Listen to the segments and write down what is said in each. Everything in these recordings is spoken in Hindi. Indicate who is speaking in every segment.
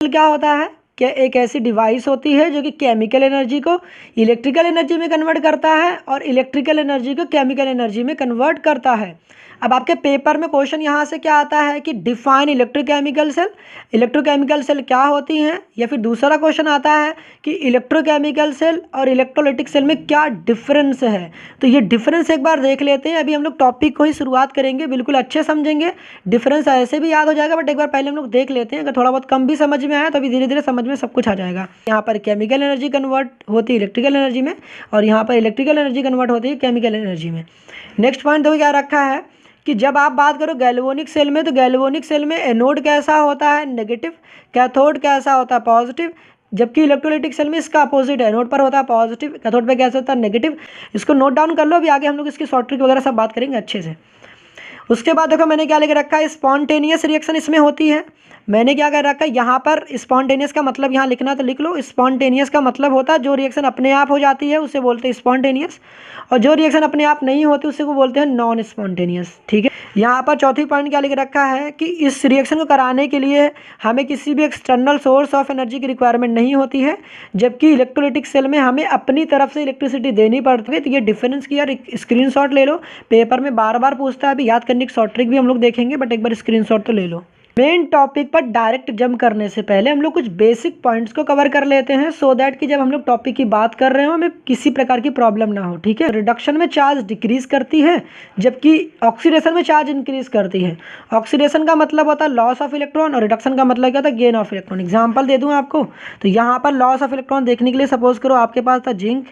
Speaker 1: क्या होता है कि एक ऐसी डिवाइस होती है जो कि केमिकल एनर्जी को इलेक्ट्रिकल एनर्जी में कन्वर्ट करता है और इलेक्ट्रिकल एनर्जी को केमिकल एनर्जी में कन्वर्ट करता है। अब आपके पेपर में क्वेश्चन यहाँ से क्या आता है कि define electrochemical cell. Electrochemical cell क्या होती हैं, या फिर दूसरा क्वेश्चन आता है कि इलेक्ट्रोकेमिकल सेल और इलेक्ट्रोलाइटिक सेल में क्या डिफरेंस है। तो ये डिफरेंस एक बार देख लेते हैं। अभी हम लोग टॉपिक को ही शुरुआत करेंगे, बिल्कुल अच्छे समझेंगे, डिफरेंस ऐसे भी याद हो जाएगा, बट एक बार पहले हम लोग देख लेते हैं। अगर थोड़ा बहुत कम भी समझ में आया तो अभी धीरे धीरे समझ में सब कुछ आ जाएगा। यहाँ पर केमिकल एनर्जी कन्वर्ट होती है इलेक्ट्रिकल एनर्जी में, और यहाँ पर इलेक्ट्रिकल एनर्जी कन्वर्ट होती है केमिकल एनर्जी में। नेक्स्ट पॉइंट देखो क्या रखा है कि जब आप बात करो गैल्वेनिक सेल में, तो गैल्वेनिक सेल में एनोड कैसा होता है, नेगेटिव, कैथोड कैसा होता है, पॉजिटिव, जबकि इलेक्ट्रोलाइटिक सेल में इसका अपोजिट है, एनोड पर होता है पॉजिटिव, कैथोड पे कैसा होता है नेगेटिव। इसको नोट डाउन कर लो, अभी आगे हम लोग इसकी शॉर्ट ट्रिक वगैरह सब बात करेंगे अच्छे से। उसके बाद देखो मैंने क्या लिख रखा है, स्पॉन्टेनियस रिएक्शन इसमें होती है। मैंने क्या कर रखा है यहाँ पर, स्पॉन्टेनियस का मतलब यहाँ लिखना तो लिख लो। स्पॉन्टेनियस का मतलब होता है जो रिएक्शन अपने आप हो जाती है उसे बोलते हैं स्पॉन्टेनियस, और जो रिएक्शन अपने आप नहीं होती उसे को बोलते हैं नॉन स्पॉन्टेनियस। ठीक है, यहाँ पर चौथी पॉइंट क्या लिख रखा है कि इस रिएक्शन को कराने के लिए हमें किसी भी एक्सटर्नल सोर्स ऑफ एनर्जी की रिक्वायरमेंट नहीं होती है, जबकि इलेक्ट्रोलाइटिक सेल में हमें अपनी तरफ से इलेक्ट्रिसिटी देनी पड़ती है। तो ये डिफरेंस की यार स्क्रीनशॉट ले लो, पेपर में बार बार पूछता है। अभी याद करने की शॉर्ट ट्रिक भी हम लोग देखेंगे, बट एक बार स्क्रीनशॉट तो ले लो। मेन टॉपिक पर डायरेक्ट जंप करने से पहले हम लोग कुछ बेसिक पॉइंट्स को कवर कर लेते हैं, सो दैट कि जब हम लोग टॉपिक की बात कर रहे हो हमें किसी प्रकार की प्रॉब्लम ना हो। ठीक है, रिडक्शन में चार्ज डिक्रीज करती है, जबकि ऑक्सीडेशन में चार्ज इंक्रीज करती है। ऑक्सीडेशन का मतलब होता है लॉस ऑफ इलेक्ट्रॉन, और रिडक्शन का मतलब क्या होता है गेन ऑफ इलेक्ट्रॉन। एग्जाम्पल दे दूँ आपको, तो यहाँ पर लॉस ऑफ इलेक्ट्रॉन देखने के लिए सपोज करो आपके पास था जिंक,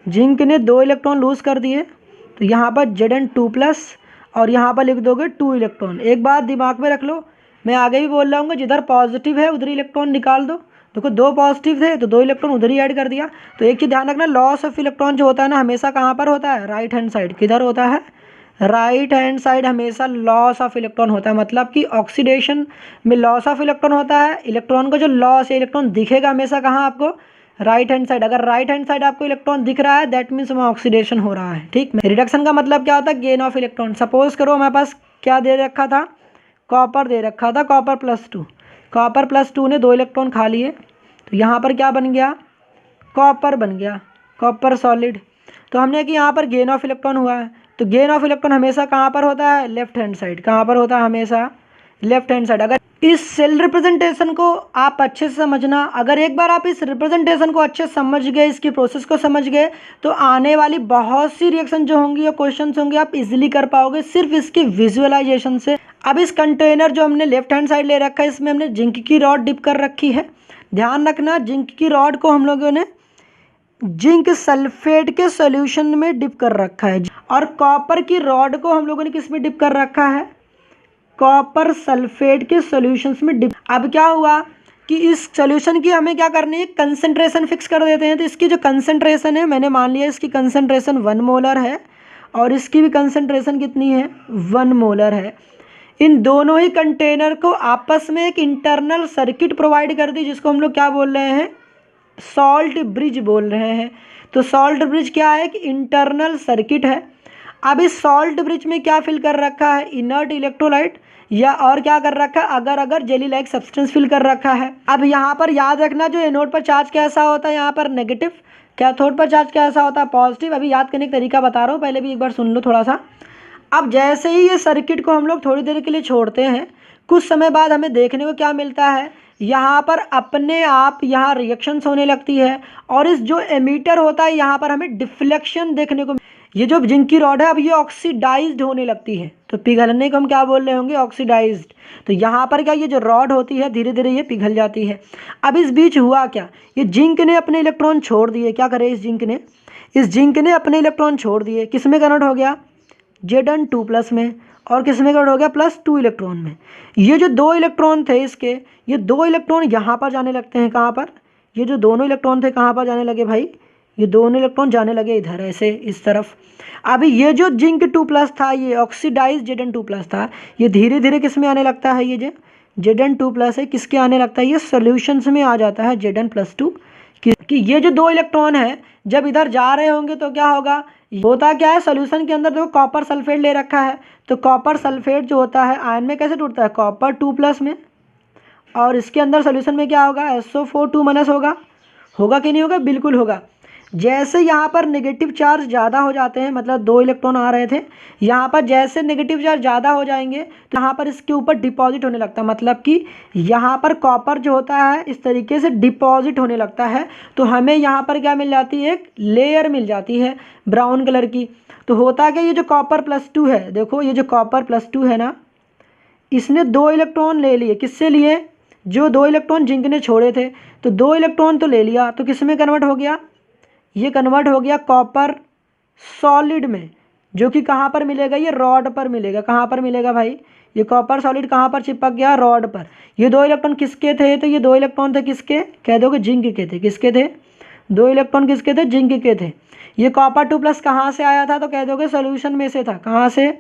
Speaker 1: जिंक ने 2 इलेक्ट्रॉन लूज कर दिए, तो यहाँ पर Zn2+, और यहाँ पर लिख दोगे 2 इलेक्ट्रॉन। एक बात दिमाग में रख लो, मैं आगे भी बोल रहा हूँ, जिधर पॉजिटिव है उधर इलेक्ट्रॉन निकाल दो। देखो 2 पॉजिटिव थे तो 2 इलेक्ट्रॉन उधर ही ऐड कर दिया। तो एक चीज़ ध्यान रखना, लॉस ऑफ इलेक्ट्रॉन जो होता है ना हमेशा कहाँ पर होता है, राइट हैंड साइड। किधर होता है, राइट हैंड साइड हमेशा लॉस ऑफ इलेक्ट्रॉन होता है। मतलब कि ऑक्सीडेशन में लॉस ऑफ इलेक्ट्रॉन होता है, इलेक्ट्रॉन का जो लॉस है इलेक्ट्रॉन दिखेगा हमेशा कहाँ आपको, राइट हैंड साइड। अगर राइट हैंड साइड आपको इलेक्ट्रॉन दिख रहा है दैट मीन्स वहाँ ऑक्सीडेशन हो रहा है। ठीक, रिडक्शन का मतलब क्या होता है, गेन ऑफ इलेक्ट्रॉन। सपोज करो हमारे पास क्या दे रखा था, कॉपर दे रखा था, कॉपर +2। कॉपर +2 ने 2 इलेक्ट्रॉन खा लिए, तो यहाँ पर क्या बन गया, कॉपर बन गया, कॉपर सॉलिड। तो हमने कि यहाँ पर गेन ऑफ इलेक्ट्रॉन हुआ है, तो गेन ऑफ इलेक्ट्रॉन हमेशा कहाँ पर होता है, लेफ्ट हैंड साइड। कहाँ पर होता है, हमेशा लेफ्ट हैंड साइड। अगर इस सेल रिप्रेजेंटेशन को आप अच्छे से समझना, अगर एक बार आप इस रिप्रेजेंटेशन को अच्छे से समझ गए, इसकी प्रोसेस को समझ गए, तो आने वाली बहुत सी रिएक्शन जो होंगी या क्वेश्चन होंगे आप इजीली कर पाओगे सिर्फ इसकी विजुअलाइजेशन से। अब इस कंटेनर जो हमने लेफ्ट हैंड साइड ले रखा है इसमें हमने जिंक की रॉड डिप कर रखी है। ध्यान रखना, जिंक की रॉड को हम लोगों ने जिंक सल्फेट के सॉल्यूशन में डिप कर रखा है, और कॉपर की रॉड को हम लोगों ने किस में डिप कर रखा है, कॉपर सल्फेट के सॉल्यूशंस में डिप। अब क्या हुआ कि इस सॉल्यूशन की हमें क्या करनी है, कंसंट्रेशन फिक्स कर देते हैं। तो इसकी जो कंसंट्रेशन है, मैंने मान लिया इसकी कंसंट्रेशन 1 मोलर है, और इसकी भी कंसंट्रेशन कितनी है, 1 मोलर है। इन दोनों ही कंटेनर को आपस में एक इंटरनल सर्किट प्रोवाइड कर दी, जिसको हम लोग क्या बोल रहे हैं, सॉल्ट ब्रिज बोल रहे हैं। तो सॉल्ट ब्रिज क्या है, कि इंटरनल सर्किट है। अब इस सॉल्ट ब्रिज में क्या फिल कर रखा है, इनर्ट इलेक्ट्रोलाइट, या और क्या कर रखा है, अगर अगर जेली लाइक सब्सटेंस फिल कर रखा है। अब यहाँ पर याद रखना, जो एनोड पर चार्ज कैसा होता है, यहाँ पर नेगेटिव, कैथोड पर चार्ज कैसा होता है, पॉजिटिव। अभी याद करने का तरीका बता रहा हूँ, पहले भी एक बार सुन लो थोड़ा सा। अब जैसे ही ये सर्किट को हम लोग थोड़ी देर के लिए छोड़ते हैं, कुछ समय बाद हमें देखने को क्या मिलता है, यहाँ पर अपने आप यहाँ रिएक्शंस होने लगती है, और इस जो एमीटर होता है यहाँ पर हमें डिफ्लेक्शन देखने को। ये जो जिंक की रॉड है अब ये ऑक्सीडाइज्ड होने लगती है, तो पिघलने को हम क्या बोल रहे होंगे, ऑक्सीडाइज्ड। तो यहाँ पर क्या, ये जो रॉड होती है धीरे धीरे ये पिघल जाती है। अब इस बीच हुआ क्या, ये जिंक ने अपने इलेक्ट्रॉन छोड़ दिए। क्या करे इस जिंक ने अपने इलेक्ट्रॉन छोड़ दिए, किस में कन्वर्ट हो गया, Zn2+ में, और किस में कन्वर्ट हो गया, +2 इलेक्ट्रॉन में। ये जो 2 इलेक्ट्रॉन थे इसके, ये 2 इलेक्ट्रॉन यहाँ पर जाने लगते हैं। कहाँ पर, ये जो दोनों इलेक्ट्रॉन थे कहाँ पर जाने लगे भाई, ये दोनों इलेक्ट्रॉन जाने लगे इधर, ऐसे इस तरफ। अभी ये जो जिंक 2+ था, ये ऑक्सीडाइज Zn2+ था, ये धीरे धीरे किस में आने लगता है, ये जो Zn2+ है किसके आने लगता है, ये सॉल्यूशंस में आ जाता है Zn+2। कि ये जो 2 इलेक्ट्रॉन है जब इधर जा रहे होंगे तो क्या होगा, होता क्या है, सॉल्यूशन के अंदर देखो कॉपर सल्फेट ले रखा है, तो कॉपर सल्फेट जो होता है आयन में कैसे टूटता है, कॉपर 2+ में, और इसके अंदर सोल्यूशन में क्या होगा, SO4 2 माइनस होगा कि नहीं होगा, बिल्कुल होगा। जैसे यहाँ पर नेगेटिव चार्ज ज़्यादा हो जाते हैं, मतलब 2 इलेक्ट्रॉन आ रहे थे, यहाँ पर जैसे नेगेटिव चार्ज ज़्यादा हो जाएंगे तो यहाँ पर इसके ऊपर डिपॉजिट होने लगता है, मतलब कि यहाँ पर कॉपर जो होता है इस तरीके से डिपॉजिट होने लगता है। तो हमें यहाँ पर क्या मिल जाती है, एक लेयर मिल जाती है ब्राउन कलर की। तो होता क्या, ये जो कॉपर +2 है, देखो ये जो कॉपर +2 है ना, इसने 2 इलेक्ट्रॉन ले लिए, किससे लिए, जो 2 इलेक्ट्रॉन जिंक ने छोड़े थे, तो 2 इलेक्ट्रॉन तो ले लिया, तो किस में कन्वर्ट हो गया, ये कन्वर्ट हो गया कॉपर सॉलिड में, जो कि कहाँ पर मिलेगा, ये रॉड पर मिलेगा। कहाँ पर मिलेगा भाई, ये कॉपर सॉलिड कहाँ पर चिपक गया, रॉड पर। ये 2 इलेक्ट्रॉन किसके थे, तो ये 2 इलेक्ट्रॉन थे किसके, कह दोगे जिंक के थे। किसके थे, 2 इलेक्ट्रॉन किसके थे, जिंक के थे। ये कॉपर 2+ कहाँ से आया था, तो कह दोगे सोल्यूशन में से था। कहाँ से,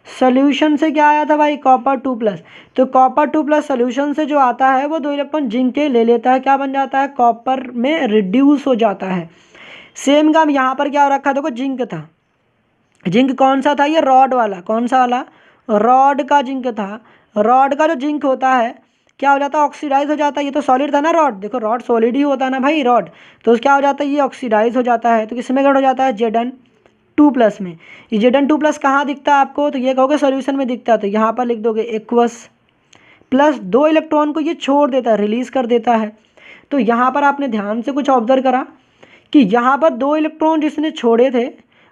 Speaker 1: सोल्यूशन से क्या आया था भाई, कॉपर 2+। तो कॉपर 2+ सोल्यूशन से जो आता है वो 2 इलेक्ट्रॉन जिंक के ले लेता है, क्या बन जाता है, कॉपर में रिड्यूस हो जाता है। सेम काम यहाँ पर क्या हो रखा, देखो जिंक था, जिंक कौन सा था, ये रॉड वाला, कौन सा वाला, रॉड का जिंक था। रॉड का जो जिंक होता है क्या हो जाता है, ऑक्सीडाइज हो जाता है। ये तो सॉलिड था ना रॉड, देखो रॉड सॉलिड ही होता है ना भाई रॉड, तो क्या हो जाता है, ये ऑक्सीडाइज हो जाता है। तो किसमें कन्वर्ट हो जाता है, Zn2+ में। ये Zn2+ कहाँ दिखता है आपको, तो ये कहोगे सोल्यूशन में दिखता है, तो यहाँ पर लिख दोगे एक्वस, प्लस 2 इलेक्ट्रॉन को ये छोड़ देता है, रिलीज कर देता है। तो यहाँ पर आपने ध्यान से कुछ ऑब्जर्व करा कि यहाँ पर 2 इलेक्ट्रॉन जिसने छोड़े थे,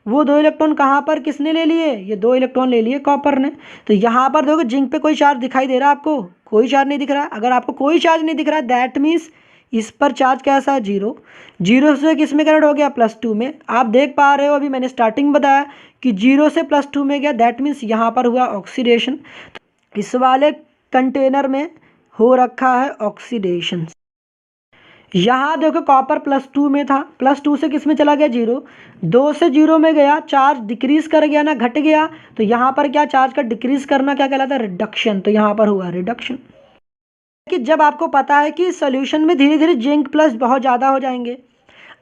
Speaker 1: वो 2 इलेक्ट्रॉन कहाँ पर किसने ले लिए, ये 2 इलेक्ट्रॉन ले लिए कॉपर ने। तो यहाँ पर देखो जिंक पे कोई चार्ज दिखाई दे रहा है आपको, कोई चार्ज नहीं दिख रहा। अगर आपको कोई चार्ज नहीं दिख रहा दैट मीन्स इस पर चार्ज कैसा है, 0। 0 से किस में कन्वर्ट हो गया, +2 में। आप देख पा रहे हो, अभी मैंने स्टार्टिंग बताया कि 0 से +2 में गया, दैट मीन्स यहाँ पर हुआ ऑक्सीडेशन। इस वाले कंटेनर में हो रखा है ऑक्सीडेशन। यहाँ देखो कॉपर +2 में था, +2 से किस में चला गया, 0। 2 से 0 में गया, चार्ज डिक्रीज कर गया ना, घट गया। तो यहाँ पर क्या, चार्ज का डिक्रीज करना क्या कहलाता है, रिडक्शन। तो यहाँ पर हुआ रिडक्शन। कि जब आपको पता है कि सोल्यूशन में धीरे धीरे जिंक प्लस बहुत ज़्यादा हो जाएंगे,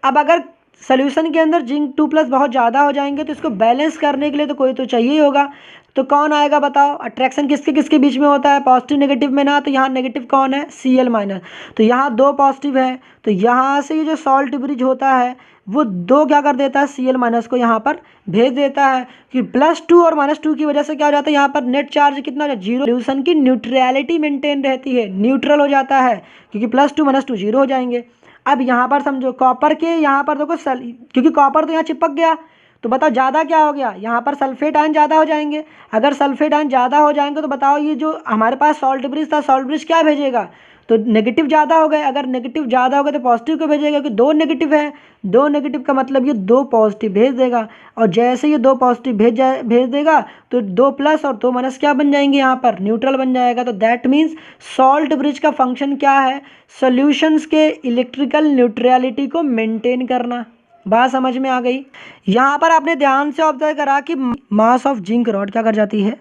Speaker 1: अब अगर सोल्यूशन के अंदर जिंक 2+ बहुत ज़्यादा हो जाएंगे तो इसको बैलेंस करने के लिए तो कोई तो चाहिए ही होगा। तो कौन आएगा बताओ, अट्रैक्शन किसके किसके बीच में होता है, पॉजिटिव नेगेटिव में ना। तो यहाँ नेगेटिव कौन है, Cl-। तो यहाँ 2 पॉजिटिव है, तो यहाँ से ये जो सॉल्ट ब्रिज होता है वो 2 क्या कर देता है, Cl- को यहाँ पर भेज देता है। कि +2 और -2 की वजह से क्या हो जाता है, यहाँ पर नेट चार्ज कितना हो जाता है, 0। सोल्यूशन की न्यूट्रलिटी मेंटेन रहती है, न्यूट्रल हो जाता है, क्योंकि +2 -2 0 हो जाएंगे। अब यहाँ पर समझो कॉपर के यहाँ पर देखो क्योंकि कॉपर तो यहाँ चिपक गया, तो बताओ ज़्यादा क्या हो गया, यहाँ पर सल्फेट आयन ज़्यादा हो जाएंगे। अगर सल्फेट आयन ज़्यादा हो जाएंगे तो बताओ ये जो हमारे पास सॉल्ट ब्रिज था, सॉल्ट ब्रिज क्या भेजेगा, तो नेगेटिव ज़्यादा हो गए। अगर नेगेटिव ज़्यादा हो गए तो पॉजिटिव को भेजेगा, क्योंकि 2 नेगेटिव है, 2 नेगेटिव का मतलब ये 2 पॉजिटिव भेज देगा। और जैसे ये 2 पॉजिटिव भेज देगा तो 2+ और 2- क्या बन जाएंगे, यहाँ पर न्यूट्रल बन जाएगा। तो दैट मीन्स सॉल्ट ब्रिज का फंक्शन क्या है, सॉल्यूशंस के इलेक्ट्रिकल न्यूट्रलिटी को मेंटेन करना। बात समझ में आ गई। यहाँ पर आपने ध्यान से ऑब्जर्व करा कि मास ऑफ जिंक रॉड क्या कर जाती है,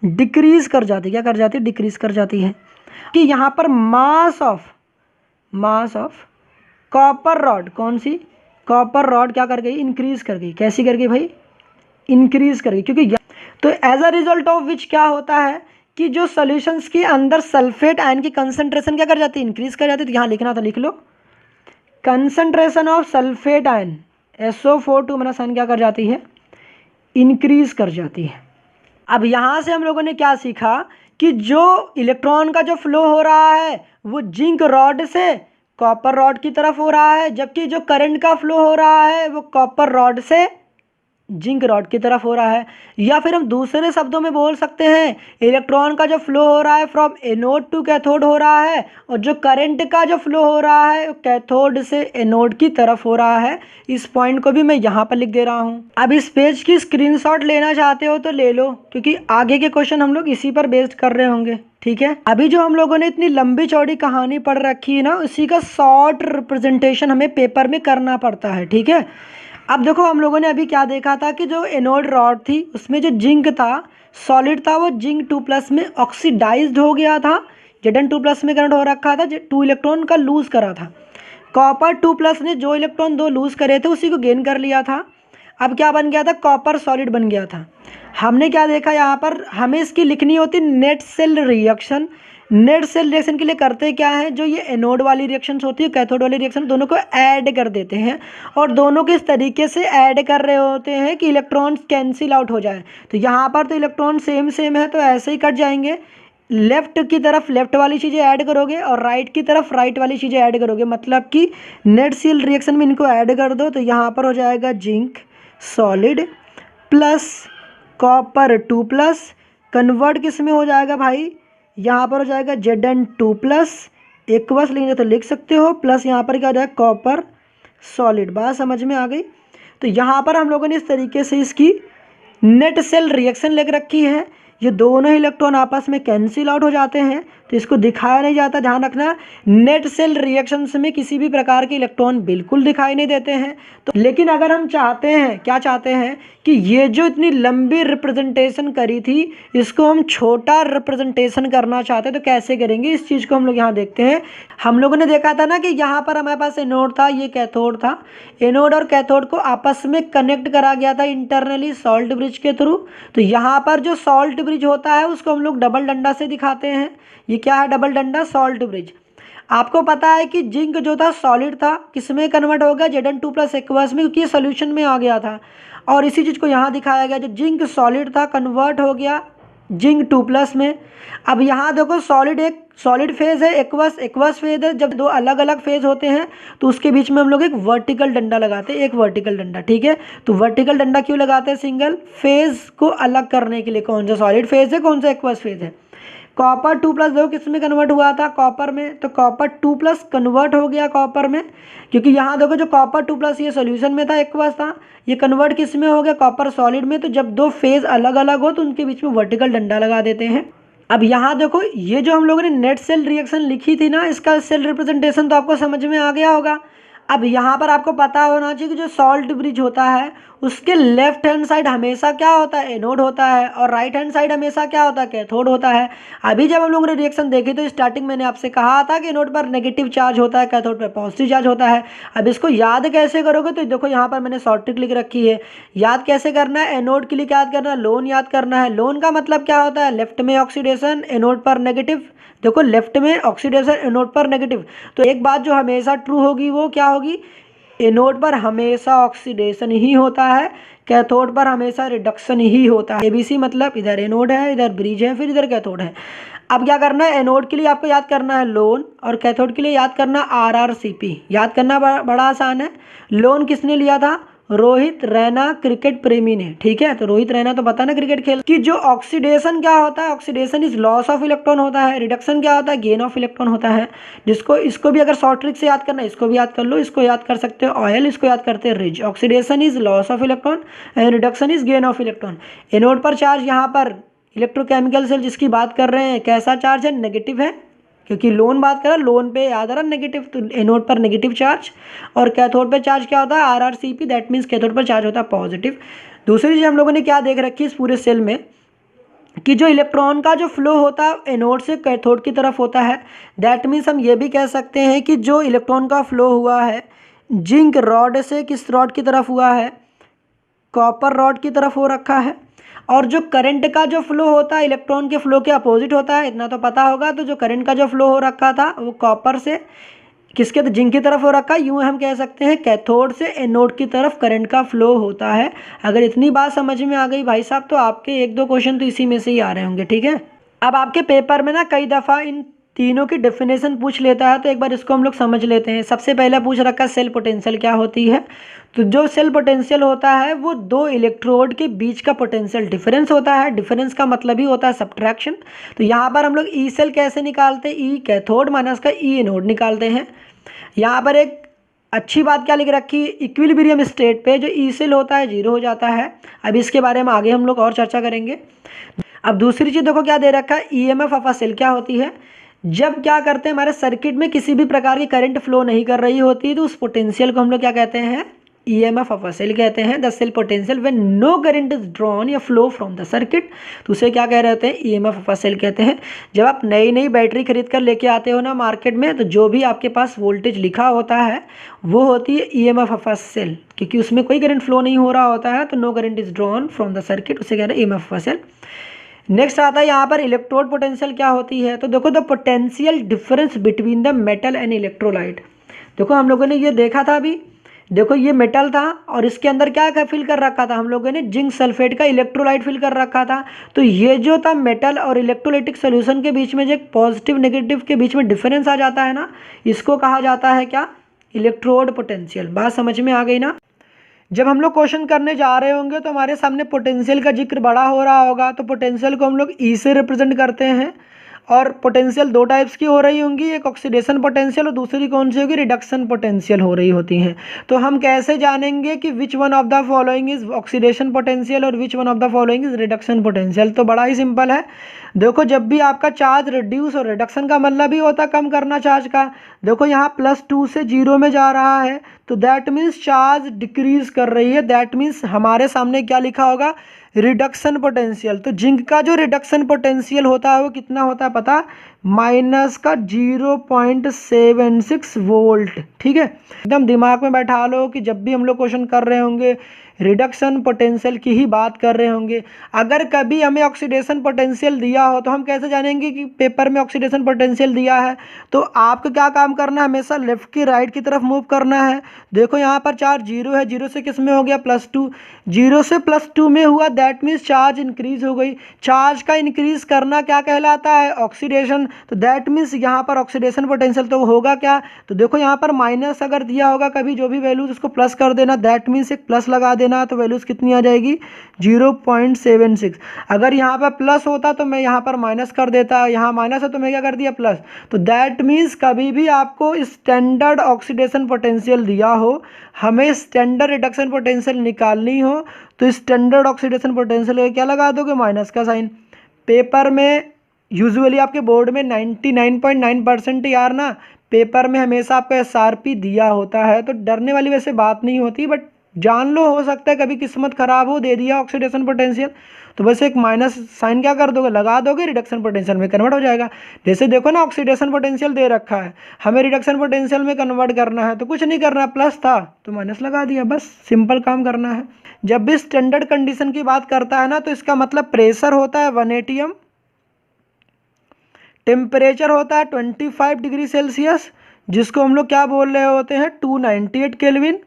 Speaker 1: डिक्रीज कर जाती है। क्या कर जाती है, डिक्रीज कर जाती है। कि यहाँ पर मास ऑफ कॉपर रॉड, कौन सी, कॉपर रॉड क्या कर गई, इंक्रीज कर गई। कैसी कर गई भाई, इंक्रीज कर गई। क्योंकि तो as a result of which क्या होता है कि जो सॉल्यूशंस के अंदर सल्फेट आयन की कंसंट्रेशन क्या कर जाती है, इंक्रीज कर जाती है। तो यहाँ लिखना तो लिख लो, concentration of sulphate ion SO4 2- क्या कर जाती है, इंक्रीज कर जाती है। अब यहाँ से हम लोगों ने क्या सीखा कि जो इलेक्ट्रॉन का जो फ्लो हो रहा है वो जिंक रॉड से कॉपर रॉड की तरफ हो रहा है, जबकि जो करंट का फ्लो हो रहा है वो कॉपर रॉड से जिंक रॉड की तरफ हो रहा है। या फिर हम दूसरे शब्दों में बोल सकते हैं इलेक्ट्रॉन का जो फ्लो हो रहा है फ्रॉम एनोड टू कैथोड हो रहा है, और जो करंट का जो फ्लो हो रहा है वो कैथोड से एनोड की तरफ हो रहा है। इस पॉइंट को भी मैं यहाँ पर लिख दे रहा हूँ। अब इस पेज की स्क्रीनशॉट लेना चाहते हो तो ले लो, क्योंकि आगे के क्वेश्चन हम लोग इसी पर बेस्ड कर रहे होंगे। ठीक है, अभी जो हम लोगों ने इतनी लंबी चौड़ी कहानी पढ़ रखी है ना, उसी का शॉर्ट रिप्रेजेंटेशन हमें पेपर में करना पड़ता है। ठीक है, अब देखो हम लोगों ने अभी क्या देखा था कि जो एनोड रॉड थी उसमें जो जिंक था, सॉलिड था, वो जिंक 2+ में ऑक्सीडाइज्ड हो गया था, Zn2+ में कन्वर्ट हो रखा था, 2 इलेक्ट्रॉन का लूज करा था। कॉपर 2+ ने जो इलेक्ट्रॉन 2 लूज करे थे उसी को गेन कर लिया था। अब क्या बन गया था, कॉपर सॉलिड बन गया था। हमने क्या देखा यहाँ पर, हमें इसकी लिखनी होती net cell reaction. Net cell reaction के लिए करते क्या है, जो ये एनोड वाली रिएक्शंस होती है, कैथोड वाली रिएक्शन, दोनों को ऐड कर देते हैं और दोनों को इस तरीके से ऐड कर रहे होते हैं कि इलेक्ट्रॉन्स कैंसिल आउट हो जाए। तो यहाँ पर तो इलेक्ट्रॉन सेम सेम है तो ऐसे ही कट जाएंगे, लेफ्ट की तरफ लेफ्ट वाली चीज़ें ऐड करोगे और राइट की तरफ राइट वाली चीज़ें ऐड करोगे, मतलब कि नेट सेल रिएक्शन में इनको ऐड कर दो। तो यहाँ पर हो जाएगा zinc solid plus copper 2+, convert किस में हो जाएगा भाई, यहाँ पर हो जाएगा Zn2+, एक्वस लेंगे तो लिख सकते हो, प्लस यहाँ पर क्या हो जाएगा कॉपर सॉलिड। बात समझ में आ गई। तो यहाँ पर हम लोगों ने इस तरीके से इसकी नेट सेल रिएक्शन लिख रखी है। ये दोनों इलेक्ट्रॉन आपस में कैंसिल आउट हो जाते हैं तो इसको दिखाया नहीं जाता, ध्यान रखना। नेट सेल रिएक्शंस में किसी भी प्रकार के इलेक्ट्रॉन बिल्कुल दिखाई नहीं देते हैं। तो लेकिन अगर हम चाहते हैं, क्या चाहते हैं कि ये जो इतनी लंबी रिप्रेजेंटेशन करी थी इसको हम छोटा रिप्रेजेंटेशन करना चाहते हैं, तो कैसे करेंगे इस चीज़ को हम लोग यहाँ देखते हैं। हम लोगों ने देखा था ना कि यहाँ पर हमारे पास एनोड था, ये कैथोड था। एनोड और कैथोड को आपस में कनेक्ट करा गया था इंटरनली सॉल्ट ब्रिज के थ्रू। तो यहाँ पर जो सॉल्ट ब्रिज होता है उसको हम लोग डबल डंडा से दिखाते हैं। ये क्या है, डबल डंडा सॉल्ट ब्रिज। आपको पता है कि जिंक जो था सॉलिड था, किस में कन्वर्ट हो गया, Zn2+ एक्वस में, क्योंकि ये सोल्यूशन में आ गया था। और इसी चीज़ को यहाँ दिखाया गया, जो जिंक सॉलिड था कन्वर्ट हो गया जिंक 2+ में। अब यहाँ देखो सॉलिड एक सॉलिड फेज है, एक्वस फेज है। जब दो अलग अलग फेज होते हैं तो उसके बीच में हम लोग एक वर्टिकल डंडा लगाते हैं, एक वर्टिकल डंडा, ठीक है। तो वर्टिकल डंडा क्यों लगाते हैं, सिंगल फेज को अलग करने के लिए, कौन सा सॉलिड फेज है कौन सा एक्वस फेज है। कॉपर 2+ देखो किस में कन्वर्ट हुआ था, कॉपर में। तो कॉपर 2+ कन्वर्ट हो गया कॉपर में, क्योंकि यहाँ देखो जो कॉपर 2+ ये सोल्यूशन में था, एक्वस था, ये कन्वर्ट किस में हो गया, कॉपर सॉलिड में। तो जब दो फेज अलग अलग हो तो उनके बीच में वर्टिकल डंडा लगा देते हैं। अब यहाँ देखो ये जो हम लोगों ने नेट सेल रिएक्शन लिखी थी ना, इसका सेल रिप्रेजेंटेशन तो आपको समझ में आ गया होगा। अब यहाँ पर आपको पता होना चाहिए कि जो सॉल्ट ब्रिज होता है उसके लेफ्ट हैंड साइड हमेशा क्या होता है, एनोड होता है, और राइट हैंड साइड हमेशा क्या होता है, कैथोड होता है। अभी जब हम लोगों ने रिएक्शन देखी तो स्टार्टिंग मैंने आपसे कहा था कि एनोड पर नेगेटिव चार्ज होता है, कैथोड पर पॉजिटिव चार्ज होता है। अब इसको याद कैसे करोगे, तो देखो यहाँ पर मैंने शॉर्ट ट्रिक लिख रखी है। याद कैसे करना है, एनोड के लिए क्या याद करना है, लोन याद करना है। लोन का मतलब क्या होता है, लेफ्ट में ऑक्सीडेशन एनोड पर नेगेटिव। देखो लेफ्ट में ऑक्सीडेशन एनोड पर नेगेटिव। तो एक बात जो हमेशा ट्रू होगी वो क्या होगी, एनोड पर हमेशा ऑक्सीडेशन ही होता है, कैथोड पर हमेशा रिडक्शन ही होता है। एबीसी मतलब इधर एनोड है, इधर ब्रिज है, फिर इधर कैथोड है। अब क्या करना है, एनोड के लिए आपको याद करना है लोन, और कैथोड के लिए याद करना RRCP। याद करना बड़ा आसान है। लोन किसने लिया था, रोहित रैना क्रिकेट प्रेमी ने, ठीक है। तो रोहित रैना तो पता ना क्रिकेट खेल कि जो ऑक्सीडेशन क्या होता है, oxidation is loss of electron होता है, रिडक्शन क्या होता है, गेन ऑफ इलेक्ट्रॉन होता है। जिसको इसको भी अगर शॉर्ट ट्रिक से याद करना है, इसको भी याद कर लो, इसको याद कर सकते हो ऑयल, इसको याद करते हैं ridge. Oxidation is loss of electron and reduction is gain of electron. Anode पर चार्ज, यहाँ पर इलेक्ट्रोकेमिकल सेल जिसकी बात कर रहे हैं, कैसा चार्ज है, नेगेटिव है, क्योंकि लोन बात करा, लोन पे याद आ रहा नेगेटिव, तो एनोड पर नेगेटिव चार्ज। और कैथोड पे चार्ज क्या होता है, RRCP, दैट मीन्स कैथोड पर चार्ज होता है पॉजिटिव। दूसरी चीज़ हम लोगों ने क्या देख रखी है इस पूरे सेल में, कि जो इलेक्ट्रॉन का जो फ्लो होता है एनोड से कैथोड की तरफ होता है। दैट मीन्स हम ये भी कह सकते हैं कि जो इलेक्ट्रॉन का फ्लो हुआ है जिंक रॉड से किस रॉड की तरफ हुआ है, कॉपर रॉड की तरफ हो रखा है। और जो करंट का जो फ्लो होता है इलेक्ट्रॉन के फ्लो के अपोजिट होता है, इतना तो पता होगा। तो जो करंट का जो फ्लो हो रखा था वो कॉपर से किसके, तो जिंक की तरफ हो रखा है। यूँ हम कह सकते हैं कैथोड से एनोड की तरफ करंट का फ्लो होता है। अगर इतनी बात समझ में आ गई भाई साहब, तो आपके 1-2 क्वेश्चन तो इसी में से ही आ रहे होंगे, ठीक है। अब आपके पेपर में ना कई दफ़ा इन तीनों की डेफिनेशन पूछ लेता है, तो एक बार इसको हम लोग समझ लेते हैं। सबसे पहला पूछ रखा सेल पोटेंशियल क्या होती है। तो जो सेल पोटेंशियल होता है वो दो इलेक्ट्रोड के बीच का पोटेंशियल डिफरेंस होता है। डिफरेंस का मतलब ही होता है सब्ट्रैक्शन। तो यहाँ पर हम लोग ई सेल कैसे निकालते हैं, ई कैथोड माइनस का ई एनोड निकालते हैं। यहाँ पर एक अच्छी बात क्या लिख रखी है, इक्विलिब्रियम स्टेट पे जो ई सेल होता है 0 हो जाता है। अब इसके बारे में आगे हम लोग और चर्चा करेंगे। अब दूसरी चीज़ देखो क्या दे रखा है, EMF ऑफ अ सेल क्या होती है। जब क्या करते हैं, हमारे सर्किट में किसी भी प्रकार की करंट फ्लो नहीं कर रही होती, तो उस पोटेंशियल को हम लोग क्या कहते हैं, EMF ऑफ अ सेल कहते हैं। The cell potential when no current is drawn या फ्लो फ्रॉम द सर्किट, तो उसे क्या कह रहे हैं, EMF ऑफ अ सेल कहते हैं। जब आप नई नई बैटरी खरीद कर लेके आते हो ना मार्केट में, तो जो भी आपके पास वोल्टेज लिखा होता है वो होती है EMF ऑफ अ सेल, क्योंकि उसमें कोई करंट फ्लो नहीं हो रहा होता है। तो no current is drawn from the circuit, उसे कह रहे हैं EMF of a cell. Next आता है यहाँ पर इलेक्ट्रोड पोटेंशियल क्या होती है। तो देखो the potential difference between the metal and electrolyte. देखो हम लोगों ने ये देखा था अभी, देखो ये मेटल था और इसके अंदर क्या फिल कर रखा था हम लोगों ने, जिंक सल्फेट का इलेक्ट्रोलाइट फिल कर रखा था। तो ये जो था मेटल और इलेक्ट्रोलाइटिक सोल्यूशन के बीच में जो एक पॉजिटिव नेगेटिव के बीच में डिफरेंस आ जाता है ना, इसको कहा जाता है क्या, इलेक्ट्रोड पोटेंशियल। बात समझ में आ गई ना। जब हम लोग क्वेश्चन करने जा रहे होंगे तो हमारे सामने पोटेंशियल का जिक्र बड़ा हो रहा होगा, तो पोटेंशियल को हम लोग ई से रिप्रेजेंट करते हैं। और पोटेंशियल दो टाइप्स की हो रही होंगी, एक ऑक्सीडेशन पोटेंशियल और दूसरी कौन सी होगी, रिडक्शन पोटेंशियल हो रही होती हैं। तो हम कैसे जानेंगे कि which one of the following is oxidation potential और which one of the following is reduction potential. तो बड़ा ही सिंपल है। देखो जब भी आपका चार्ज रिड्यूस और रिडक्शन का मतलब ही होता है कम करना चार्ज का। देखो यहाँ +2 से 0 में जा रहा है, तो दैट मीन्स चार्ज डिक्रीज कर रही है, दैट मीन्स हमारे सामने क्या लिखा होगा, रिडक्शन पोटेंशियल। तो जिंक का जो रिडक्शन पोटेंशियल होता है वो कितना होता है पता, -0.76 वोल्ट। ठीक है, एकदम दिमाग में बैठा लो कि जब भी हम लोग क्वेश्चन कर रहे होंगे रिडक्शन पोटेंशियल की ही बात कर रहे होंगे। अगर कभी हमें ऑक्सीडेशन पोटेंशियल दिया हो तो हम कैसे जानेंगे कि पेपर में ऑक्सीडेशन पोटेंशियल दिया है। तो आपको क्या काम करना है, हमेशा लेफ्ट की राइट की तरफ मूव करना है। देखो यहाँ पर चार्ज 0 है, 0 से किस में हो गया, +2, 0 से +2 में हुआ, दैट मीन्स चार्ज इंक्रीज हो गई। चार्ज का इंक्रीज करना क्या कहलाता है, ऑक्सीडेशन। तो दैट मीन्स यहाँ पर ऑक्सीडेशन पोटेंशियल तो होगा क्या, तो देखो यहाँ पर माइनस अगर दिया होगा कभी जो भी वैल्यूज उसको प्लस कर देना, दैट मीन्स एक प्लस लगा देना, तो वैल्यूज कितनी आ जाएगी 0.76। अगर यहाँ पर प्लस होता तो मैं यहाँ पर माइनस कर देता, यहाँ माइनस है तो मैं क्या कर दिया प्लस। तो दैट मीन्स कभी भी आपको स्टैंडर्ड ऑक्सीडेशन पोटेंशियल दिया हो, हमें स्टैंडर्ड रिडक्शन पोटेंशियल निकालनी हो, तो स्टैंडर्ड ऑक्सीडेशन पोटेंशियल क्या लगा दोगे, माइनस का साइन। पेपर में यूजुअली आपके बोर्ड में 99.9% यार ना, पेपर में हमेशा आपका SRP दिया होता है, तो डरने वाली वैसे बात नहीं होती, बट जान लो हो सकता है कभी किस्मत खराब हो, दे दिया ऑक्सीडेशन पोटेंशियल, तो बस एक माइनस साइन क्या कर दोगे, लगा दोगे, रिडक्शन पोटेंशियल में कन्वर्ट हो जाएगा। जैसे देखो ना ऑक्सीडेशन पोटेंशियल दे रखा है, हमें रिडक्शन पोटेंशियल में कन्वर्ट करना है, तो कुछ नहीं करना, प्लस था तो माइनस लगा दिया, बस सिंपल काम करना है। जब भी स्टैंडर्ड कंडीशन की बात करता है ना, तो इसका मतलब प्रेशर होता है 1 atm, टेम्परेचर होता है 25 डिग्री सेल्सियस, जिसको हम लोग क्या बोल रहे होते हैं 298 केल्विन,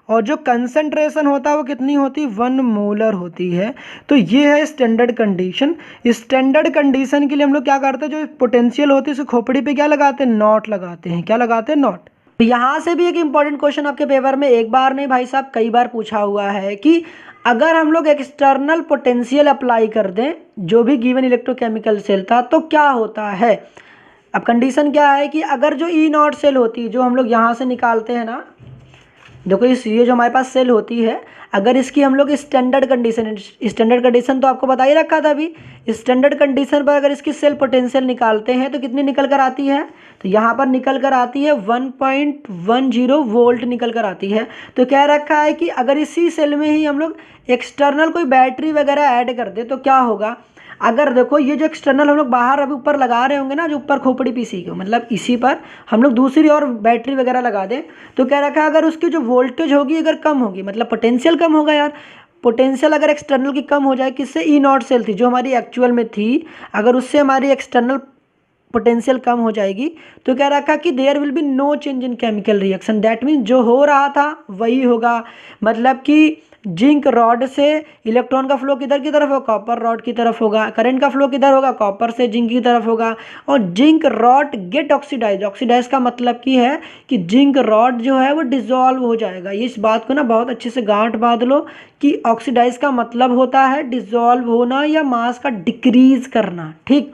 Speaker 1: और जो कंसंट्रेशन होता है वो कितनी होती है 1 मोलर होती है। तो ये है स्टैंडर्ड कंडीशन। स्टैंडर्ड कंडीशन के लिए हम लोग क्या करते हैं, जो पोटेंशियल होती है उसकी खोपड़ी पे क्या लगाते हैं, नॉट लगाते हैं। क्या लगाते हैं, नॉट। यहाँ से भी एक इम्पॉर्टेंट क्वेश्चन आपके पेपर में एक बार नहीं भाई साहब कई बार पूछा हुआ है कि अगर हम लोग एक्सटर्नल पोटेंशियल अप्लाई कर दें जो भी गिवन इलेक्ट्रोकेमिकल सेल था तो क्या होता है। अब कंडीशन क्या है कि अगर जो E0 सेल होती है जो हम लोग यहाँ से निकालते हैं ना, देखो ये जो हमारे पास सेल होती है, अगर इसकी हम लोग स्टैंडर्ड कंडीशन तो आपको बता ही रखा था अभी, स्टैंडर्ड कंडीशन पर अगर इसकी सेल पोटेंशियल निकालते हैं तो कितनी निकल कर आती है, तो यहाँ पर निकल कर आती है 1.10 वोल्ट निकल कर आती है। तो कह रखा है कि अगर इसी सेल में ही हम लोग एक्सटर्नल कोई बैटरी वगैरह ऐड कर दे तो क्या होगा। अगर देखो ये जो एक्सटर्नल हम लोग बाहर अभी ऊपर लगा रहे होंगे ना, जो ऊपर खोपड़ी पीसी के मतलब इसी पर हम लोग दूसरी और बैटरी वगैरह लगा दें, तो कह रखा है अगर उसकी जो वोल्टेज होगी अगर कम होगी, मतलब पोटेंशियल कम होगा यार, पोटेंशियल अगर एक्सटर्नल की कम हो जाए, किससे, E0 सेल थी जो हमारी एक्चुअल में थी, अगर उससे हमारी एक्सटर्नल पोटेंशियल कम हो जाएगी, तो कह रखा कि there will be no change in chemical reaction. That means जो हो रहा था वही होगा, मतलब कि जिंक रॉड से इलेक्ट्रॉन का फ्लो किधर की तरफ होगा, कॉपर रॉड की तरफ होगा, करंट का फ्लो किधर होगा, कॉपर से जिंक की तरफ होगा, और zinc rod get oxidize. Oxidize का मतलब की है कि जिंक रॉड जो है वो डिजॉल्व हो जाएगा। ये इस बात को ना बहुत अच्छे से गांठ बांध लो कि ऑक्सीडाइज का मतलब होता है डिजॉल्व होना या मास का डिक्रीज करना। ठीक,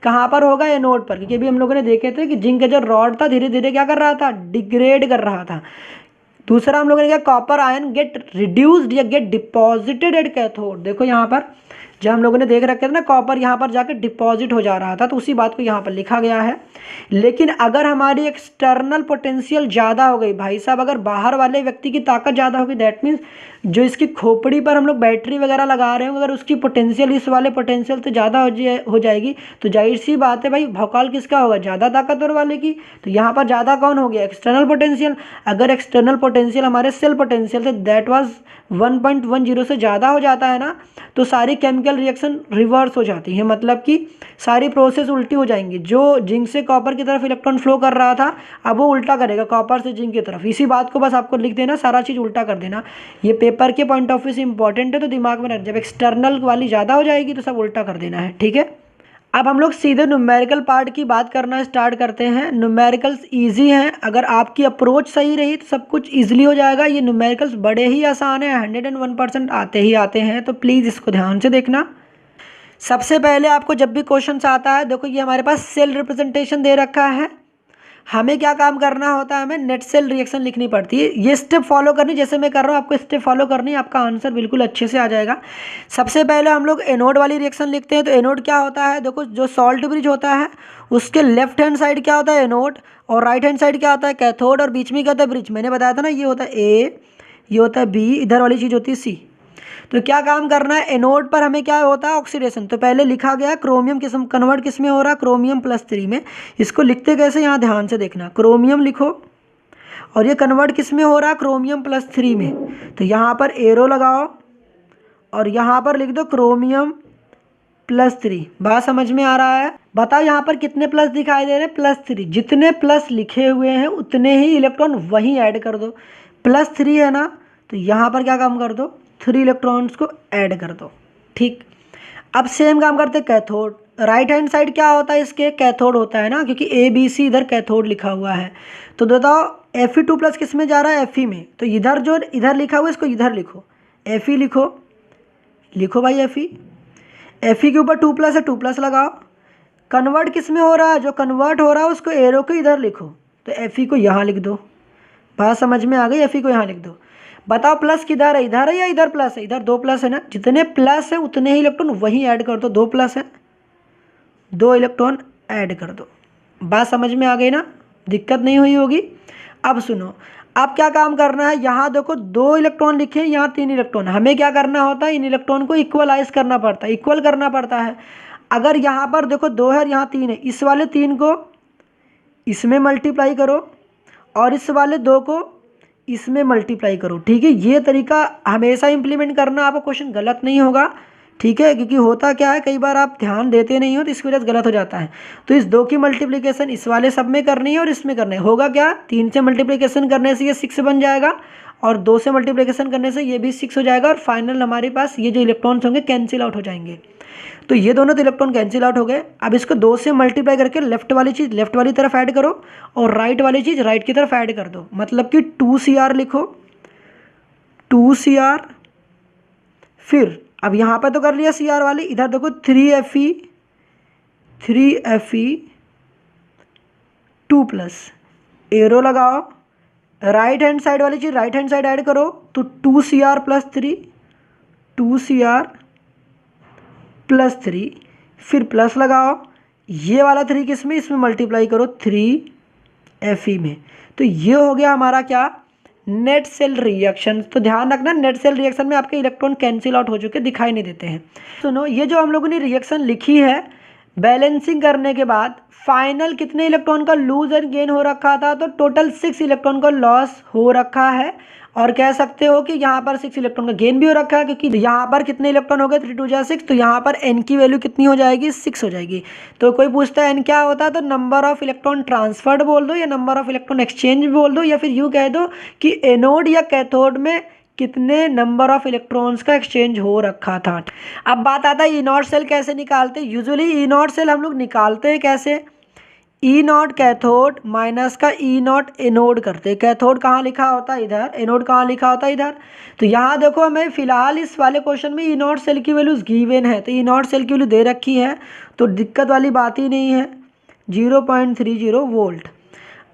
Speaker 1: कहाँ पर होगा, एनोड पर, क्योंकि अभी हम लोगों ने देखे थे कि जिंक का जो रॉड था धीरे धीरे क्या कर रहा था, डिग्रेड कर रहा था। दूसरा हम लोगों ने क्या, कॉपर आयन गेट रिड्यूस्ड या गेट डिपॉजिटेड एट कैथोड। देखो यहाँ पर जब हम लोगों ने देख रखे थे ना, कॉपर यहाँ पर जाकर डिपॉजिट हो जा रहा था, तो उसी बात को यहाँ पर लिखा गया है। लेकिन अगर हमारी एक्सटर्नल पोटेंशियल ज़्यादा हो गई भाई साहब, अगर बाहर वाले व्यक्ति की ताकत ज़्यादा होगी, दैट मीन्स जो इसकी खोपड़ी पर हम लोग बैटरी वगैरह लगा रहे होंगे, अगर उसकी पोटेंशियल इस वाले पोटेंशियल से ज़्यादा हो जाएगी, तो जाहिर सी बात है भाई भौकाल किसका होगा, ज़्यादा ताकतवर वाले की। तो यहाँ पर ज़्यादा कौन हो गया, एक्सटर्नल पोटेंशियल। अगर एक्सटर्नल पोटेंशियल हमारे सेल पोटेंशियल से दैट वाज 1.10 से ज़्यादा हो जाता है ना, तो सारी केमिकल केमिकल रिएक्शन रिवर्स हो जाती है, मतलब कि सारी प्रोसेस उल्टी हो जाएंगी। जो जिंक से कॉपर की तरफ इलेक्ट्रॉन फ्लो कर रहा था अब वो उल्टा करेगा कॉपर से जिंक की तरफ। इसी बात को बस आपको लिख देना, सारा चीज़ उल्टा कर देना। ये पेपर के पॉइंट ऑफ व्यू से इंपॉर्टेंट है, तो दिमाग में रख, जब एक्सटर्नल वाली ज़्यादा हो जाएगी तो सब उल्टा कर देना है, ठीक है। अब हम लोग सीधे न्यूमेरिकल पार्ट की बात करना स्टार्ट करते हैं। न्यूमेरिकल्स इजी हैं, अगर आपकी अप्रोच सही रही तो सब कुछ इजीली हो जाएगा। ये न्यूमेरिकल्स बड़े ही आसान है, 101% आते ही आते हैं, तो प्लीज़ इसको ध्यान से देखना। सबसे पहले आपको जब भी क्वेश्चन आता है, देखो ये हमारे पास सेल रिप्रेजेंटेशन दे रखा है, हमें क्या काम करना होता है, हमें नेट सेल रिएक्शन लिखनी पड़ती है। ये स्टेप फॉलो करनी, जैसे मैं कर रहा हूँ आपको स्टेप फॉलो करनी, आपका आंसर बिल्कुल अच्छे से आ जाएगा। सबसे पहले हम लोग एनोड वाली रिएक्शन लिखते हैं। तो एनोड क्या होता है, देखो जो सॉल्ट ब्रिज होता है उसके लेफ्ट हैंड साइड क्या होता है एनोड, और राइट हैंड साइड क्या होता है कैथोड, और बीच में क्या होता है ब्रिज। मैंने बताया था ना, ये होता है ए, ये होता है बी, इधर वाली चीज़ होती है सी। तो क्या काम करना है, एनोड पर हमें क्या होता है ऑक्सीडेशन। तो पहले लिखा गया क्रोमियम किस्म कन्वर्ट किस में हो रहा है, क्रोमियम+3 में। इसको लिखते कैसे, यहाँ ध्यान से देखना, क्रोमियम लिखो और ये कन्वर्ट किस में हो रहा है, क्रोमियम+3 में। तो यहाँ पर एरो लगाओ और यहाँ पर लिख दो क्रोमियम+3। बात समझ में आ रहा है। बताओ यहाँ पर कितने प्लस दिखाई दे रहे हैं, +3। जितने प्लस लिखे हुए हैं उतने ही इलेक्ट्रॉन वहीं ऐड कर दो। +3 है ना, तो यहाँ पर क्या काम कर दो, 3 इलेक्ट्रॉन्स को ऐड कर दो, ठीक। अब सेम काम करते कैथोड। राइट हैंड साइड क्या होता है इसके, कैथोड होता है ना, क्योंकि ABC इधर कैथोड लिखा हुआ है। तो बताओ Fe2+ किस में जा रहा है, Fe में। तो इधर जो इधर लिखा हुआ है इसको इधर लिखो, Fe लिखो, लिखो भाई Fe के ऊपर 2+ है, 2+ लगाओ। कन्वर्ट किस में हो रहा है, जो कन्वर्ट हो रहा है उसको एरो को इधर लिखो, तो Fe को यहाँ लिख दो। बात समझ में आ गई, Fe को यहाँ लिख दो। बताओ प्लस किधर है, इधर है या इधर प्लस है, इधर 2 प्लस है ना, जितने प्लस है उतने ही इलेक्ट्रॉन वहीं ऐड कर दो। 2 प्लस है, 2 इलेक्ट्रॉन ऐड कर दो। बात समझ में आ गई ना, दिक्कत नहीं हुई होगी। अब सुनो, अब क्या काम करना है, यहाँ देखो 2 इलेक्ट्रॉन लिखे, यहाँ 3 इलेक्ट्रॉन। हमें क्या करना होता है, इन इलेक्ट्रॉन को इक्वलाइज करना पड़ता है, इक्वल करना पड़ता है। अगर यहाँ पर देखो 2 है और यहाँ 3 है, इस वाले 3 को इसमें मल्टीप्लाई करो और इस वाले 2 को इसमें मल्टीप्लाई करो, ठीक है। ये तरीका हमेशा इंप्लीमेंट करना, आपको क्वेश्चन गलत नहीं होगा, ठीक है। क्योंकि होता क्या है, कई बार आप ध्यान देते नहीं हो तो इसकी वजह से गलत हो जाता है। तो इस 2 की मल्टीप्लिकेशन इस वाले सब में करनी है और इसमें करना है। होगा क्या, 3 से मल्टीप्लिकेशन करने से ये 6 बन जाएगा और 2 से मल्टीप्लिकेशन करने से ये भी 6 हो जाएगा, और फाइनल हमारे पास ये जो इलेक्ट्रॉन्स होंगे कैंसिल आउट हो जाएंगे। तो ये दोनों तो इलेक्ट्रॉन कैंसिल आउट हो गए। अब इसको 2 से मल्टीप्लाई करके लेफ्ट वाली चीज़ लेफ्ट वाली तरफ ऐड करो और राइट वाली चीज़ राइट की तरफ ऐड कर दो, मतलब कि 2Cr लिखो, 2Cr। फिर अब यहाँ पर तो कर लिया Cr वाली, इधर देखो 3Fe2+, एरो लगाओ, राइट हैंड साइड वाली चीज़ राइट हैंड साइड ऐड करो, तो 2Cr+3, 2Cr+3, फिर प्लस लगाओ, ये वाला 3 किस में, इसमें मल्टीप्लाई करो 3Fe में। तो ये हो गया हमारा क्या, नेट सेल रिएक्शन। तो ध्यान रखना, नेट सेल रिएक्शन में आपके इलेक्ट्रॉन कैंसिल आउट हो चुके, दिखाई नहीं देते हैं। सुनो, ये जो हम लोगों ने रिएक्शन लिखी है, बैलेंसिंग करने के बाद फाइनल कितने इलेक्ट्रॉन का लूज एंड गेन हो रखा था, तो टोटल 6 इलेक्ट्रॉन का लॉस हो रखा है। और कह सकते हो कि यहाँ पर 6 इलेक्ट्रॉन का गेन भी हो रखा है, क्योंकि यहाँ पर कितने इलेक्ट्रॉन हो गए, 3 2 जा 6, तो यहाँ पर n की वैल्यू कितनी हो जाएगी, 6 हो जाएगी। तो कोई पूछता है n क्या होता है, तो नंबर ऑफ इलेक्ट्रॉन ट्रांसफर्ड बोल दो, या नंबर ऑफ इलेक्ट्रॉन एक्सचेंज बोल दो, या फिर यूँ कह दो कि एनोड या कैथोड में कितने नंबर ऑफ इलेक्ट्रॉन्स का एक्सचेंज हो रखा था। अब बात आता है ई नॉट सेल कैसे निकालते हैं। यूजुअली ई नॉट सेल हम लोग निकालते हैं कैसे, ई नॉट कैथोड माइनस का ई नॉट एनोड करते हैं। कैथोड कहाँ लिखा होता है, इधर, एनोड कहाँ लिखा होता है, इधर। तो यहाँ देखो हमें फिलहाल इस वाले क्वेश्चन में ई नॉट सेल की वैल्यूज गिवन है, तो ई नॉट सेल की वैल्यू दे रखी है, तो दिक्कत वाली बात ही नहीं है, 0.30 वोल्ट।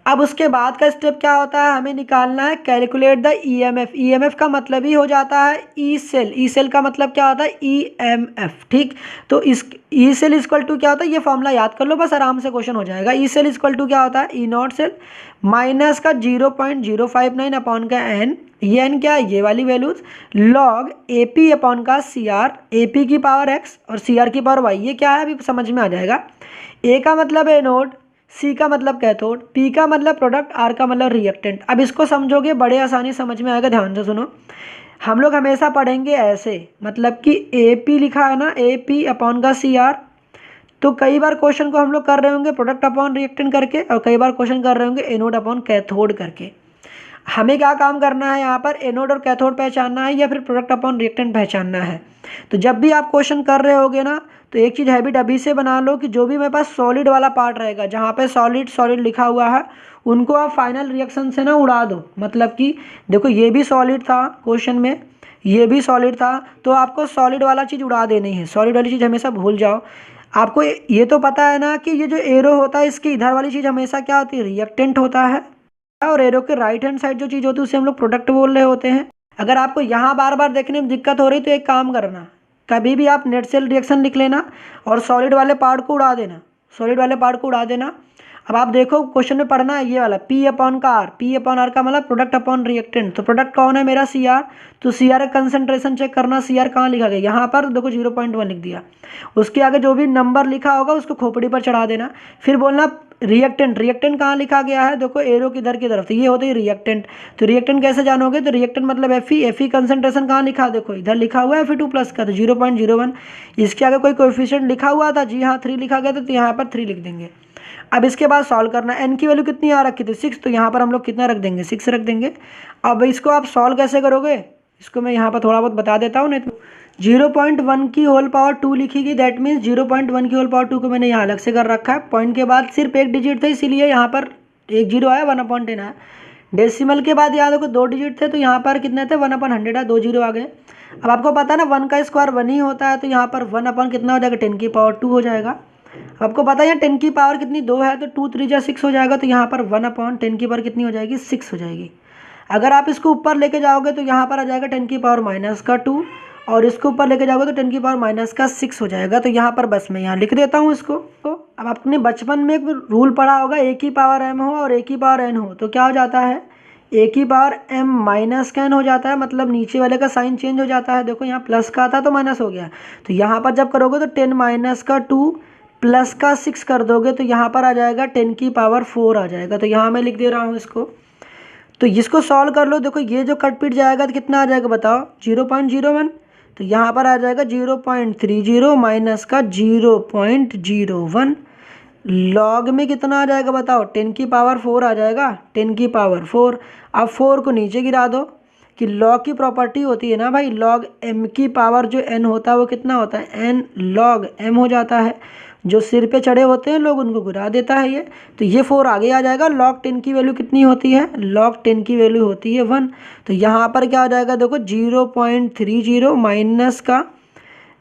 Speaker 1: अब उसके बाद का स्टेप क्या होता है, हमें निकालना है कैलकुलेट द ईएमएफ। ईएमएफ का मतलब ही हो जाता है ई सेल। ई सेल का मतलब क्या होता है, ईएमएफ, ठीक। तो इस ई सेल इक्वल टू क्या होता है, ये फॉर्मूला याद कर लो बस, आराम से क्वेश्चन हो जाएगा। ई सेल इक्वल टू क्या होता है, ई नॉट सेल माइनस का 0.059 अपॉन का एन, ये एन क्या है, ये वाली वैल्यूज, लॉग AP अपॉन का CR, AP की पावर x और CR की पावर y। ये क्या है अभी समझ में आ जाएगा। A का मतलब है एनोड, C का मतलब कैथोड, P का मतलब प्रोडक्ट, R का मतलब रिएक्टेंट। अब इसको समझोगे बड़े आसानी समझ में आएगा, ध्यान से सुनो। हम लोग हमेशा पढ़ेंगे ऐसे, मतलब कि AP लिखा है ना, AP अपॉन का CR, तो कई बार क्वेश्चन को हम लोग कर रहे होंगे प्रोडक्ट अपॉन रिएक्टेंट करके, और कई बार क्वेश्चन कर रहे होंगे एनोड अपॉन कैथोड करके। हमें क्या काम करना है यहाँ पर, एनोड और कैथोड पहचानना है या फिर प्रोडक्ट अपॉन रिएक्टेंट पहचानना है। तो जब भी आप क्वेश्चन कर रहे होगे ना, तो एक चीज़ हैबिट अभी से बना लो कि जो भी मेरे पास सॉलिड वाला पार्ट रहेगा, जहाँ पे सॉलिड सॉलिड लिखा हुआ है, उनको आप फाइनल रिएक्शन से ना उड़ा दो। मतलब कि देखो ये भी सॉलिड था क्वेश्चन में, ये भी सॉलिड था, तो आपको सॉलिड वाला चीज़ उड़ा देनी है, सॉलिड वाली चीज़ हमेशा भूल जाओ। आपको ये तो पता है ना कि ये जो एरो होता है, इसकी इधर वाली चीज़ हमेशा क्या होती है, रिएक्टेंट होता है, और एरो के राइट हैंड साइड जो चीज़ होती है उसे हम लोग प्रोडक्ट बोल रहे होते हैं। अगर आपको यहाँ बार बार देखने में दिक्कत हो रही तो एक काम करना, कभी भी आप नेट सेल रिएक्शन लिख लेना और सॉलिड वाले पार्ट को उड़ा देना, सॉलिड वाले पार्ट को उड़ा देना। अब आप देखो क्वेश्चन में पढ़ना है ये वाला P अपॉन का R, P अपॉन R का मतलब प्रोडक्ट अपॉन रिएक्टेंट। तो प्रोडक्ट कौन है मेरा, CR, तो CR का कंसंट्रेशन चेक करना, CR कहाँ लिखा गया, यहाँ पर देखो 0.1 लिख दिया, उसके आगे जो भी नंबर लिखा होगा उसको खोपड़ी पर चढ़ा देना, फिर बोलना रिएक्टेंट, रिएक्टेंट कहाँ लिखा गया है, देखो एरो किधर की तरफ, तो ये होती है रिएक्टेंट। तो रिएक्टेंट कैसे जानोगे, तो रिएक्टेंट मतलब Fe कंसंट्रेशन कहाँ लिखा, देखो इधर लिखा हुआ है Fe2+ का, तो 0.01। इसके आगे कोई कोएफिशिएंट लिखा हुआ था, जी हाँ 3 लिखा गया था, तो यहाँ पर 3 लिख देंगे। अब इसके बाद सॉल्व करना, एन की वैल्यू कितनी आ रखी थी 6, तो यहाँ पर हम लोग कितना रख देंगे, 6 रख देंगे। अब इसको आप सॉल्व कैसे करोगे, इसको मैं यहाँ पर थोड़ा बहुत बता देता हूँ, नहीं तो 0.1 की होल पावर 2 लिखी, दैट मीन्स 0.1 की होल पावर 2 को मैंने यहाँ अलग से कर रखा है। पॉइंट के बाद सिर्फ एक डिजिट था, इसीलिए यहाँ पर एक जीरो आया, 1/10 आया। डेसिमल के बाद याद हो 2 डिजिट थे, तो यहाँ पर कितने थे, 1/100 है, 2 जीरो आ गए। अब आपको पता है ना 1 का स्क्वायर 1 ही होता है, तो यहाँ पर 1 अपॉन कितना हो जाएगा, 10 की पावर 2 हो जाएगा। आपको पता है यहाँ 10 की पावर कितनी, 2 है, तो 2 3 जा 6 हो जाएगा, तो यहाँ पर 1/10 की पावर कितनी हो जाएगी, 6 हो जाएगी। अगर आप इसको ऊपर लेके जाओगे तो यहाँ पर आ जाएगा 10 की पावर -2, और इसको ऊपर लेके जाओगे तो 10 की पावर -6 हो जाएगा। तो यहाँ पर बस मैं यहाँ लिख देता हूँ इसको। तो अब आपने बचपन में एक रूल पढ़ा होगा, ए की पावर m हो और ए की पावर n हो, तो क्या हो जाता है, ए की पावर m-n हो जाता है, मतलब नीचे वाले का साइन चेंज हो जाता है। देखो यहाँ प्लस का था तो माइनस हो गया, तो यहाँ पर जब करोगे तो 10-2 प्लस का 6 कर दोगे, तो यहाँ पर आ जाएगा 10 की पावर 4 आ जाएगा। तो यहाँ मैं लिख दे रहा हूँ इसको। तो इसको सॉल्व कर लो, देखो ये जो कट पिट जाएगा तो कितना आ जाएगा बताओ, 0.01, तो यहाँ पर आ जाएगा 0.30 माइनस का 0.01, लॉग में कितना आ जाएगा बताओ, 10 की पावर 4 आ जाएगा, 10 की पावर 4। अब 4 को नीचे गिरा दो, कि लॉग की प्रॉपर्टी होती है ना भाई, लॉग m की पावर जो n होता है वो कितना होता है, n log m हो जाता है। जो सिर पे चढ़े होते हैं लोग उनको गिरा देता है ये, तो ये 4 आगे आ जाएगा। log 10 की वैल्यू कितनी होती है, log 10 की वैल्यू होती है 1, तो यहाँ पर क्या हो जाएगा देखो 0.30 माइनस का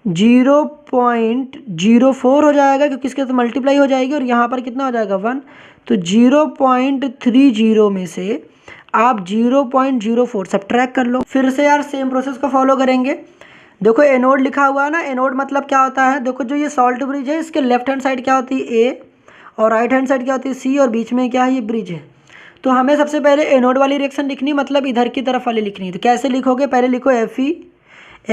Speaker 1: 0.04 हो जाएगा, क्योंकि इसके साथ मल्टीप्लाई हो जाएगी, और यहाँ पर कितना हो जाएगा 1, तो 0.30 में से आप 0.04 सब्ट्रैक्ट कर लो। फिर से यार सेम प्रोसेस को फॉलो करेंगे। देखो एनोड लिखा हुआ है ना, एनोड मतलब क्या होता है, देखो जो ये सॉल्ट ब्रिज है इसके लेफ्ट हैंड साइड क्या होती है ए, और राइट हैंड साइड क्या होती है सी, और बीच में क्या है, ये ब्रिज है। तो हमें सबसे पहले एनोड वाली रिएक्शन लिखनी, मतलब इधर की तरफ वाली लिखनी है। तो कैसे लिखोगे, पहले लिखो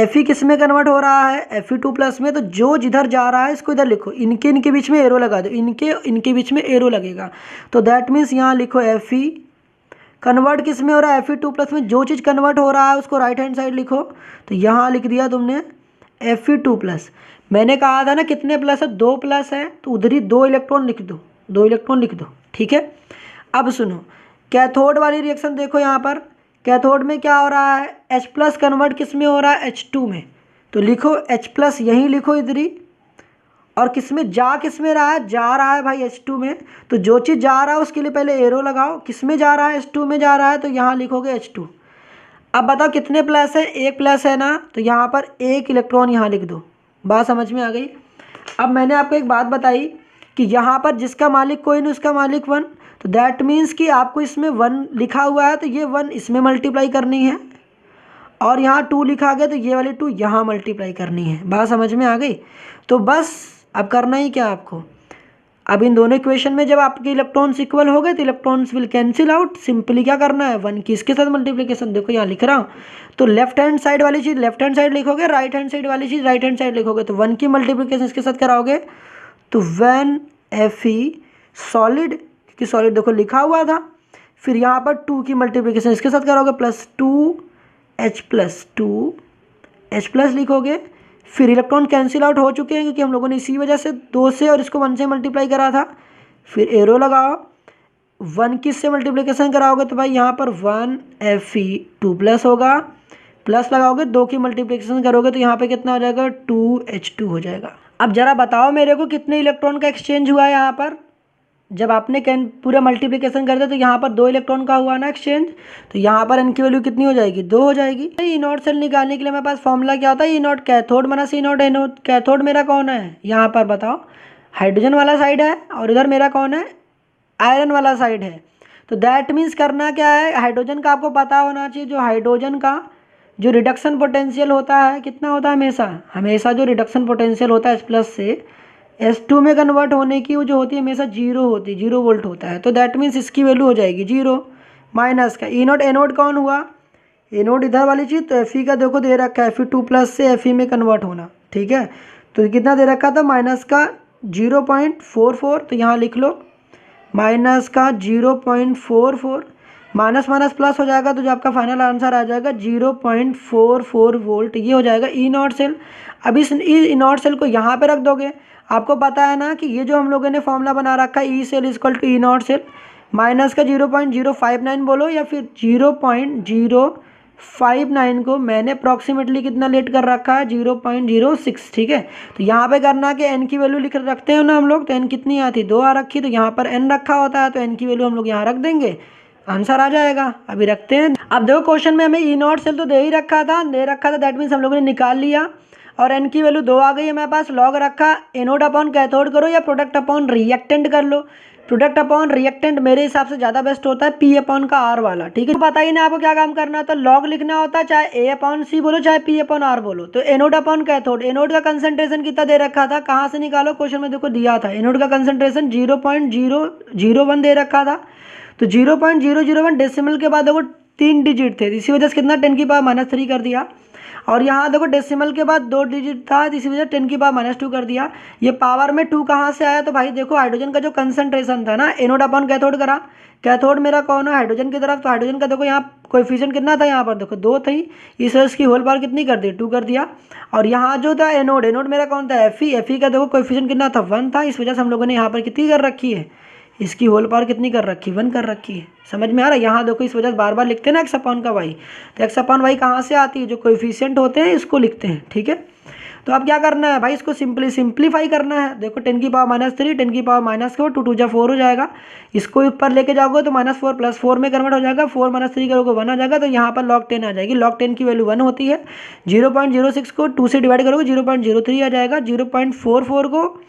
Speaker 1: Fe किस में कन्वर्ट हो रहा है, Fe2+ में, तो जो जिधर जा रहा है इसको इधर लिखो, इनके बीच में एरो लगा दो, इनके बीच में एरो लगेगा, तो दैट मीन्स यहाँ लिखो Fe कन्वर्ट किस में हो रहा है, Fe2+ में, जो चीज़ कन्वर्ट हो रहा है उसको राइट हैंड साइड लिखो। तो यहाँ लिख दिया तुमने Fe2+। मैंने कहा था ना कितने प्लस है, 2 प्लस है, तो उधर ही 2 इलेक्ट्रॉन लिख दो, 2 इलेक्ट्रॉन लिख दो, ठीक है। अब सुनो कैथोड वाली रिएक्शन देखो, यहाँ पर कैथोड में क्या हो रहा है, H+ कन्वर्ट किस में हो रहा है, H2 में, तो लिखो H+ यहीं लिखो इधर ही, और किस में किस में रहा है, जा रहा है भाई H2 में, तो जो चीज़ जा रहा है उसके लिए पहले एरो लगाओ, किस में जा रहा है, H2 में जा रहा है, तो यहाँ लिखोगे H2। अब बताओ कितने प्लस है, 1 प्लस है ना, तो यहाँ पर 1 इलेक्ट्रॉन यहाँ लिख दो। बात समझ में आ गई। अब मैंने आपको एक बात बताई कि यहाँ पर जिसका मालिक कोई नहीं उसका मालिक 1, तो दैट मीन्स कि आपको इसमें 1 लिखा हुआ है तो ये 1 इसमें मल्टीप्लाई करनी है, और यहाँ 2 लिखा गया तो ये वाली 2 यहाँ मल्टीप्लाई करनी है। बात समझ में आ गई। तो बस अब करना ही क्या आपको, अब इन दोनों इक्वेशन में जब आपके इलेक्ट्रॉन्स इक्वल हो गए तो electrons will cancel out. Simply क्या करना है, 1 की इसके साथ मल्टीप्लिकेशन, देखो यहाँ लिख रहा हूँ, तो लेफ्ट हैंड साइड वाली चीज़ लेफ्ट हैंड साइड लिखोगे, राइट हैंड साइड वाली चीज़ राइट हैंड साइड लिखोगे, तो 1 की मल्टीप्लिकेशन इसके साथ कराओगे, तो 1 Fe सॉलिड, क्योंकि सॉलिड देखो लिखा हुआ था, फिर यहाँ पर 2 की मल्टीप्लिकेशन इसके साथ करोगे, +2 H+, लिखोगे। फिर इलेक्ट्रॉन कैंसिल आउट हो चुके हैं क्योंकि हम लोगों ने इसी वजह से 2 से और इसको 1 से मल्टीप्लाई करा था। फिर एरो लगाओ, 1 किस से मल्टीप्लिकेशन कराओगे तो भाई यहाँ पर 1 Fe2+ होगा, प्लस लगाओगे 2 की मल्टीप्लिकेशन करोगे तो यहाँ पे कितना हो जाएगा 2H2 हो जाएगा। अब जरा बताओ मेरे को कितने इलेक्ट्रॉन का एक्सचेंज हुआ है यहाँ पर। जब आपने पूरा मल्टीप्लिकेशन कर दिया तो यहाँ पर 2 इलेक्ट्रॉन का हुआ ना एक्सचेंज, तो यहाँ पर n की वैल्यू कितनी हो जाएगी 2 हो जाएगी। ई नॉट सेल निकालने के लिए मेरे पास फॉर्मूला क्या होता है, E naught cathode minus E naught anode. Cathode मेरा कौन है यहाँ पर बताओ, हाइड्रोजन वाला साइड है, और इधर मेरा कौन है आयरन वाला साइड है। तो दैट मीन्स करना क्या है, हाइड्रोजन का आपको पता होना चाहिए, जो हाइड्रोजन का जो रिडक्शन पोटेंशियल होता है कितना होता है, हमेशा जो रिडक्शन पोटेंशियल होता है H+ से S2 में कन्वर्ट होने की वो जो होती है हमेशा 0 होती है, 0 वोल्ट होता है। तो दैट मीन्स इसकी वैल्यू हो जाएगी 0 माइनस का ई नॉट एनोड कौन हुआ, एनोड इधर वाली चीज़, तो Fe का देखो दे रखा है Fe2+ से Fe में कन्वर्ट होना, ठीक है। तो कितना दे रखा था माइनस का 0.44, तो यहाँ लिख लो माइनस का 0.44, माइनस माइनस प्लस हो जाएगा तो जो आपका फाइनल आंसर आ जाएगा 0.44 वोल्ट, ये हो जाएगा ई नॉट सेल। अब इस ई नॉट सेल को यहाँ पे रख दोगे, आपको पता है ना कि ये जो हम लोगों ने फॉर्मूला बना रखा है E cell equal to E not cell, minus का 0.059 बोलो या फिर 0.059 को मैंने अप्रॉक्सीमेटली कितना लेट कर रखा है 0.06, ठीक है। तो यहाँ पे करना कि n की वैल्यू लिख रखते हैं ना हम लोग, तो n कितनी आती 2 आ रखी, तो यहाँ पर n रखा होता है तो n की वैल्यू हम लोग यहाँ रख देंगे, आंसर आ जाएगा। अभी रखते हैं। अब देखो क्वेश्चन में हमें ई नॉट सेल तो दे रखा था, दैट मीन्स हम लोगों ने निकाल लिया, और n की वैल्यू 2 आ गई है मेरे पास। लॉग रखा, एनोड अपॉन कैथोड करो या प्रोडक्ट अपॉन रिएक्टेंट कर लो। प्रोडक्ट अपॉन रिएक्टेंट मेरे हिसाब से ज़्यादा बेस्ट होता है P अपॉन का R वाला, ठीक है। तो पता ही नहीं आपको क्या काम करना होता है, लॉग लिखना होता है, चाहे A/C बोलो चाहे P अपॉन R बोलो। तो एनोड अपॉन कैथोड, एनोड का कंसंट्रेशन कितना दे रखा था, कहाँ से निकालो, क्वेश्चन में देखो दिया था एनोड का कंसंट्रेशन 0.001 दे रखा था। तो 0.001 डेसिमल के बाद देखो 3 डिजिट थे, इसी वजह से कितना 10⁻³ कर दिया। और यहाँ देखो डेसिमल के बाद 2 डिजिट था, इसी वजह से 10⁻² कर दिया। ये पावर में 2 कहाँ से आया, तो भाई देखो हाइड्रोजन का जो कंसंट्रेशन था ना, एनोड अपॉन कैथोड करा, कैथोड मेरा कौन है हाइड्रोजन की तरफ, तो हाइड्रोजन का देखो यहाँ कोएफिशिएंट कितना था, यहाँ पर देखो 2 थी, इस वजह की होल पावर कितनी कर दी 2 कर दिया। और यहाँ जो था एनोड, एनोड मेरा कौन था Fe का देखो कोएफिशिएंट कितना था 1 था, इस वजह से हम लोगों ने यहाँ पर कितनी कर रखी है, इसकी होल पावर कितनी कर रखी 1 कर रखी है। समझ में आ रहा है, यहाँ देखो इस वजह से बार बार लिखते हैं ना x अपॉन का y, तो x अपॉन y कहाँ से आती है, जो कोएफिशिएंट होते हैं इसको लिखते हैं, ठीक है। तो अब क्या करना है भाई, इसको सिंप्लीफाई करना है। देखो 10⁻³ 10⁻⁴ 2 2 जा 4 हो जाएगा, इसको ऊपर लेके जाओगे तो -4 + 4 में कन्वर्ट हो जाएगा, 4 - 3 करोगे 1 आ जाएगा, तो यहाँ पर log 10 आ जाएगी। log 10 की वैल्यू 1 होती है। 0.06 को 2 से डिवाइड करोगे 0.03 आ जाएगा, 0.44 को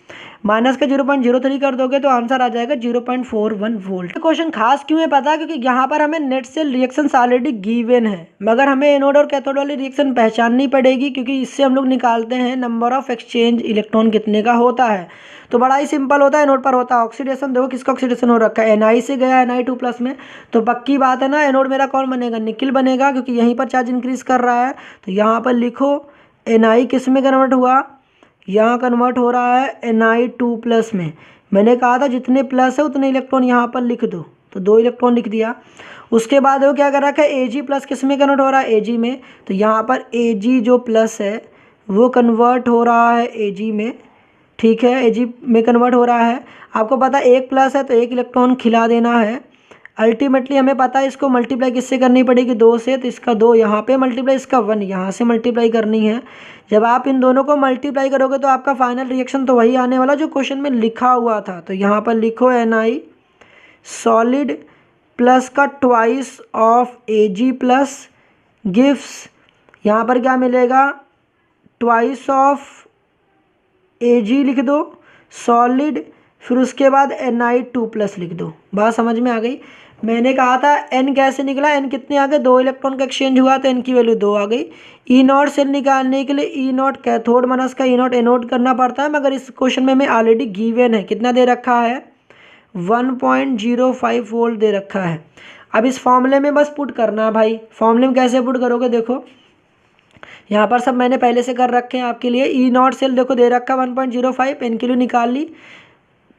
Speaker 1: माइनस का 0.03 कर दोगे तो आंसर आ जाएगा 0.41 वोल्ट। क्वेश्चन खास क्यों है पता है, क्योंकि यहाँ पर हमें net cell reaction already given है, मगर हमें एनोड और कैथोड वाली रिएक्शन पहचाननी पड़ेगी, क्योंकि इससे हम लोग निकालते हैं नंबर ऑफ एक्सचेंज इलेक्ट्रॉन कितने का होता है। तो बड़ा ही सिंपल होता है, एनोड पर होता है ऑक्सीडेशन। देखो किसका ऑक्सीडेशन हो रखा है, Na से गया Na2+ में, तो पक्की बात है ना एनोड मेरा कौन बनेगा निकिल बनेगा, क्योंकि यहीं पर चार्ज इंक्रीज कर रहा है। तो यहाँ पर लिखो Na किस में कन्वर्ट हुआ, यहाँ कन्वर्ट हो रहा है Na2+ में। मैंने कहा था जितने प्लस है उतने इलेक्ट्रॉन यहाँ पर लिख दो, तो 2 इलेक्ट्रॉन लिख दिया। उसके बाद वो क्या कर रखा है Ag+ किस में कन्वर्ट हो रहा है Ag में, तो यहाँ पर Ag जो प्लस है वो कन्वर्ट हो रहा है Ag में, ठीक है, Ag में कन्वर्ट हो रहा है। आपको पता है 1 प्लस है तो 1 इलेक्ट्रॉन खिला देना है। अल्टीमेटली हमें पता है इसको मल्टीप्लाई किससे करनी पड़ेगी 2 से, तो इसका 2 यहाँ पे मल्टीप्लाई, इसका 1 यहाँ से मल्टीप्लाई करनी है। जब आप इन दोनों को मल्टीप्लाई करोगे तो आपका फाइनल रिएक्शन तो वही आने वाला जो क्वेश्चन में लिखा हुआ था। तो यहाँ पर लिखो Na सॉलिड प्लस का ट्वाइस ऑफ Ag+ गिव्स, यहाँ पर क्या मिलेगा ट्वाइस ऑफ Ag लिख दो सॉलिड, फिर उसके बाद Na2+ लिख दो। बात समझ में आ गई। मैंने कहा था n कैसे निकला, n कितने आ गए 2 इलेक्ट्रॉन का एक्सचेंज हुआ तो n की वैल्यू 2 आ गई। ई नॉट सेल निकालने के लिए ई नॉट कैथोड माइनस का ई नॉट एनोड करना पड़ता है, मगर इस क्वेश्चन में हमें ऑलरेडी गिवन है, कितना दे रखा है 1.05 वोल्ट दे रखा है। अब इस फॉर्मूले में बस पुट करना है भाई। फॉर्मूले में कैसे पुट करोगे, देखो यहाँ पर सब मैंने पहले से कर रखे हैं आपके लिए। ई नॉट सेल देखो दे रखा 1.05, n की वैल्यू निकाल ली,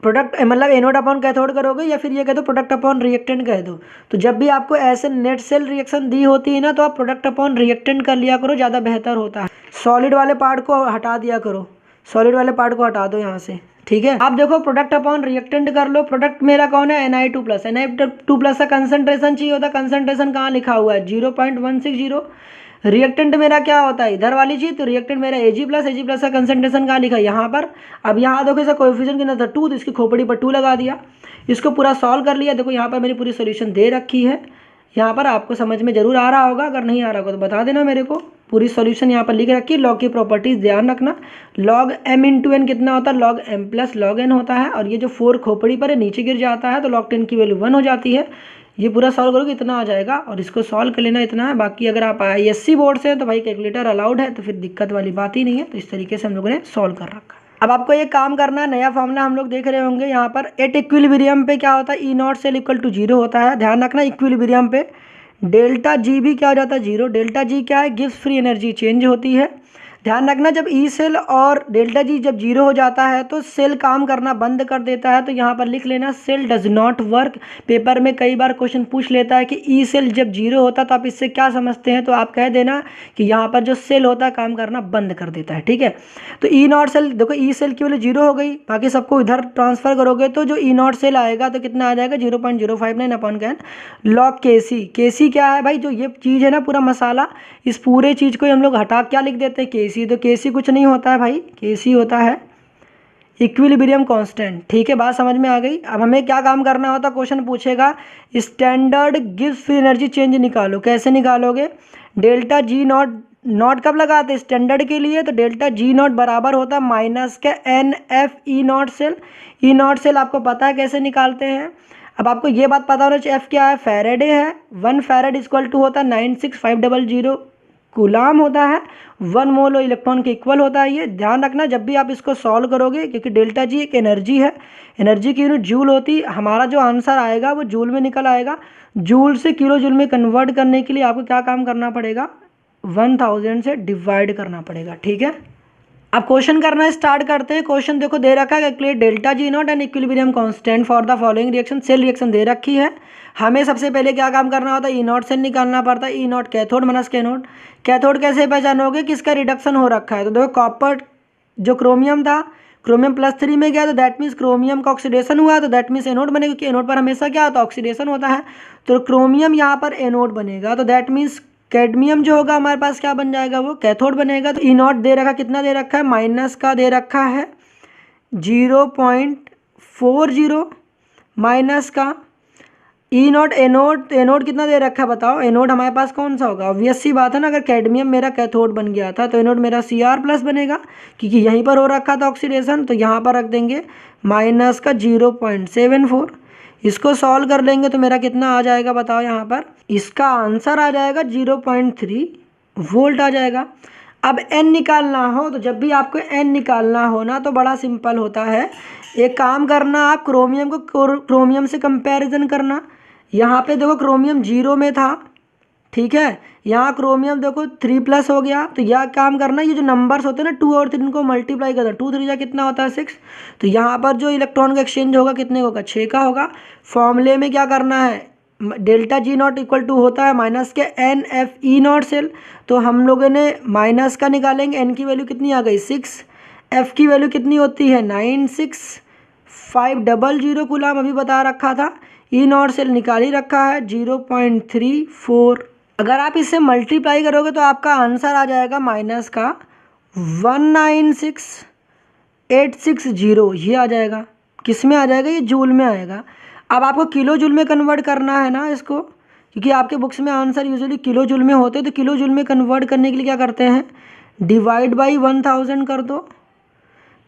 Speaker 1: प्रोडक्ट मतलब एनोड अपॉन कैथोड करोगे या फिर ये कह दो प्रोडक्ट अपॉन रिएक्टेंट कह दो। तो जब भी आपको ऐसे नेट सेल रिएक्शन दी होती है ना, तो आप प्रोडक्ट अपॉन रिएक्टेंट कर लिया करो, ज़्यादा बेहतर होता है। सॉलिड वाले पार्ट को हटा दिया करो, सॉलिड वाले पार्ट को हटा दो यहाँ से, ठीक है। आप देखो प्रोडक्ट अपॉन रिएक्टेंट कर लो। प्रोडक्ट मेरा कौन है, Na2+। Na2+ का कंसंट्रेशन चाहिए होता है, कंसंट्रेशन कहाँ लिखा हुआ है 0.160। रिएक्टेंट मेरा क्या होता है, इधर वाली चीज, तो रिएक्टेंट मेरा Ag+ का कंसंट्रेशन कहाँ लिखा है, यहाँ पर। अब यहाँ देखो इसे कोएफिशिएंट कितना था 2, तो इसकी खोपड़ी पर 2 लगा दिया। इसको पूरा सॉल्व कर लिया। देखो यहाँ पर मेरी पूरी सोल्यूशन दे रखी है। यहाँ पर आपको समझ में जरूर आ रहा होगा, अगर नहीं आ रहा होगा तो बता देना मेरे को। पूरी सॉल्यूशन यहाँ पर लिख रखी है। लॉग की प्रॉपर्टीज ध्यान रखना। log m/n कितना होता है, log m+log n होता है। और ये जो 4 खोपड़ी पर है नीचे गिर जाता है, तो log 10 की वैल्यू 1 हो जाती है। ये पूरा सॉल्व करोगे इतना आ जाएगा, और इसको सॉल्व कर लेना इतना है। बाकी अगर आप ISC बोर्ड से हैं तो भाई कैलकुलेटर अलाउड है, तो फिर दिक्कत वाली बात ही नहीं है। तो इस तरीके से हम लोगों ने सॉल्व कर रखा है। अब आपको ये काम करना है। नया फॉर्मूला हम लोग देख रहे होंगे यहाँ पर। एट इक्विलिब्रियम पे क्या होता है, E0 सेल इक्वल टू 0 होता है। ध्यान रखना इक्विलिब्रियम पे डेल्टा जी भी क्या हो जाता है 0। डेल्टा जी क्या है, गिव्स फ्री एनर्जी चेंज होती है। ध्यान रखना जब ई सेल और डेल्टा जी जब 0 हो जाता है तो सेल काम करना बंद कर देता है। तो यहाँ पर लिख लेना cell does not work. Paper में कई बार क्वेश्चन पूछ लेता है कि ई सेल जब 0 होता है तो आप इससे क्या समझते हैं, तो आप कह देना कि यहाँ पर जो सेल होता है काम करना बंद कर देता है, ठीक है। तो E0 सेल देखो, ई सेल की वैल्यू 0 हो गई, बाकी सबको इधर ट्रांसफर करोगे तो जो E0 सेल आएगा तो कितना आ जाएगा 0.059 log Kc। Kc क्या है भाई, जो ये चीज़ है ना पूरा मसाला, इस पूरे चीज़ को हम लोग हटा क्या लिख देते हैं Kc। तो Kc कुछ नहीं होता है भाई, Kc होता है इक्विलिब्रियम कांस्टेंट, ठीक है। बात समझ में आ गई। अब हमें क्या काम करना होता, क्वेश्चन पूछेगा standard gives free energy change निकालो। कैसे निकालोगे, डेल्टा जी नॉट, नॉट कब लगाते स्टैंडर्ड के लिए, तो डेल्टा जी नॉट बराबर होता है माइनस के NF E0 cell. E0 cell आपको पता है कैसे निकालते हैं। अब आपको ये बात पता होना चाहिए, F क्या है, फैरेडे है। 1 फैरेड इक्वल टू होता है 96500 कूलाम होता है। 1 मोल इलेक्ट्रॉन के इक्वल होता है। ये ध्यान रखना जब भी आप इसको सॉल्व करोगे, क्योंकि डेल्टा जी एक एनर्जी है, एनर्जी की यूनिट जूल होती है। हमारा जो आंसर आएगा वो जूल में निकल आएगा। जूल से किलो जूल में कन्वर्ट करने के लिए आपको क्या काम करना पड़ेगा, 1000 से डिवाइड करना पड़ेगा, ठीक है। अब क्वेश्चन करना स्टार्ट करते हैं। क्वेश्चन देखो दे रखा है, calculate delta G naught and equilibrium constant for the following reaction. Cell reaction दे रखी है। हमें सबसे पहले क्या काम करना होता है, E0 सेल निकालना पड़ता है। E0 cathode minus कैनोड। कैथोड कैसे पहचानोगे, किसका रिडक्शन हो रखा है, तो देखो कॉपर जो क्रोमियम था, क्रोमियम +3 में गया तो दैट मीन्स क्रोमियम का ऑक्सीडेशन हुआ, तो दैट मीन्स एनोड बनेगा, क्योंकि एनोड पर हमेशा क्या होता है, ऑक्सीडेशन होता है। तो क्रोमियम यहाँ पर एनोड बनेगा, तो दैट मीन्स कैडमियम जो होगा हमारे पास क्या बन जाएगा, वो कैथोड बनेगा। तो E0 दे रखा, कितना दे रखा है, माइनस का दे रखा है 0.40 माइनस का E0 एनोड। एनोड कितना दे रखा है बताओ, एनोड हमारे पास कौन सा होगा, ऑब्वियस सी बात है ना। अगर कैडमियम मेरा कैथोड बन गया था तो एनोड मेरा Cr+ बनेगा, क्योंकि यहीं पर हो रखा था ऑक्सीडेशन। तो यहाँ पर रख देंगे माइनस का 0.74। इसको सॉल्व कर लेंगे तो मेरा कितना आ जाएगा बताओ, यहाँ पर इसका आंसर आ जाएगा 0.3 वोल्ट आ जाएगा। अब n निकालना हो, तो जब भी आपको n निकालना हो ना तो बड़ा सिंपल होता है। एक काम करना, आप क्रोमियम को क्रोमियम से कंपैरिजन करना। यहाँ पे देखो क्रोमियम 0 में था, ठीक है। यहाँ क्रोमियम देखो 3+ हो गया। तो यह काम करना, ये जो नंबर्स होते हैं ना 2 और 3 को मल्टीप्लाई करना, 2 3 जा कितना होता है 6। तो यहाँ पर जो इलेक्ट्रॉन का एक्सचेंज होगा कितने होगा, 6 का होगा। फॉर्मूले में क्या करना है, delta G not equal to होता है माइनस के NF E0 सेल। तो हम लोगों ने माइनस का निकालेंगे, n की वैल्यू कितनी आ गई 6, f की वैल्यू कितनी होती है 96500 कूलाम अभी बता रखा था। E0 सेल निकाल ही रखा है 0.34। अगर आप इससे मल्टीप्लाई करोगे तो आपका आंसर आ जाएगा माइनस का 196860, ये आ जाएगा। किस में आ जाएगा, ये जूल में आएगा। अब आपको किलो जूल में कन्वर्ट करना है ना इसको, क्योंकि आपके बुक्स में आंसर यूजुअली किलो जूल में होते हैं। तो किलो जूल में कन्वर्ट करने के लिए क्या करते हैं, डिवाइड बाई 1000 कर दो।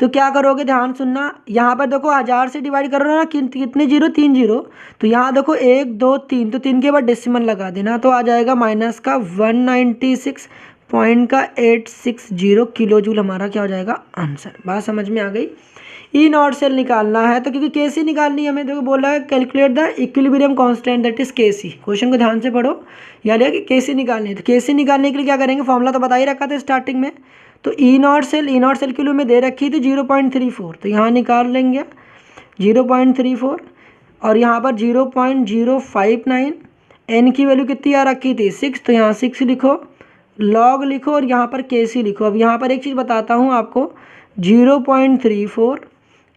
Speaker 1: तो क्या करोगे, ध्यान सुनना, यहाँ पर देखो 1000 से डिवाइड कर रहे हो ना, कितने जीरो, 3 जीरो। तो यहाँ देखो 1 2 3, तो 3 के बाद डेसिमल लगा देना, तो आ जाएगा माइनस का 196.860 किलो जूल हमारा क्या हो जाएगा आंसर। बात समझ में आ गई। E0 सेल निकालना है तो क्योंकि Kc निकालनी है हमें, देखो बोला है calculate the equilibrium constant that is Kc। Question को ध्यान से पढ़ो, याद है कि Kc निकालनी है। तो Kc निकालने के लिए क्या करेंगे, फॉर्मूला तो बता ही रखा था स्टार्टिंग में। तो E0 सेल की वैल्यू में दे रखी थी 0.34, तो यहाँ निकाल लेंगे 0.34 और यहाँ पर 0.059। एन की वैल्यू कितनी आ रखी थी 6, तो यहाँ 6 लिखो, लॉग लिखो और यहाँ पर केसी लिखो। अब यहाँ पर एक चीज़ बताता हूँ आपको, 0.34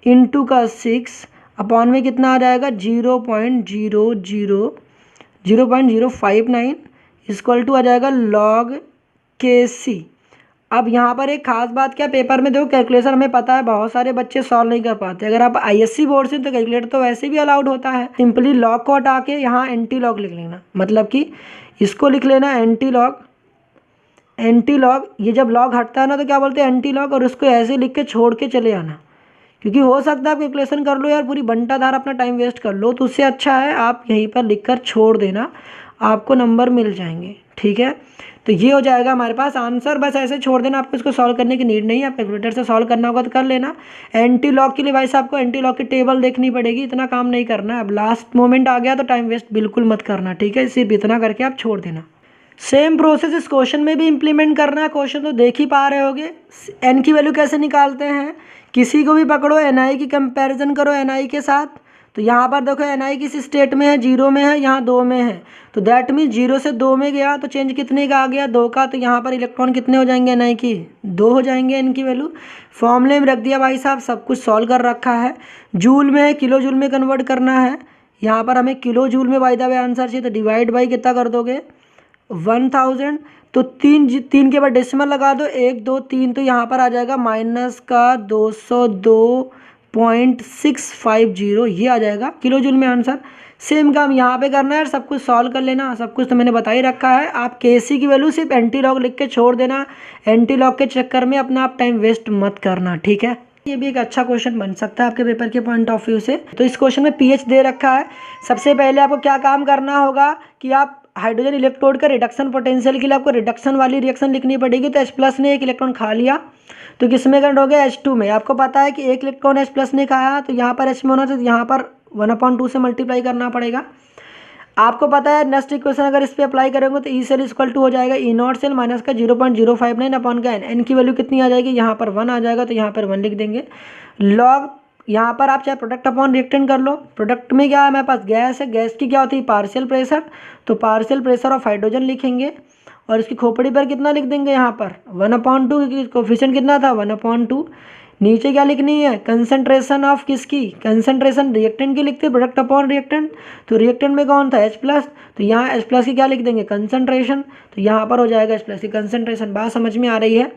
Speaker 1: इंटू का 6 अपॉन में कितना आ जाएगा 0.059 इक्वल टू आ जाएगा लॉग केसी। अब यहाँ पर एक खास बात क्या, पेपर में देखो कैलकुलेशन हमें पता है बहुत सारे बच्चे सॉल्व नहीं कर पाते। अगर आप आईएससी बोर्ड से तो कैलकुलेटर तो वैसे भी अलाउड होता है। सिंपली लॉग को हटा के यहाँ एंटी लॉग लिख लेना, मतलब कि इसको लिख लेना एंटी लॉग। एंटी लॉग, ये जब लॉग हटता है ना तो क्या बोलते हैं एंटी लॉग, और उसको ऐसे लिख के छोड़ के चले आना, क्योंकि हो सकता है आप कैलकुलेशन कर लो यार पूरी बंटाधार अपना टाइम वेस्ट कर लो, तो उससे अच्छा है आप यहीं पर लिख कर छोड़ देना, आपको नंबर मिल जाएंगे। ठीक है, तो ये हो जाएगा हमारे पास आंसर। बस ऐसे छोड़ देना, आपको इसको सॉल्व करने की नीड नहीं है, आप कैलकुलेटर से सॉल्व करना होगा तो कर लेना। एंटी लॉग के लिए भाई साहब आपको एंटी लॉग की टेबल देखनी पड़ेगी, इतना काम नहीं करना है। अब लास्ट मोमेंट आ गया तो टाइम वेस्ट बिल्कुल मत करना, ठीक है, सिर्फ इतना करके आप छोड़ देना। सेम प्रोसेस इस क्वेश्चन में भी इम्प्लीमेंट करना है। क्वेश्चन तो देख ही पा रहे होगे। एन की वैल्यू कैसे निकालते हैं, किसी को भी पकड़ो, एन आई की कंपैरिजन करो एन आई के साथ। तो यहाँ पर देखो एन आई किस स्टेट में है, 0 में है, यहाँ 2 में है, तो दैट मीन्स 0 से 2 में गया तो चेंज कितने का आ गया 2 का, तो यहाँ पर इलेक्ट्रॉन कितने हो जाएंगे एन आई की 2 हो जाएंगे। एन की वैल्यू फॉर्मूले में रख दिया भाई साहब, सब कुछ सॉल्व कर रखा है। जूल में है, किलो जूल में कन्वर्ट करना है, यहाँ पर हमें किलो जूल में बाय द वे आंसर चाहिए, तो डिवाइड बाई कितना कर दोगे 1000, तो तीन के बाद डेसिमल लगा दो 1 2 3, तो यहाँ पर आ जाएगा माइनस का 202.650, ये आ जाएगा किलो जूल में आंसर। सेम काम यहाँ पे करना है, सब कुछ सॉल्व कर लेना, सब कुछ तो मैंने बता ही रखा है। आप केसी की वैल्यू सिर्फ एंटी लॉग लिख के छोड़ देना, एंटी लॉग के चक्कर में अपना आप टाइम वेस्ट मत करना, ठीक है। ये भी एक अच्छा क्वेश्चन बन सकता है आपके पेपर के पॉइंट ऑफ व्यू से। तो इस क्वेश्चन में पीएच दे रखा है। सबसे पहले आपको क्या काम करना होगा कि आप हाइड्रोजन इलेक्ट्रोड का रिडक्शन पोटेंशियल के लिए आपको रिडक्शन वाली रिएक्शन लिखनी पड़ेगी। तो H+ ने एक इलेक्ट्रॉन खा लिया, तो किस में कन्वर्ट हो गया H2 में। आपको पता है कि एक इलेक्ट्रॉन H+ ने खाया, तो यहाँ पर H में होना चाहिए, यहाँ पर 1/2 से मल्टीप्लाई करना पड़ेगा। आपको पता है नेक्स्ट इक्वेशन अगर इस पर अप्लाई करेंगे तो ई सेल इक्वल टू हो जाएगा ई नॉट सेल माइनस का 0.059 अपॉन का एन। एन की वैल्यू कितनी आ जाएगी, यहाँ पर 1 आ जाएगा, तो यहाँ पर 1 लिख देंगे। लॉग यहाँ पर आप चाहे प्रोडक्ट अपॉन रिएक्टेंट कर लो। प्रोडक्ट में क्या है हमारे पास गैस है, गैस की क्या होती है पार्शियल प्रेशर, तो पार्शियल प्रेशर ऑफ हाइड्रोजन लिखेंगे और इसकी खोपड़ी पर कितना लिख देंगे यहाँ पर 1/2, क्योंकि कोफिशिएंट कितना था 1/2। नीचे क्या लिखनी है कंसंट्रेशन ऑफ किसकी, कंसंट्रेशन रिएक्टेंट की लिखते हैं प्रोडक्ट अपॉन रिएक्टेंट, तो रिएक्टेंट में कौन था H+, तो यहाँ H+ की क्या लिख देंगे कंसंट्रेशन, तो यहाँ पर हो जाएगा H+ की कंसंट्रेशन। बात समझ में आ रही है।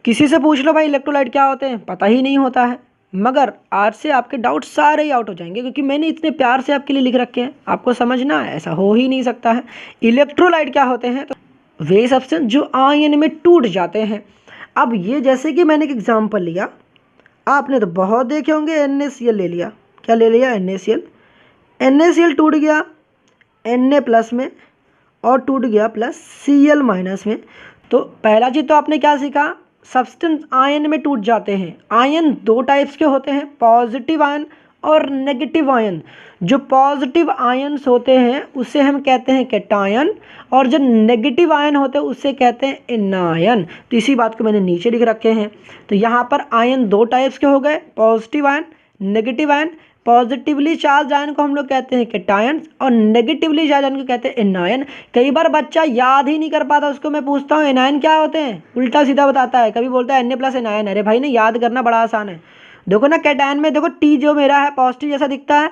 Speaker 1: किसी से पूछ लो भाई इलेक्ट्रोलाइट क्या होते हैं, पता ही नहीं होता है, मगर आज से आपके डाउट सारे ही आउट हो जाएंगे, क्योंकि मैंने इतने प्यार से आपके लिए लिख रखे हैं, आपको समझना है ऐसा हो ही नहीं सकता है। इलेक्ट्रोलाइट क्या होते हैं, तो वे सब्सटेंस जो आयन में टूट जाते हैं। अब ये जैसे कि मैंने एक एग्जाम्पल लिया, आपने तो बहुत देखे होंगे, NaCl ले लिया, क्या ले लिया NaCl, NaCl टूट गया Na+ में और टूट गया प्लस Cl- में। तो पहला चीज़ तो आपने क्या सीखा, सब्सटेंस आयन में टूट जाते हैं। आयन 2 टाइप्स के होते हैं, पॉजिटिव आयन और नेगेटिव आयन। जो पॉजिटिव आयन्स होते हैं उसे हम कहते हैं कैटायन, और जो नेगेटिव आयन होते हैं उससे कहते हैं एनायन। तो इसी बात को मैंने नीचे लिख रखे हैं। तो यहाँ पर आयन 2 टाइप्स के हो गए, positive ion, negative ion. Positively charge ion को हम लोग कहते हैं कैटायन और नेगेटिवली चार्ज आयन को कहते हैं एनायन। कई बार बच्चा याद ही नहीं कर पाता, उसको मैं पूछता हूँ एनायन क्या होते हैं, उल्टा सीधा बताता है, कभी बोलता है Na+ एनायन। अरे भाई ने याद करना बड़ा आसान है। देखो ना कैटायन में देखो T जो मेरा है पॉजिटिव जैसा दिखता है,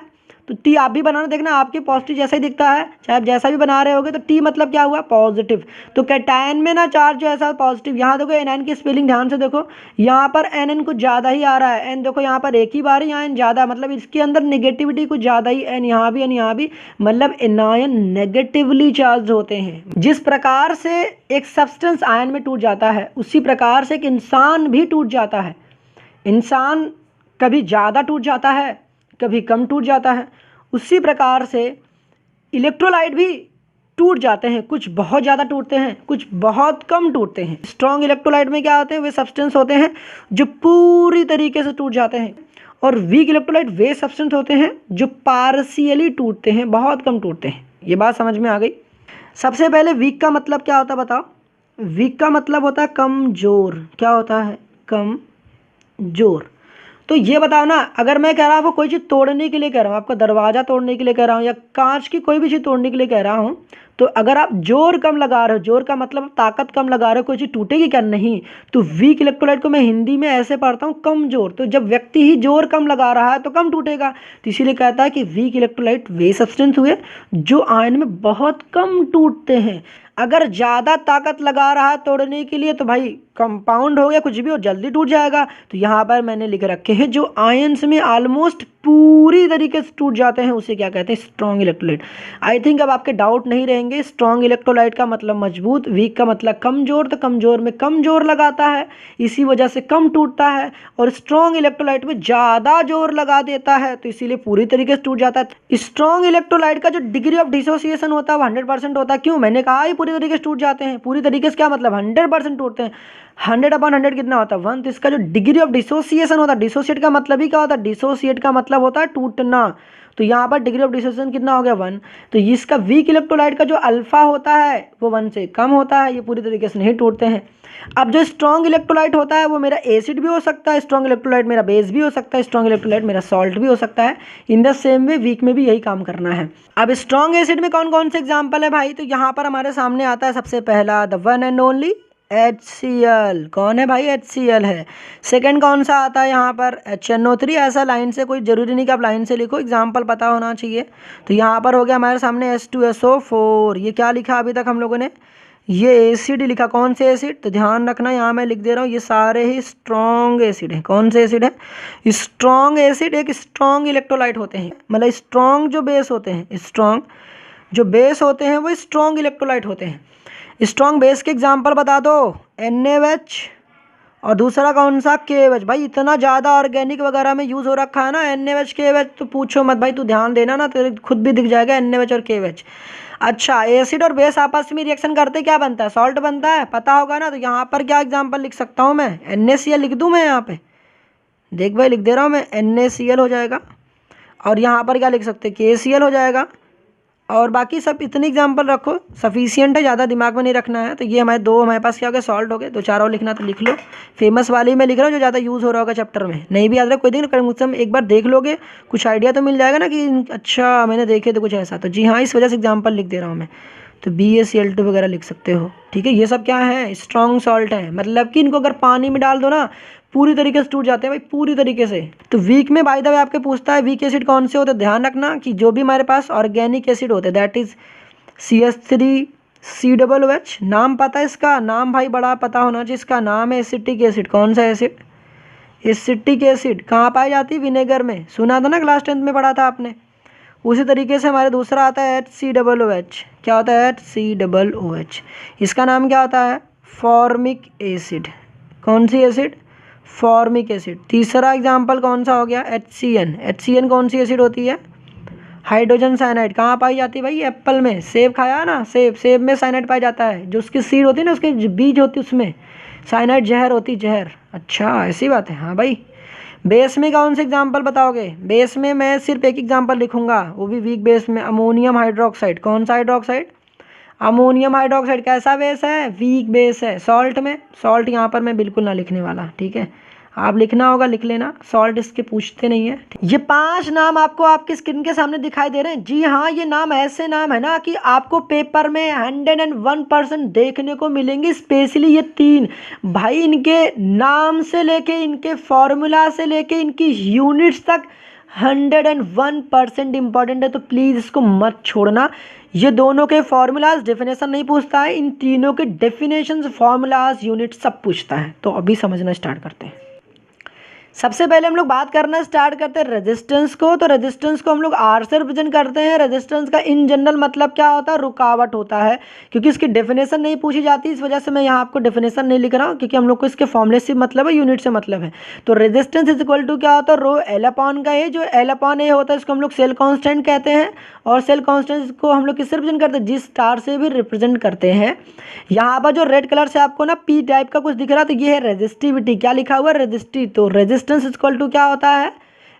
Speaker 1: तो T आप भी बनाना, देखना आपके पॉजिटिव जैसा ही दिखता है, चाहे आप जैसा भी बना रहे होगे। तो T मतलब क्या हुआ पॉजिटिव। तो कैटायन में ना चार्ज जो ऐसा पॉजिटिव। यहाँ देखो एनायन की स्पेलिंग ध्यान से देखो, यहाँ पर NN कुछ ज़्यादा ही आ रहा है, एन देखो यहाँ पर एक ही बार यहाँ एन ज़्यादा, मतलब इसके अंदर नेगेटिविटी कुछ ज़्यादा ही, एन यहाँ भी एन यहाँ भी, मतलब एनायन नेगेटिवली चार्ज होते हैं। जिस प्रकार से एक सब्सटेंस आयन में टूट जाता है उसी प्रकार से एक इंसान भी टूट जाता है। इंसान कभी ज़्यादा टूट जाता है, कभी कम टूट जाता है। उसी प्रकार से इलेक्ट्रोलाइट भी टूट जाते हैं, कुछ बहुत ज़्यादा टूटते हैं, कुछ बहुत कम टूटते हैं। स्ट्रॉन्ग इलेक्ट्रोलाइट में क्या होते हैं, वे सब्सटेंस होते हैं जो पूरी तरीके से टूट जाते हैं, और वीक इलेक्ट्रोलाइट वे सब्सटेंस होते हैं जो पार्शियली टूटते हैं, बहुत कम टूटते हैं। ये बात समझ में आ गई। सबसे पहले वीक का मतलब क्या होता है बताओ। वीक का मतलब होता है कमजोर। क्या होता है, कमजोर। तो ये बताओ ना, अगर मैं कह रहा हूँ आपको कोई चीज़ तोड़ने के लिए कह रहा हूँ, आपका दरवाज़ा तोड़ने के लिए कह रहा हूँ या कांच की कोई भी चीज़ तोड़ने के लिए कह रहा हूँ, तो अगर आप जोर कम लगा रहे हो, जोर का मतलब ताकत कम लगा रहे हो, कोई चीज़ टूटेगी क्या? नहीं। तो वीक इलेक्ट्रोलाइट को मैं हिंदी में ऐसे पढ़ता हूँ कमजोर। तो जब व्यक्ति ही जोर कम लगा रहा है तो कम टूटेगा। तो इसीलिए कहता है कि वीक इलेक्ट्रोलाइट वे सब्सटेंस हुए जो आयन में बहुत कम टूटते हैं। अगर ज़्यादा ताकत लगा रहा है तोड़ने के लिए तो भाई कंपाउंड हो गया कुछ भी और जल्दी टूट जाएगा। तो यहाँ पर मैंने लिख रखे हैं जो आयंस में ऑलमोस्ट पूरी तरीके से टूट जाते हैं उसे क्या कहते हैं? Strong electrolyte. आई थिंक अब आपके डाउट नहीं रहेंगे। स्ट्रॉन्ग इलेक्ट्रोलाइट का मतलब मजबूत, वीक का मतलब कमजोर, तो कमजोर में कम जोर लगाता है, इसी वजह से कम टूटता है। और स्ट्रॉन्ग इलेक्ट्रोलाइट में ज़्यादा जोर लगा देता है तो इसीलिए पूरी तरीके से टूट जाता है। स्ट्रॉन्ग इलेक्ट्रोलाइट का जो डिग्री ऑफ डिसोसिएशन होता है वो 100% होता है। क्यों? मैंने कहा ही पूरी तरीके से टूट जाते हैं। पूरी तरीके से क्या मतलब? 100% टूटते हैं। 100/100 कितना होता है? 1। तो इसका जो डिग्री ऑफ डिसोसिएशन होता है, डिसोसिएट का मतलब ही क्या होता है? डिसोसिएट का मतलब होता है टूटना। तो यहाँ पर डिग्री ऑफ डिसोसिएशन कितना हो गया? 1। तो इसका वीक इलेक्ट्रोलाइट का जो अल्फा होता है वो 1 से कम होता है, ये पूरी तरीके से नहीं टूटते हैं। अब जो स्ट्रॉन्ग इलेक्ट्रोलाइट होता है वो मेरा एसिड भी हो सकता है, स्ट्रॉन्ग इलेक्ट्रोलाइट मेरा बेस भी हो सकता है, स्ट्रॉन्ग इलेक्ट्रोलाइट मेरा सॉल्ट भी हो सकता है। In the same way weak में भी यही काम करना है। अब स्ट्रॉन्ग एसिड में कौन कौन से एग्जाम्पल है भाई? तो यहाँ पर हमारे सामने आता है सबसे पहला the one and only HCl। कौन है भाई? HCl है। सेकंड कौन सा आता है यहाँ पर? HNO3। ऐसा लाइन से, कोई ज़रूरी नहीं कि आप लाइन से लिखो, एग्जाम्पल पता होना चाहिए। तो यहाँ पर हो गया हमारे सामने H2SO4। ये क्या लिखा अभी तक हम लोगों ने? ये एसिड लिखा। कौन से एसिड? तो ध्यान रखना यहाँ मैं लिख दे रहा हूँ, ये सारे ही स्ट्रॉन्ग एसिड हैं। कौन से एसिड है? स्ट्रॉन्ग एसिड एक स्ट्रॉन्ग इलेक्ट्रोलाइट होते हैं, मतलब स्ट्रॉन्ग जो बेस होते हैं, स्ट्रॉन्ग जो बेस होते हैं वो स्ट्रॉन्ग इलेक्ट्रोलाइट होते हैं। स्ट्रॉन्ग बेस के एग्जाम्पल बता दो। NaOH और दूसरा कौन सा? KOH। भाई इतना ज़्यादा ऑर्गेनिक वगैरह में यूज़ हो रखा है ना NaOH KOH, तो पूछो मत भाई, तू ध्यान देना ना, तेरे खुद भी दिख जाएगा NaOH और KOH। अच्छा, एसिड और बेस आपस में रिएक्शन करते क्या बनता है? सॉल्ट बनता है, पता होगा ना। तो यहाँ पर क्या एग्जाम्पल लिख सकता हूँ मैं? NaCl लिख दूँ मैं यहाँ पे? देख भाई लिख दे रहा हूँ मैं, NaCl हो जाएगा। और यहाँ पर क्या लिख सकते हैं? KCl हो जाएगा। और बाकी सब इतने एग्जाम्पल रखो, सफिशियंट है, ज़्यादा दिमाग में नहीं रखना है। तो ये हमारे पास क्या हो गया? सॉल्ट हो गए। 2-4 और लिखना तो लिख लो। फेमस वाली मैं लिख रहा हूँ जो ज़्यादा यूज़ हो रहा होगा चैप्टर में। नहीं भी याद रहा कोई दिन मुझसे एक बार देख लोगे, कुछ आइडिया तो मिल जाएगा ना कि अच्छा मैंने देखे तो कुछ ऐसा। तो जी हाँ, इस वजह से एग्जाम्पल लिख दे रहा हूँ मैं। तो BaCl2 वगैरह लिख सकते हो। ठीक है, ये सब क्या है? स्ट्रॉन्ग सॉल्ट है, मतलब कि इनको अगर पानी में डाल दो ना पूरी तरीके से टूट जाते हैं भाई, पूरी तरीके से। तो वीक में बाय द वे आपके पूछता है वीक एसिड कौन से होते हैं? ध्यान रखना कि जो भी हमारे पास ऑर्गेनिक एसिड होते हैं, दैट इज CH3COOH। नाम पता है इसका? नाम भाई बड़ा पता होना चाहिए। इसका नाम है एसिटिक एसिड। कौन सा एसिड? Acetic acid. कहाँ पाई जाती है? विनेगर में। सुना था ना, क्लास 10th में पढ़ा था आपने। उसी तरीके से हमारे दूसरा आता है HCOOH। क्या होता है? HCOOH। इसका नाम क्या होता है? Formic acid. कौन सी एसिड? Formic acid. तीसरा एग्जाम्पल कौन सा हो गया? HCN। HCN कौन सी एसिड होती है? Hydrogen cyanide. कहाँ पाई जाती है भाई? एप्पल में। सेब खाया है ना? सेब में साइनाइड पाया जाता है। जो उसकी सीड होती है ना, उसके बीज होती है, उसमें साइनाइड जहर होती, जहर। अच्छा ऐसी बात है। हाँ भाई। बेस में कौन से एग्जाम्पल बताओगे? बेस में मैं सिर्फ एक एग्जाम्पल लिखूंगा, वो भी वीक बेस में, अमोनियम हाइड्रोक्साइड। कौन सा हाइड्रोक्साइड? Ammonium hydroxide. कैसा बेस है? वीक बेस है। सॉल्ट में, सॉल्ट यहाँ पर मैं बिल्कुल ना लिखने वाला, ठीक है, आप लिखना होगा लिख लेना, सॉल्ट इसके पूछते नहीं है। ये 5 नाम आपको आपकी स्क्रीन के सामने दिखाई दे रहे हैं। जी हाँ, ये नाम ऐसे नाम है ना कि आपको पेपर में 101% देखने को मिलेंगे। स्पेशली ये 3 भाई, इनके नाम से लेके, इनके फॉर्मूला से लेके, इनकी यूनिट्स तक 101% इंपॉर्टेंट है। तो प्लीज़ इसको मत छोड़ना। ये दोनों के फॉर्मूलाज, डेफिनेशन नहीं पूछता है, इन तीनों के डेफिनेशंस, फॉर्मूलाज, यूनिट सब पूछता है। तो अभी समझना स्टार्ट करते हैं। सबसे पहले हम लोग बात करना स्टार्ट करते हैं रेजिस्टेंस को। तो रेजिस्टेंस को हम लोग R से रिप्रेजेंट करते हैं। रेजिस्टेंस का इन जनरल मतलब क्या होता है? रुकावट होता है। क्योंकि इसकी डेफिनेशन नहीं पूछी जाती, इस वजह से मैं यहाँ आपको डेफिनेशन नहीं लिख रहा हूँ, क्योंकि हम लोग को इसके फॉर्मूले से मतलब है, यूनिट से मतलब है। तो रेजिस्टेंस इज इक्वल टू क्या होता है? रो L/A। जो L/A होता है इसको हम लोग सेल कॉन्स्टेंट कहते हैं। और सेल कॉन्स्टेंट को हम लोग किससे रिप्रेजेंट करते हैं? जिस स्टार से भी रिप्रेजेंट करते हैं। यहाँ पर जो रेड कलर से आपको ना P टाइप का कुछ दिख रहा है, तो ये है रेजिस्टिविटी। क्या लिखा हुआ है? रेजिस्टिव। तो रेजिस्टेंस इक्वल टू क्या होता है?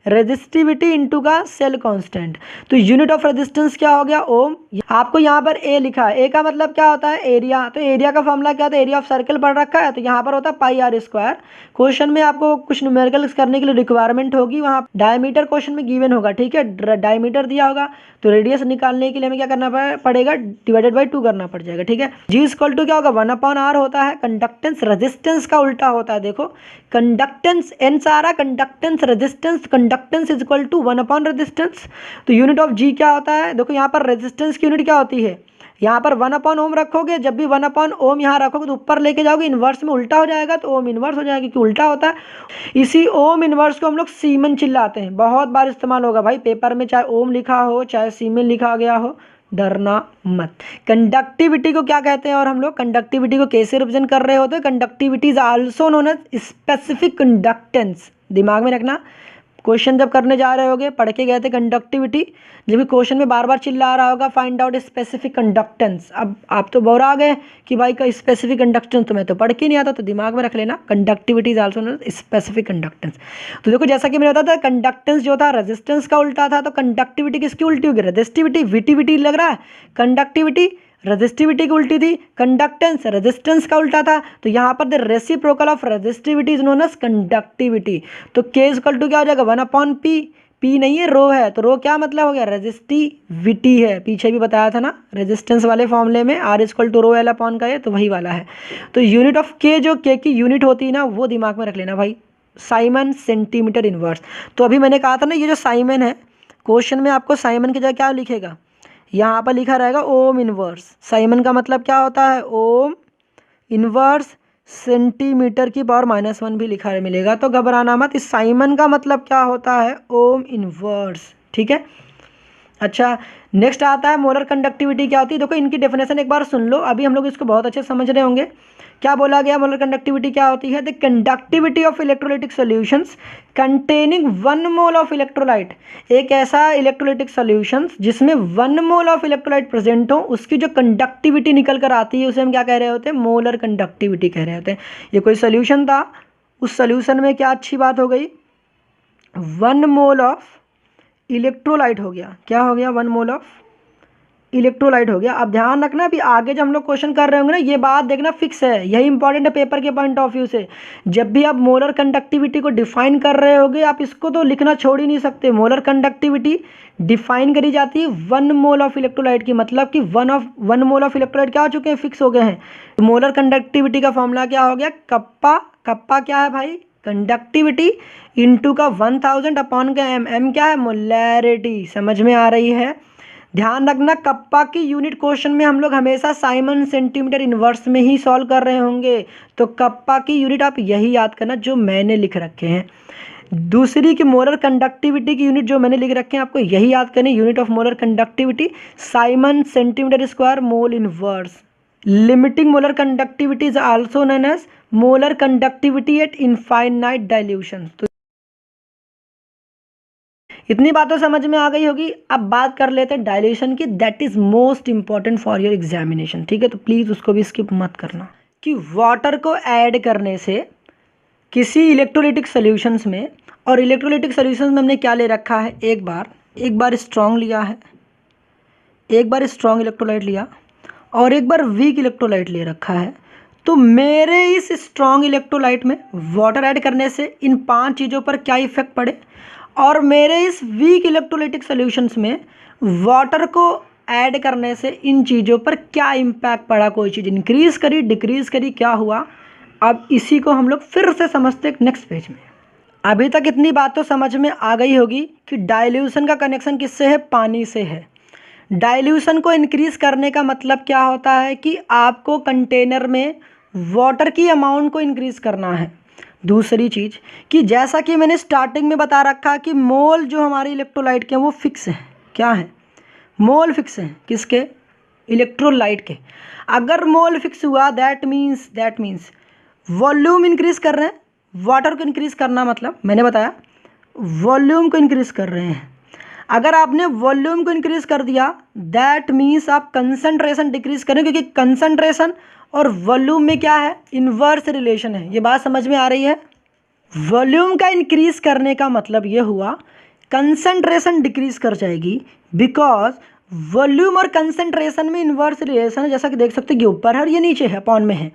Speaker 1: रेजिस्टिविटी इनटू का सेल कांस्टेंट। तो यूनिट ऑफ रेजिस्टेंस क्या हो गया? ओम। आपको यहाँ पर ए लिखा है, ए का मतलब क्या होता है? एरिया। तो एरिया का फॉर्मूला क्या होता है? एरिया ऑफ सर्कल पढ़ रखा है, तो यहाँ पर होता है पाई आर स्क्वायर। क्वेश्चन में आपको कुछ न्यूमेरिकल्स करने के लिए रिक्वायरमेंट होगी, वहाँ डायमीटर क्वेश्चन में गिवन होगा, ठीक है, डायमीटर दिया होगा, तो रेडियस निकालने के लिए हमें क्या करना पड़ेगा? डिवाइडेड बाई 2 करना पड़ जाएगा, ठीक है। जी इक्वल टू क्या होगा? 1/r होता है। कंडक्टेंस रेजिस्टेंस का उल्टा होता है, देखो कंडक्टेंस एन सारा conductance resistance, conductance is equal to 1 resistance. तो यूनिट ऑफ जी क्या होता है? देखो यहाँ पर रेजिस्टेंस की यूनिट क्या होती है? यहाँ पर 1/ओम रखोगे, जब भी 1/ओम यहाँ रखोगे तो ऊपर लेके जाओगे, इन्वर्स में उल्टा हो जाएगा, तो ओम इन्वर्स हो जाएगा, क्योंकि उल्टा होता है। इसी ओम इन्वर्स को हम लोग सीमन चिल्लाते हैं, बहुत बार इस्तेमाल होगा भाई पेपर में, चाहे ओम लिखा हो चाहे सीमन लिखा गया हो, डरना मत। कंडक्टिविटी को क्या कहते हैं? और हम लोग कंडक्टिविटी को कैसे रिप्रेजेंट कर रहे होते हैं? Conductivity is also known as specific conductance. दिमाग में रखना, क्वेश्चन जब करने जा रहे होगे, पढ़ के गए थे कंडक्टिविटी, जब भी क्वेश्चन में बार बार चिल्ला रहा होगा फाइंड आउट स्पेसिफिक कंडक्टेंस, अब आप तो बोर आ गए कि भाई का स्पेसिफिक कंडक्टेंस तो मैं तो पढ़ के नहीं आता, तो दिमाग में रख लेना conductivity is also known specific conductance. तो देखो जैसा कि मैंने बताया था, कंडक्टेंस जो था रेजिस्टेंस का उल्टा था, तो कंडक्टिविटी किसकी उल्टी होगी? रेजिस्टिविटी। विटी लग रहा है, कंडक्टिविटी रेजिस्टिविटी की उल्टी थी, कंडक्टेंस रेजिस्टेंस का उल्टा था, तो यहाँ पर the reciprocal of resistivity is known as conductivity. तो के इक्वल टू क्या हो जाएगा? 1/p। पी नहीं है, रो है, तो रो क्या मतलब हो गया? रेजिस्टिविटी है, पीछे भी बताया था ना रेजिस्टेंस वाले फॉर्मूले में, R equal to rho L upon का है, तो वही वाला है। तो यूनिट ऑफ के, जो के की यूनिट होती है ना, वो दिमाग में रख लेना भाई, साइमन सेंटीमीटर इनवर्स। तो अभी मैंने कहा था ना, ये जो साइमन है, क्वेश्चन में आपको साइमन की जगह क्या लिखेगा? यहाँ पर लिखा रहेगा ओम इनवर्स। साइमन का मतलब क्या होता है? ओम इनवर्स सेंटीमीटर की पावर -1 भी लिखा मिलेगा, तो घबराना मत। इस साइमन का मतलब क्या होता है? ओम इनवर्स, ठीक है। अच्छा, नेक्स्ट आता है मोलर कंडक्टिविटी क्या होती है। देखो इनकी डेफिनेशन एक बार सुन लो, अभी हम लोग इसको बहुत अच्छे समझ रहे होंगे। क्या बोला गया? मोलर कंडक्टिविटी क्या होती है? The conductivity of electrolytic solutions containing 1 mole of electrolyte. एक ऐसा इलेक्ट्रोलाइटिक सॉल्यूशंस जिसमें 1 मोल ऑफ इलेक्ट्रोलाइट प्रेजेंट हो, उसकी जो कंडक्टिविटी निकल कर आती है, उसे हम क्या कह रहे होते हैं? मोलर कंडक्टिविटी कह रहे होते हैं। ये कोई सोल्यूशन था, उस सोल्यूशन में क्या अच्छी बात हो गई? 1 मोल ऑफ इलेक्ट्रोलाइट हो गया। क्या हो गया? 1 मोल ऑफ इलेक्ट्रोलाइट हो गया। अब ध्यान रखना, अभी आगे जब हम लोग क्वेश्चन कर रहे होंगे ना, ये बात देखना फिक्स है, यही इंपॉर्टेंट है पेपर के पॉइंट ऑफ व्यू से। जब भी आप मोलर कंडक्टिविटी को डिफाइन कर रहे होगे, आप इसको तो लिखना छोड़ ही नहीं सकते। मोलर कंडक्टिविटी डिफाइन करी जाती है 1 मोल ऑफ इलेक्ट्रोलाइट की, मतलब कि 1 मोल ऑफ इलेक्ट्रोलाइट क्या हो चुके हैं? फिक्स हो गए हैं। तो मोलर कंडक्टिविटी का फॉर्मूला क्या हो गया? कप्पा। कप्पा क्या है भाई? कंडक्टिविटी इंटू का 1000 अपॉन का एम। एम क्या है? मोलैरिटी। समझ में आ रही है? ध्यान रखना, कप्पा की यूनिट क्वेश्चन में हम लोग हमेशा साइमन सेंटीमीटर इनवर्स में ही सॉल्व कर रहे होंगे, तो कप्पा की यूनिट आप यही याद करना जो मैंने लिख रखे हैं। दूसरी की मोलर कंडक्टिविटी की यूनिट जो मैंने लिख रखे हैं, आपको यही याद करनी, unit of molar conductivity siemens centimetre square mol inverse. Limiting molar conductivity is also known as molar conductivity at infinite dilution. तो इतनी बातों समझ में आ गई होगी। अब बात कर लेते हैं डायल्यूशन की, that is most important for your examination, ठीक है। तो प्लीज़ उसको भी स्किप मत करना। कि वाटर को ऐड करने से किसी इलेक्ट्रोलाइटिक सॉल्यूशंस में, और इलेक्ट्रोलाइटिक सॉल्यूशंस में हमने क्या ले रखा है? एक बार स्ट्रॉन्ग लिया है, एक बार स्ट्रॉन्ग इलेक्ट्रोलाइट लिया, और एक बार वीक इलेक्ट्रोलाइट ले रखा है। तो मेरे इस स्ट्रॉन्ग इलेक्ट्रोलाइट में वाटर ऐड करने से इन 5 चीज़ों पर क्या इफेक्ट पड़े, और मेरे इस वीक इलेक्ट्रोलाइटिक सॉल्यूशंस में वाटर को ऐड करने से इन चीज़ों पर क्या इम्पैक्ट पड़ा, कोई चीज़ इंक्रीज़ करी डिक्रीज़ करी, क्या हुआ। अब इसी को हम लोग फिर से समझते हैं नेक्स्ट पेज में। अभी तक इतनी बात तो समझ में आ गई होगी कि डाइल्यूशन का कनेक्शन किससे है? पानी से है। डाइल्यूशन को इंक्रीज़ करने का मतलब क्या होता है कि आपको कंटेनर में वाटर की अमाउंट को इंक्रीज़ करना है। दूसरी चीज़ कि जैसा कि मैंने स्टार्टिंग में बता रखा कि मोल जो हमारे इलेक्ट्रोलाइट के हैं वो फिक्स है। क्या है? मोल फिक्स है। किसके? इलेक्ट्रोलाइट के। अगर मोल फिक्स हुआ दैट मीन्स वॉल्यूम इंक्रीज़ कर रहे हैं। वाटर को इंक्रीज़ करना मतलब मैंने बताया वॉल्यूम को इंक्रीज़ कर रहे हैं। अगर आपने वॉल्यूम को इंक्रीज़ कर दिया दैट मीन्स आप कंसंट्रेशन डिक्रीज़ करें, क्योंकि कंसंट्रेशन और वॉल्यूम में क्या है? इन्वर्स रिलेशन है। ये बात समझ में आ रही है? वॉल्यूम का इंक्रीज करने का मतलब ये हुआ कंसंट्रेशन डिक्रीज कर जाएगी, बिकॉज वॉल्यूम और कंसंट्रेशन में इन्वर्स रिलेशन है, जैसा कि देख सकते हैं कि ऊपर है और ये नीचे है, अपॉन में है।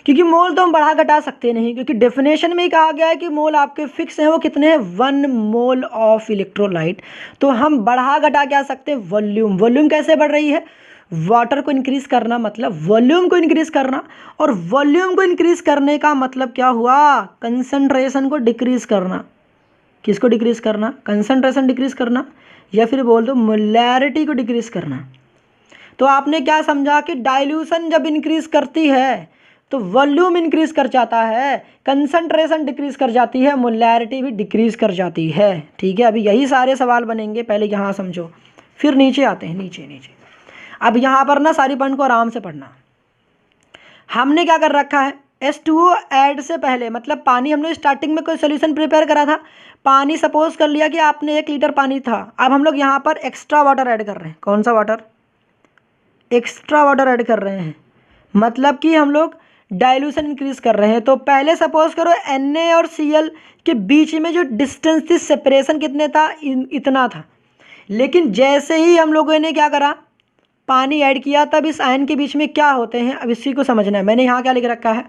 Speaker 1: क्योंकि मोल तो हम बढ़ा घटा सकते नहीं, क्योंकि डेफिनेशन में ही कहा गया है कि मोल आपके फिक्स हैं, वो कितने हैं, 1 मोल ऑफ इलेक्ट्रोलाइट। तो हम बढ़ा घटा क्या सकते हैं, वॉल्यूम। वॉल्यूम कैसे बढ़ रही है, वाटर को इंक्रीज करना मतलब वॉल्यूम को इंक्रीज करना, और वॉल्यूम को इंक्रीज करने का मतलब क्या हुआ, कंसंट्रेशन को डिक्रीज करना। किसको डिक्रीज करना, कंसंट्रेशन डिक्रीज करना, या फिर बोल दो मोलैरिटी को डिक्रीज करना। तो आपने क्या समझा कि डाइल्यूशन जब इंक्रीज करती है तो वॉल्यूम इंक्रीज कर जाता है, कंसंट्रेशन डिक्रीज कर जाती है, मोलैरिटी भी डिक्रीज कर जाती है। ठीक है, अभी यही सारे सवाल बनेंगे, पहले यहाँ समझो, फिर नीचे आते हैं। नीचे अब यहाँ पर ना सारी पॉइंट को आराम से पढ़ना। हमने क्या कर रखा है, H2O ऐड से पहले, मतलब पानी हमने स्टार्टिंग में कोई सोल्यूशन प्रिपेयर करा था, पानी सपोज कर लिया कि आपने 1 लीटर पानी था, अब हम लोग यहाँ पर एक्स्ट्रा वाटर ऐड कर रहे हैं। कौन सा वाटर, एक्स्ट्रा वाटर ऐड कर रहे हैं, मतलब कि हम लोग डाइल्यूशन इंक्रीज कर रहे हैं। तो पहले सपोज करो Na और Cl के बीच में जो डिस्टेंस थी, सेपरेशन कितने था, इतना था। लेकिन जैसे ही हम लोगों ने क्या करा, पानी ऐड किया, तब इस आयन के बीच में क्या होते हैं, अब इसी को समझना है। मैंने यहाँ क्या लिख रखा है,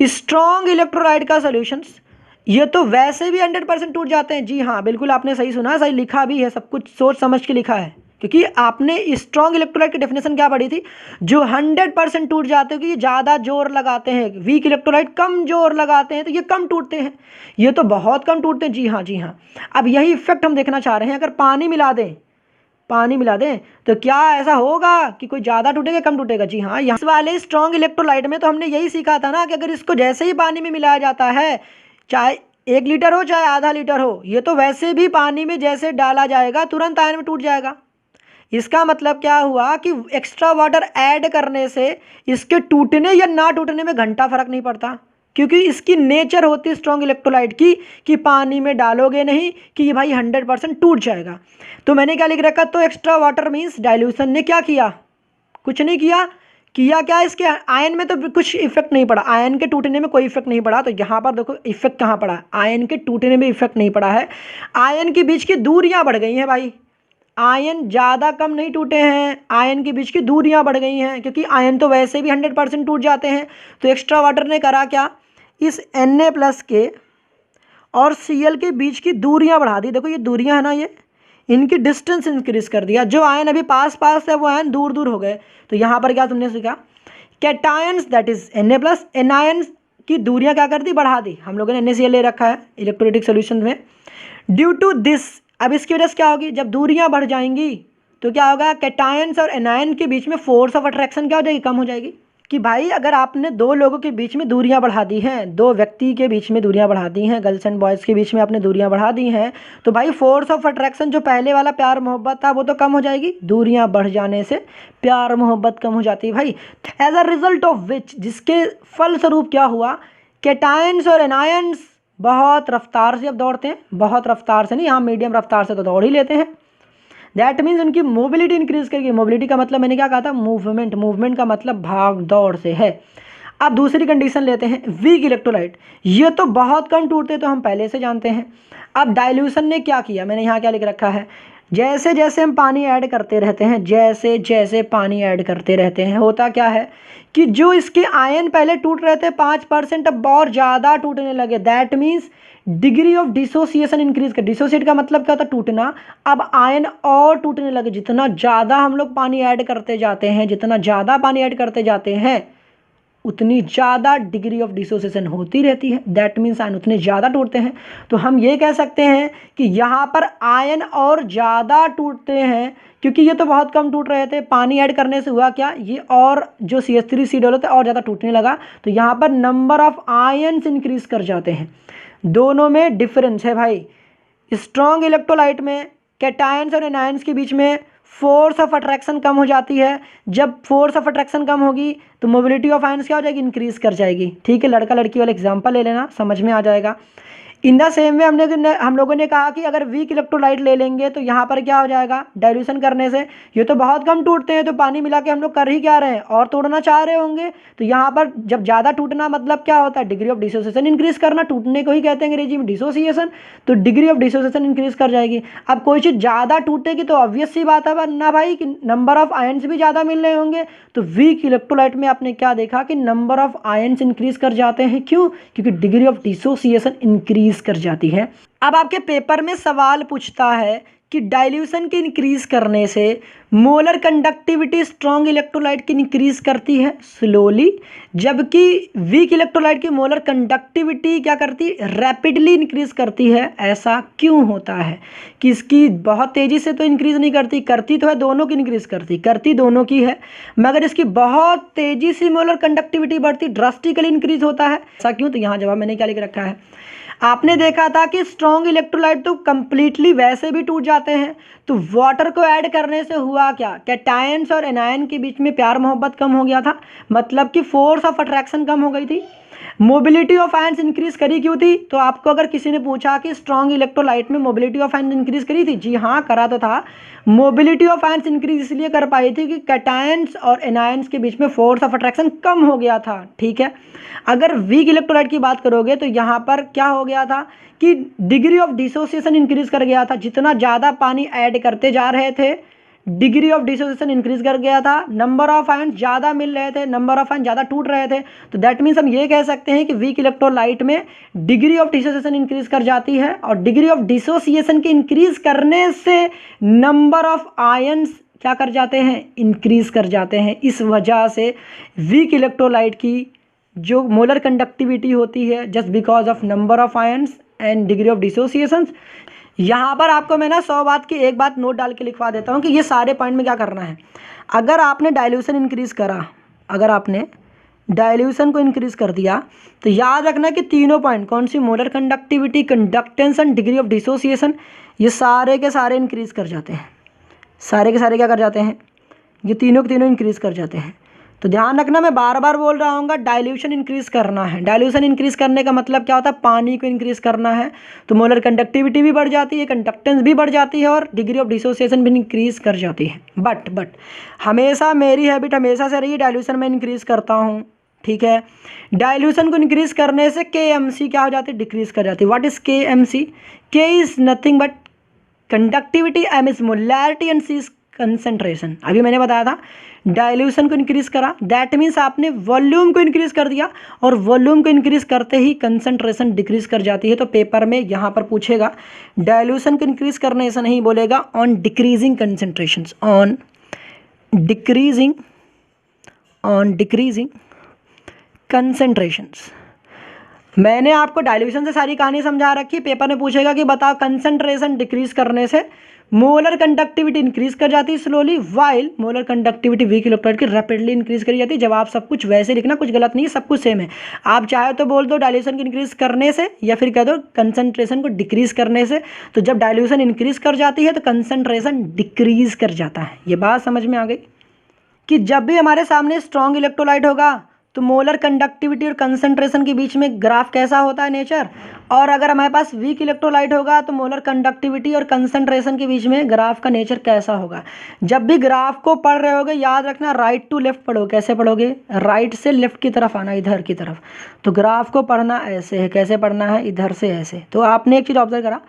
Speaker 1: स्ट्रॉन्ग इलेक्ट्रोलाइट का सॉल्यूशंस, ये तो वैसे भी 100% टूट जाते हैं। जी हाँ, बिल्कुल आपने सही सुना, सही लिखा भी है, सब कुछ सोच समझ के लिखा है, क्योंकि आपने स्ट्रॉन्ग इलेक्ट्रोलाइट की डेफिनेशन क्या पढ़ी थी, जो 100% टूट जाते हैं, क्योंकि ज़्यादा जोर लगाते हैं। वीक इलेक्ट्रोलाइट कम जोर लगाते हैं तो ये कम टूटते हैं, ये तो बहुत कम टूटते हैं। जी हाँ। अब यही इफेक्ट हम देखना चाह रहे हैं, अगर पानी मिला दें तो क्या ऐसा होगा कि कोई ज़्यादा टूटेगा कम टूटेगा। जी हाँ, इस वाले स्ट्रॉन्ग इलेक्ट्रोलाइट में तो हमने यही सीखा था ना कि अगर इसको जैसे ही पानी में मिलाया जाता है, चाहे 1 लीटर हो चाहे आधा लीटर हो, ये तो वैसे भी पानी में जैसे डाला जाएगा तुरंत आयन में टूट जाएगा। इसका मतलब क्या हुआ कि एक्स्ट्रा वाटर ऐड करने से इसके टूटने या ना टूटने में घंटा फर्क नहीं पड़ता, क्योंकि इसकी नेचर होती है स्ट्रॉन्ग इलेक्ट्रोलाइट की कि पानी में डालोगे नहीं कि ये भाई 100% टूट जाएगा। तो मैंने क्या लिख रखा, तो एक्स्ट्रा वाटर मीन्स डाइल्यूशन ने क्या किया, कुछ नहीं किया क्या, इसके आयन में तो कुछ इफेक्ट नहीं पड़ा, आयन के टूटने में कोई इफेक्ट नहीं पड़ा। तो यहाँ पर देखो इफेक्ट कहाँ पड़ा, आयन के टूटने में इफेक्ट नहीं पड़ा है, आयन के बीच की दूरियां बढ़ गई हैं भाई। आयन ज़्यादा कम नहीं टूटे हैं, आयन के बीच की दूरियां बढ़ गई हैं, क्योंकि आयन तो वैसे भी 100% टूट जाते हैं। तो एक्स्ट्रा वाटर ने करा क्या, इस Na+ के और Cl के बीच की दूरियां बढ़ा दी। देखो ये दूरियां है ना, ये इनकी डिस्टेंस इंक्रीज कर दिया। जो आयन अभी पास है वो आयन दूर दूर हो गए। तो यहाँ पर क्या तुमने सीखा, cations that is Na+, anions की दूरियां क्या कर दी, बढ़ा दी। हम लोगों ने NaCl ले रखा है इलेक्ट्रोलाइटिक सोल्यूशन में। ड्यू टू दिस, अब इसकी वजह से क्या होगी, जब दूरियां बढ़ जाएंगी तो क्या होगा, कैटायंस और एनायन के बीच में फोर्स ऑफ अट्रैक्शन क्या हो जाएगी, कम हो जाएगी। कि भाई अगर आपने 2 लोगों के बीच में दूरियां बढ़ा दी हैं, 2 व्यक्ति के बीच में दूरियां बढ़ा दी हैं, गर्ल्स एंड बॉयज़ के बीच में आपने दूरियां बढ़ा दी हैं, तो भाई फोर्स ऑफ अट्रैक्शन जो पहले वाला प्यार मोहब्बत था वो तो कम हो जाएगी। दूरियां बढ़ जाने से प्यार मोहब्बत कम हो जाती है भाई। As a result of which, जिसके फलस्वरूप क्या हुआ, कैटायंस और एनायंस बहुत रफ्तार से अब दौड़ते हैं, बहुत रफ्तार से नहीं, यहाँ मीडियम रफ्तार से तो दौड़ ही लेते हैं। दैट मीन्स उनकी मोबिलिटी इंक्रीज करेगी। मोबिलिटी का मतलब मैंने क्या कहा था, मूवमेंट का मतलब भाग दौड़ से है। अब दूसरी कंडीशन लेते हैं, वीक इलेक्ट्रोलाइट, ये तो बहुत कम टूटते तो हम पहले से जानते हैं। अब डाइल्यूशन ने क्या किया, मैंने यहाँ क्या लिख रखा है, जैसे जैसे हम पानी ऐड करते रहते हैं, जैसे जैसे पानी ऐड करते रहते हैं, होता क्या है कि जो इसके आयन पहले टूट रहे थे 5%, अब और ज़्यादा टूटने लगे। That means degree of dissociation increase कर, डिसोसिएट का मतलब क्या होता है, टूटना। अब आयन और टूटने लगे, जितना ज़्यादा हम लोग पानी ऐड करते जाते हैं, जितना ज़्यादा पानी ऐड करते जाते हैं उतनी ज़्यादा डिग्री ऑफ डिसोसिएशन होती रहती है। दैट मीन्स आयन उतने ज़्यादा टूटते हैं। तो हम ये कह सकते हैं कि यहाँ पर आयन और ज़्यादा टूटते हैं, क्योंकि ये तो बहुत कम टूट रहे थे, पानी ऐड करने से हुआ क्या, ये और जो CH3Cl होता है और ज़्यादा टूटने लगा। तो यहाँ पर नंबर ऑफ आयन्स इंक्रीज कर जाते हैं। दोनों में डिफरेंस है भाई। स्ट्रॉन्ग इलेक्ट्रोलाइट में कैटायंस और एनायंस के बीच में फोर्स ऑफ अट्रैक्शन कम हो जाती है। जब फोर्स ऑफ अट्रैक्शन कम होगी तो मोबिलिटी ऑफ आयंस क्या हो जाएगी, इंक्रीज कर जाएगी। ठीक है, लड़का लड़की वाला एग्जांपल ले लेना, समझ में आ जाएगा। इन द सेम वे हम लोगों ने कहा कि अगर वीक इलेक्ट्रोलाइट ले लेंगे तो यहाँ पर क्या हो जाएगा, डाइल्यूशन करने से ये तो बहुत कम टूटते हैं, तो पानी मिला के हम लोग कर ही क्या रहे हैं, और तोड़ना चाह रहे होंगे। तो यहाँ पर जब ज़्यादा टूटना मतलब क्या होता है, डिग्री ऑफ डिसोसिएशन इंक्रीज करना, टूटने को ही कहते हैं अंग्रेजी में डिसोसिएशन। तो डिग्री ऑफ डिसोसिएशन इंक्रीज कर जाएगी। अब कोई चीज़ ज़्यादा टूटेगी तो ऑब्वियस सी बात है वरना भाई कि नंबर ऑफ आयन्स भी ज़्यादा मिल रहे होंगे। तो वीक इलेक्ट्रोलाइट में आपने क्या देखा कि नंबर ऑफ आयन्स इंक्रीज कर जाते हैं। क्यों? क्योंकि डिग्री ऑफ डिसोसिएशन इंक्रीज कर जाती है। अब आपके पेपर में सवाल पूछता है कि डाइल्यूशन के इंक्रीज करने से मोलर कंडक्टिविटी स्ट्रॉन्ग इलेक्ट्रोलाइट की इंक्रीज करती है स्लोली, जबकि वीक इलेक्ट्रोलाइट की मोलर कंडक्टिविटी क्या करती है, रैपिडली इंक्रीज करती है। ऐसा क्यों होता है कि इसकी बहुत तेज़ी से तो इंक्रीज नहीं करती, करती तो है दोनों की इंक्रीज करती दोनों की है, मगर इसकी बहुत तेज़ी से मोलर कंडक्टिविटी बढ़ती, ड्रास्टिकली इंक्रीज होता है। ऐसा क्यों? तो यहाँ जवाब मैंने क्या लिख रखा है, आपने देखा था कि स्ट्रॉन्ग इलेक्ट्रोलाइट तो कंप्लीटली वैसे भी टूट जाते हैं, तो वाटर को ऐड करने से हुआ क्या, कैटायंस और एनायन के बीच में प्यार मोहब्बत कम हो गया था, मतलब कि फोर्स ऑफ अट्रैक्शन कम हो गई थी। मोबिलिटी ऑफ आयंस इंक्रीज करी क्यों थी? तो आपको अगर किसी ने पूछा कि स्ट्रॉन्ग इलेक्ट्रोलाइट में मोबिलिटी ऑफ आयंस इंक्रीज करी थी, जी हाँ करा तो था। मोबिलिटी ऑफ आयंस इंक्रीज इसलिए कर पाई थी कि कैटायंस और एनायंस के बीच में फोर्स ऑफ अट्रैक्शन कम हो गया था। ठीक है, अगर वीक इलेक्ट्रोलाइट की बात करोगे तो यहाँ पर क्या हो गया था कि डिग्री ऑफ डिसोसिएशन इंक्रीज कर गया था। जितना ज़्यादा पानी ऐड करते जा रहे थे डिग्री ऑफ डिसोसिएशन इंक्रीज कर गया था, नंबर ऑफ आयन ज़्यादा मिल रहे थे, नंबर ऑफ आयन ज़्यादा टूट रहे थे। तो दैट मीन्स हम ये कह सकते हैं कि वीक इलेक्ट्रोलाइट में डिग्री ऑफ डिसोसिएशन इंक्रीज कर जाती है, और डिग्री ऑफ डिसोसिएशन के इंक्रीज करने से नंबर ऑफ आयन्स क्या कर जाते हैं, इंक्रीज कर जाते हैं। इस वजह से वीक इलेक्ट्रोलाइट की जो मोलर कंडक्टिविटी होती है just because of number of ions and degree of dissociation. यहाँ पर आपको मैं ना 100 बात की एक बात नोट डाल के लिखवा देता हूँ कि ये सारे पॉइंट में क्या करना है। अगर आपने डाइल्यूशन इंक्रीज करा, अगर आपने डाइल्यूशन को इंक्रीज कर दिया, तो याद रखना कि तीनों पॉइंट कौन सी, molar conductivity, conductance and degree of dissociation, ये सारे के सारे इंक्रीज कर जाते हैं। सारे के सारे क्या कर जाते हैं, ये तीनों के तीनों इंक्रीज कर जाते हैं। तो ध्यान रखना, मैं बार बार बोल रहा हूँ डाइल्यूशन इंक्रीज करना है। डाइल्यूशन इंक्रीज करने का मतलब क्या होता है, पानी को इंक्रीज करना है, तो मोलर कंडक्टिविटी भी बढ़ जाती है, कंडक्टेंस भी बढ़ जाती है, और डिग्री ऑफ डिसोसिएशन भी इंक्रीज कर जाती है। बट हमेशा मेरी हैबिट हमेशा से रही है, डाइल्यूशन में इंक्रीज करता हूँ। ठीक है, डाइल्यूशन को इंक्रीज करने से KMC क्या हो जाती है, डिक्रीज कर जाती है। What is KMC? K is nothing but conductivity, M is molarity and C is concentration. अभी मैंने बताया था डाइल्यूशन को इंक्रीज करा, दैट मीन्स आपने वॉल्यूम को इंक्रीज कर दिया, और वॉल्यूम को इंक्रीज करते ही कंसंट्रेशन डिक्रीज कर जाती है। तो पेपर में यहाँ पर पूछेगा डाइल्यूशन को इंक्रीज करने से नहीं बोलेगा, on decreasing concentrations, on decreasing concentrations. मैंने आपको डाइल्यूशन से सारी कहानी समझा रखी, पेपर में पूछेगा कि बताओ कंसंट्रेशन डिक्रीज करने से मोलर कंडक्टिविटी इंक्रीज कर जाती है slowly, while molar conductivity weak electrolyte की रैपिडली इंक्रीज करी जाती है। जवाब सब कुछ वैसे लिखना, कुछ गलत नहीं है, सब कुछ सेम है। आप चाहे तो बोल दो डाइल्यूशन को इंक्रीज करने से, या फिर कह दो कंसंट्रेशन को डिक्रीज करने से। तो जब डाइल्यूशन इंक्रीज कर जाती है तो कंसंट्रेशन डिक्रीज कर जाता है। ये बात समझ में आ गई कि जब भी हमारे सामने स्ट्रॉन्ग इलेक्ट्रोलाइट होगा तो मोलर कंडक्टिविटी और कंसंट्रेशन के बीच में ग्राफ कैसा होता है, नेचर, और अगर हमारे पास वीक इलेक्ट्रोलाइट होगा तो मोलर कंडक्टिविटी और कंसंट्रेशन के बीच में ग्राफ का नेचर कैसा होगा। जब भी ग्राफ को पढ़ रहे होगे याद रखना राइट टू लेफ्ट पढ़ो। कैसे पढ़ोगे, राइट से लेफ्ट की तरफ आना, इधर की तरफ। तो ग्राफ को पढ़ना ऐसे है, कैसे पढ़ना है, इधर से ऐसे। तो आपने एक चीज़ ऑब्जर्व करा,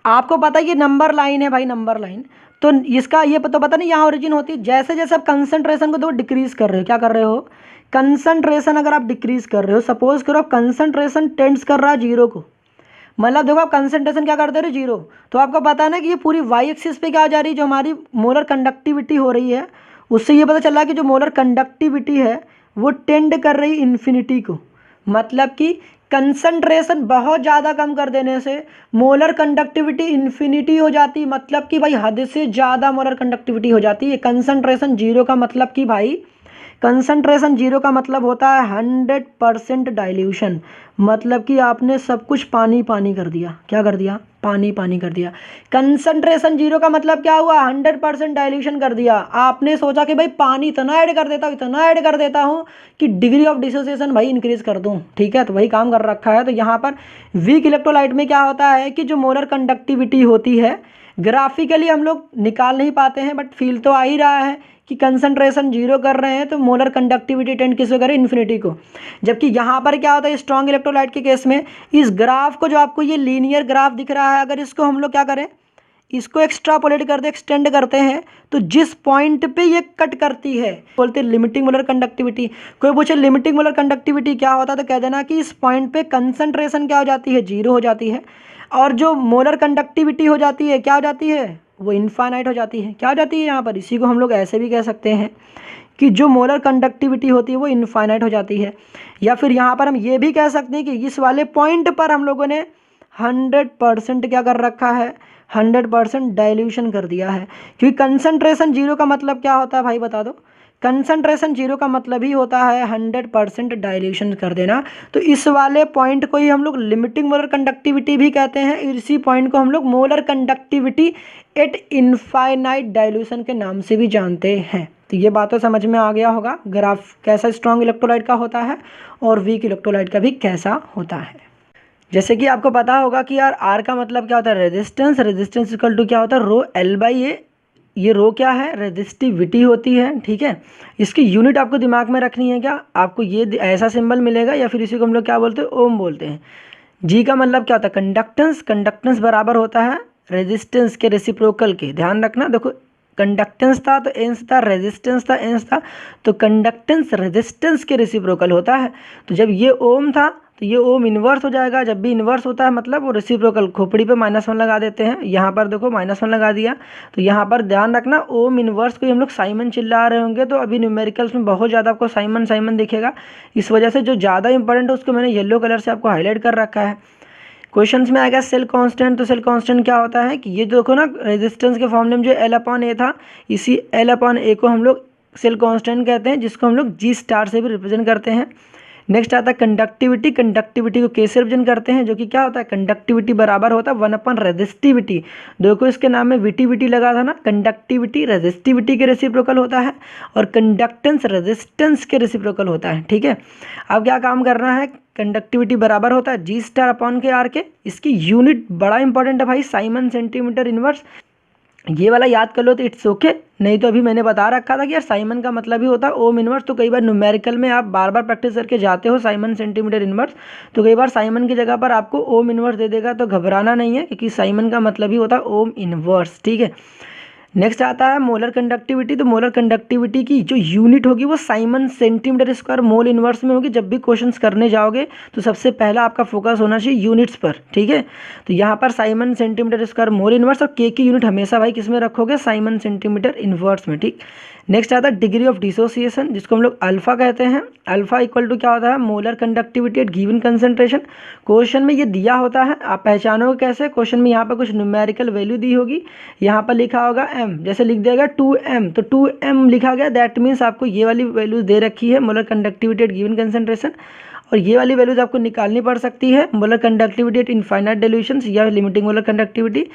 Speaker 1: आपको पता है ये नंबर लाइन है भाई, नंबर लाइन, तो इसका ये तो पता नहीं यहाँ ओरिजिन होती है। जैसे जैसे आप कंसंट्रेशन को दो डिक्रीज कर रहे हो, क्या कर रहे हो, कंसंट्रेशन अगर आप डिक्रीज कर रहे हो, सपोज करो कंसंट्रेशन टेंड्स कर रहा है जीरो को, मतलब देखो आप कंसंट्रेशन क्या करते रहे, जीरो, तो आपको पता है ना कि ये पूरी वाई एक्सिस पे क्या जा रही है, जो हमारी मोलर कंडक्टिविटी हो रही है, उससे ये पता चला कि जो मोलर कंडक्टिविटी है वो टेंड कर रही इन्फिनिटी को। मतलब कि कंसंट्रेशन बहुत ज़्यादा कम कर देने से मोलर कंडक्टिविटी इन्फिनिटी हो जाती, मतलब कि भाई हद से ज़्यादा मोलर कंडक्टिविटी हो जाती है। कंसंट्रेशन जीरो का मतलब कि भाई कंसंट्रेशन जीरो का मतलब होता है 100% डाइल्यूशन, मतलब कि आपने सब कुछ पानी पानी कर दिया। क्या कर दिया? पानी पानी कर दिया। कंसंट्रेशन जीरो का मतलब क्या हुआ? 100% डाइल्यूशन कर दिया। आपने सोचा कि भाई पानी इतना ऐड कर देता हूँ, इतना ऐड कर देता हूँ कि डिग्री ऑफ डिसोसिएशन भाई इंक्रीज कर दूँ, ठीक है, तो वही काम कर रखा है। तो यहाँ पर वीक इलेक्ट्रोलाइट में क्या होता है कि जो मोलर कंडक्टिविटी होती है, ग्राफिकली हम लोग निकाल नहीं पाते हैं, बट फील तो आ ही रहा है कि कंसंट्रेशन जीरो कर रहे हैं तो मोलर कंडक्टिविटी टेंड किसको करे? इन्फिनिटी को। जबकि यहाँ पर क्या होता है स्ट्रॉन्ग इलेक्ट्रोलाइट के केस में, इस ग्राफ को, जो आपको ये लीनियर ग्राफ दिख रहा है, अगर इसको हम लोग क्या करें, इसको एक्स्ट्रापोलेट करते, एक्सटेंड करते हैं, तो जिस पॉइंट पे ये कट करती है बोलते हैं लिमिटिंग मोलर कंडक्टिविटी। कोई पूछे लिमिटिंग मोलर कंडक्टिविटी क्या होता है, तो कह देना कि इस पॉइंट पे कंसंट्रेशन क्या हो जाती है? जीरो हो जाती है, और जो मोलर कंडक्टिविटी हो जाती है क्या हो जाती है? वो इनफाइनाइट हो जाती है। क्या हो जाती है यहाँ पर? इसी को हम लोग ऐसे भी कह सकते हैं कि जो मोलर कंडक्टिविटी होती है वो इनफाइनाइट हो जाती है। या फिर यहाँ पर हम ये भी कह सकते हैं कि इस वाले पॉइंट पर हम लोगों ने 100% क्या कर रखा है? 100% डाइल्यूशन कर दिया है। क्योंकि कंसंट्रेशन जीरो का मतलब क्या होता है भाई, बता दो? कंसंट्रेशन जीरो का मतलब ही होता है 100% डाइल्यूशन कर देना। तो इस वाले पॉइंट को ही हम लोग लिमिटिंग मोलर कंडक्टिविटी भी कहते हैं, इसी पॉइंट को हम लोग molar conductivity at infinite dilution के नाम से भी जानते हैं। तो ये बात तो समझ में आ गया होगा ग्राफ कैसा स्ट्रॉन्ग इलेक्ट्रोलाइट का होता है और वीक इलेक्ट्रोलाइट का भी कैसा होता है। जैसे कि आपको पता होगा कि यार आर का मतलब क्या होता है? रेजिस्टेंस। रेजिस्टेंस इक्वल टू क्या होता है? रो एल बाई ए। ये रो क्या है? रेजिस्टिविटी होती है, ठीक है। इसकी यूनिट आपको दिमाग में रखनी है। क्या आपको ये ऐसा सिंबल मिलेगा, या फिर इसी को हम लोग क्या बोलते हैं? ओम बोलते हैं। जी का मतलब क्या होता है? कंडक्टेंस। कंडक्टेंस बराबर होता है रेजिस्टेंस के रेसिप्रोकल के। ध्यान रखना, देखो कंडक्टेंस था तो एंस था, रेजिस्टेंस था एंस था, तो कंडक्टेंस रेजिस्टेंस के रेसिप्रोकल होता है। तो जब ये ओम था तो ये ओम इन्वर्स हो जाएगा। जब भी इन्वर्स होता है मतलब वो रेसिप्रोकल, खोपड़ी पे -1 लगा देते हैं। यहाँ पर देखो -1 लगा दिया, तो यहाँ पर ध्यान रखना ओम इन्वर्स को हम लोग साइमन चिल्ला रहे होंगे, तो अभी न्यूमेरिकल्स में बहुत ज़्यादा आपको साइमन साइमन दिखेगा। इस वजह से जो ज़्यादा इंपॉर्टेंट है उसको मैंने येलो कलर से आपको हाईलाइट कर रखा है। क्वेश्चंस में आएगा सेल कांस्टेंट। तो सेल कांस्टेंट क्या होता है कि ये देखो ना, रेजिस्टेंस के फॉर्मूले में जो L/A था, इसी L/A को हम लोग सेल कांस्टेंट कहते हैं, जिसको हम लोग G स्टार से भी रिप्रेजेंट करते हैं। नेक्स्ट आता है कंडक्टिविटी। कंडक्टिविटी को कैसे रिप्रेजेंट करते हैं, जो कि क्या होता है? कंडक्टिविटी बराबर होता है 1 रेजिस्टिविटी। देखो इसके नाम में विटी लगा था ना, कंडक्टिविटी रेजिस्टिविटी के रेसिप्रोकल होता है और कंडक्टेंस रेजिस्टेंस के रेसिप्रोकल होता है, ठीक है। अब क्या काम करना है? कंडक्टिविटी बराबर होता है G स्टार अपॉन के आर के। इसकी यूनिट बड़ा इंपॉर्टेंट है भाई, साइमन सेंटीमीटर इनवर्स। ये वाला याद कर लो तो इट्स ओके, नहीं तो अभी मैंने बता रखा था कि यार साइमन का मतलब ही होता है ओम इनवर्स। तो कई बार न्यूमेरिकल में आप बार बार प्रैक्टिस करके जाते हो साइमन सेंटीमीटर इनवर्स, तो कई बार साइमन की जगह पर आपको ओम इनवर्स दे देगा, तो घबराना नहीं है, क्योंकि साइमन का मतलब ही होता है ओम इनवर्स, ठीक है। नेक्स्ट आता है मोलर कंडक्टिविटी। तो मोलर कंडक्टिविटी की जो यूनिट होगी वो Simon centimetre square mol inverse में होगी। जब भी क्वेश्चंस करने जाओगे तो सबसे पहला आपका फोकस होना चाहिए यूनिट्स पर, ठीक है। तो यहाँ पर Simon centimetre square mol inverse, और के की यूनिट हमेशा भाई किस में रखोगे? साइमन सेंटीमीटर इनवर्स में, ठीक। नेक्स्ट आता है डिग्री ऑफ डिसोसिएशन, जिसको हम लोग अल्फा कहते हैं। अल्फा इक्वल टू क्या होता है? Molar conductivity eight given concentration. Question में ये दिया होता है, आप पहचानोगे कैसे? क्वेश्चन में यहाँ पर कुछ न्यूमेरिकल वैल्यू दी होगी, यहाँ पर लिखा होगा m, जैसे लिख देगा 2m, तो 2m लिखा गया, दैट मीन्स आपको ये वाली वैल्यू दे रखी है molar conductivity eight given concentration, और ये वाली वैल्यूज आपको निकालनी पड़ सकती है molar conductivity at infinite dilution या लिमिटिंग मोलर कंडक्टिविटी।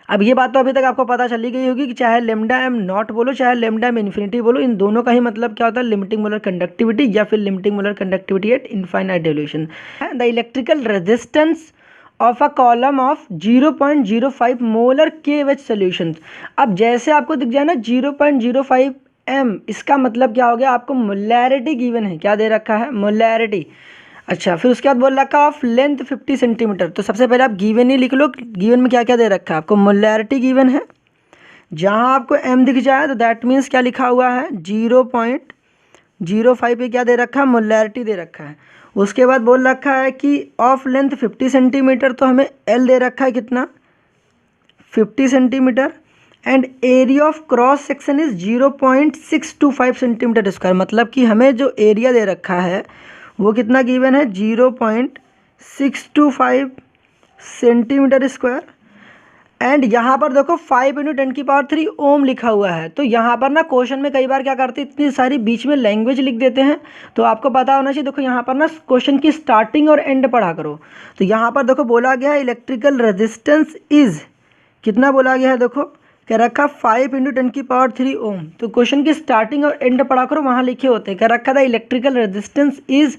Speaker 1: अब ये बात तो अभी तक आपको पता चली गई होगी कि चाहे लेमडा एम नॉट बोलो चाहे लेमडा एम इन्फिनिटी बोलो, इन दोनों का ही मतलब क्या होता है? लिमिटिंग मोलर कंडक्टिविटी या फिर limiting molar conductivity at infinite dilution. The electrical resistance of a column of 0.05 molar KOH solutions. अब जैसे आपको दिख जाए ना 0.05 m, इसका मतलब क्या हो गया? आपको मोलैरिटी गिवन है, क्या दे रखा है? मोलैरिटी। अच्छा, फिर उसके बाद बोल रखा ऑफ लेंथ 50 सेंटीमीटर। तो सबसे पहले आप गिवन ही लिख लो, गिवन में क्या क्या दे रखा है आपको? मोलैरिटी गिवन है। जहाँ आपको m दिख जाए तो दैट मीन्स क्या लिखा हुआ है? 0.05 पे क्या दे रखा है? मोलैरिटी दे रखा है। उसके बाद बोल रखा है कि ऑफ लेंथ 50 सेंटीमीटर, तो हमें L दे रखा है कितना? 50 centimetre, and area of cross section is 0.625 centimetre square. मतलब कि हमें जो एरिया दे रखा है वो कितना गिवन है? 0.625 सेंटीमीटर स्क्वायर। एंड यहाँ पर देखो 5 × 10³ ओम लिखा हुआ है। तो यहाँ पर ना क्वेश्चन में कई बार क्या करते हैं, इतनी सारी बीच में लैंग्वेज लिख देते हैं, तो आपको पता होना चाहिए। देखो यहाँ पर ना क्वेश्चन की स्टार्टिंग और एंड पढ़ा करो। तो यहाँ पर देखो बोला गया है इलेक्ट्रिकल रेजिस्टेंस इज, कितना बोला गया है, देखो क्या रखा 5 × 10³ ओम। तो क्वेश्चन की स्टार्टिंग और एंड पढ़ा करो, वहाँ लिखे होते हैं क्या रखा था, इलेक्ट्रिकल रेजिस्टेंस इज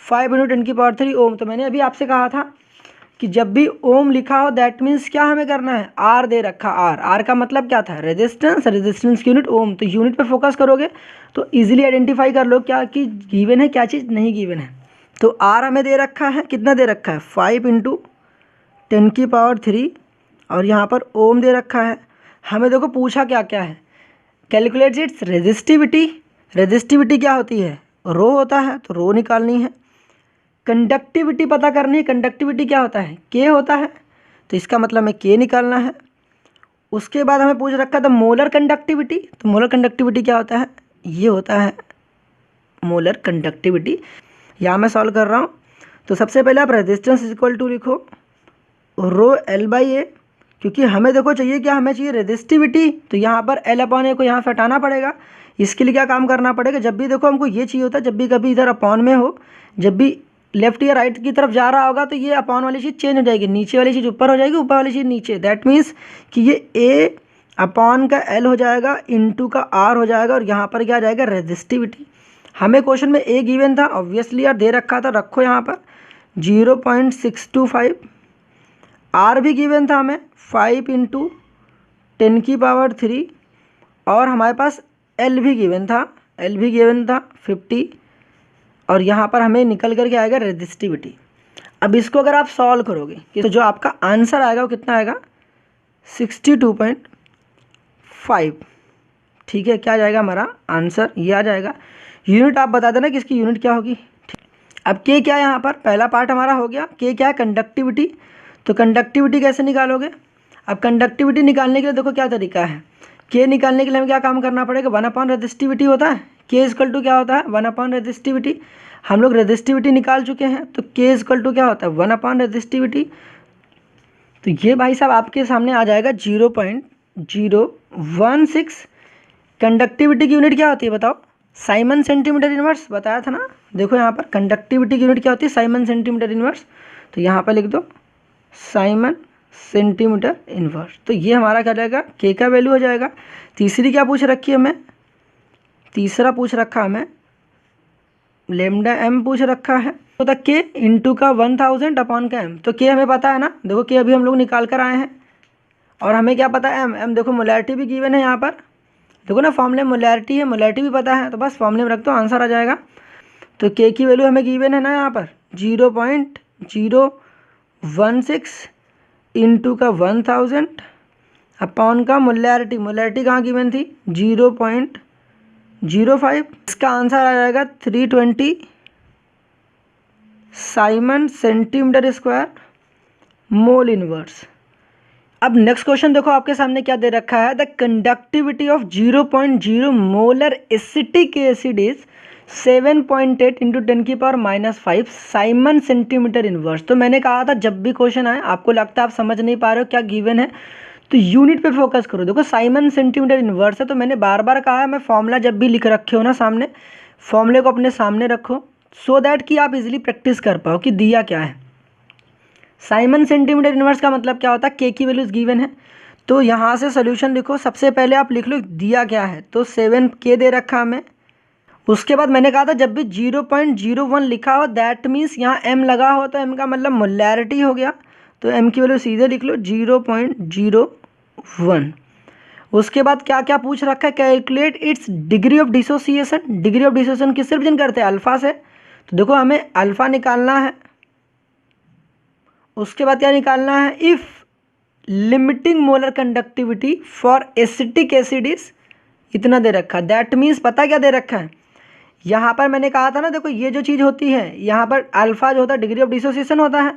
Speaker 1: 5 × 10³ ओम। तो मैंने अभी आपसे कहा था कि जब भी ओम लिखा हो दैट मीन्स क्या हमें करना है, आर दे रखा, आर का मतलब क्या था, रेजिस्टेंस, रेजिस्टेंस की यूनिट ओम। तो यूनिट पे फोकस करोगे तो इजीली आइडेंटिफाई कर लो क्या कि गिवन है, क्या चीज़ नहीं गिवन है। तो आर हमें दे रखा है, कितना दे रखा है 5 × 10³ और यहाँ पर ओम दे रखा है। हमें देखो पूछा क्या क्या है, कैलकुलेट इट्स रेजिस्टिविटी। रेजिस्टिविटी क्या होती है, रो होता है, तो रो निकालनी है। कंडक्टिविटी पता करनी है, कंडक्टिविटी क्या होता है, के होता है, तो इसका मतलब हमें के निकालना है। उसके बाद हमें पूछ रखा था मोलर कंडक्टिविटी। तो मोलर कंडक्टिविटी क्या होता है, ये होता है मोलर कंडक्टिविटी। यहाँ मैं सॉल्व कर रहा हूँ। तो सबसे पहले आप रेजिस्टेंस इक्वल टू लिखो रो L/A, क्योंकि हमें देखो चाहिए क्या, हमें चाहिए रेजिस्टिविटी। तो यहाँ पर L/A को यहाँ से हटाना पड़ेगा। इसके लिए क्या काम करना पड़ेगा, जब भी देखो हमको ये चाहिए होता है, जब भी कभी इधर अपॉन में हो, जब भी लेफ्ट या राइट की तरफ जा रहा होगा तो ये अपॉन वाली चीज़ चेंज हो जाएगी, नीचे वाली चीज़ ऊपर हो जाएगी, ऊपर वाली चीज़ नीचे। दैट मीन्स कि ये A अपॉन का L हो जाएगा, इंटू का R हो जाएगा, और यहाँ पर क्या आ जाएगा रेजिस्टिविटी। हमें क्वेश्चन में A गिवन था, ऑब्वियसली यार दे रखा था, रखो यहाँ पर 0.625। R भी गिवन था हमें 5 × 10³ और हमारे पास L भी गिवन था, 50। और यहाँ पर हमें निकल करके आएगा रेजिस्टिविटी। अब इसको अगर आप सॉल्व करोगे तो जो आपका आंसर आएगा वो कितना आएगा 62.5। ठीक है, क्या आ जाएगा हमारा आंसर, ये आ जाएगा। यूनिट आप बता देना कि इसकी यूनिट क्या होगी। अब के क्या है, यहाँ पर पहला पार्ट हमारा हो गया, के क्या है कंडक्टिविटी। तो कंडक्टिविटी कैसे निकालोगे, अब कंडक्टिविटी निकालने के लिए देखो क्या तरीका है। के निकालने के लिए हमें क्या काम करना पड़ेगा, 1 रेजिस्टिविटी होता है। के इक्वल टू क्या होता है 1 रेजिस्टिविटी। हम लोग रेजिस्टिविटी निकाल चुके हैं, तो के इक्वल टू क्या होता है 1 रेजिस्टिविटी। तो ये भाई साहब आपके सामने आ जाएगा 0.016। कंडक्टिविटी की यूनिट क्या होती है बताओ, साइमन सेंटीमीटर इनवर्स, बताया था ना। देखो यहाँ पर कंडक्टिविटी की यूनिट क्या होती है, साइमन सेंटीमीटर इनवर्स। तो यहाँ पर लिख दो साइमन सेंटीमीटर इनवर्स। तो ये हमारा क्या जाएगा, के का वैल्यू हो जाएगा। तीसरी क्या पूछ रखी है हमें, तीसरा पूछ रखा हमें लेमडा एम पूछ रखा है। तो तक के इंटू का 1000 अपॉन का एम। तो के हमें पता है ना, देखो के अभी हम लोग निकाल कर आए हैं। और हमें क्या पता है एम देखो मोलैरिटी भी गिवन है यहाँ पर, देखो ना फॉर्मूले मोलैरिटी है, मोलैरिटी भी पता है, तो बस फॉर्मूले में रख दो आंसर आ जाएगा। तो के की वैल्यू हमें गिवन है ना यहाँ पर 0.016 इंटू का 1000 अपॉन का मोलैरिटी, मोलैरिटी कहाँ गिवन थी 0.05। इसका आंसर आ जाएगा 320 Simon centimetre square mol inverse. अब नेक्स्ट क्वेश्चन देखो आपके सामने क्या दे रखा है, the conductivity of 0.0 molar acetic acid is 7.8 × 10⁻⁻5 Simon centimetre inverse. तो मैंने कहा था जब भी क्वेश्चन आए आपको लगता है आप समझ नहीं पा रहे हो क्या गिवन है, तो यूनिट पे फोकस करो। देखो साइमन सेंटीमीटर इनवर्स है, तो मैंने बार बार कहा है मैं फॉर्मूला जब भी लिख रखे हो ना सामने, फॉर्मूले को अपने सामने रखो सो दैट कि आप इजीली प्रैक्टिस कर पाओ कि दिया क्या है। साइमन सेंटीमीटर इनवर्स का मतलब क्या होता है, के की वैल्यूज गिवन है। तो यहाँ से सोल्यूशन लिखो, सबसे पहले आप लिख लो दिया क्या है, तो 7 के दे रखा हमें। उसके बाद मैंने कहा था जब भी 0.01 लिखा हो दैट मीन्स यहाँ एम लगा हो, तो एम का मतलब मोलैरिटी हो गया, तो एम की वैल्यू सीधे लिख लो 0.01। उसके बाद क्या क्या पूछ रखा है, calculate its degree of dissociation. Degree of dissociation किससे रिप्रेजेंट करते हैं, अल्फा से। तो देखो हमें अल्फा निकालना है। उसके बाद क्या निकालना है, if limiting molar conductivity for acetic acid is इतना दे रखा, दैट मीन्स पता क्या दे रखा है, यहाँ पर मैंने कहा था ना देखो ये जो चीज़ होती है यहाँ पर अल्फा जो होता है डिग्री ऑफ डिसोसिएशन होता है,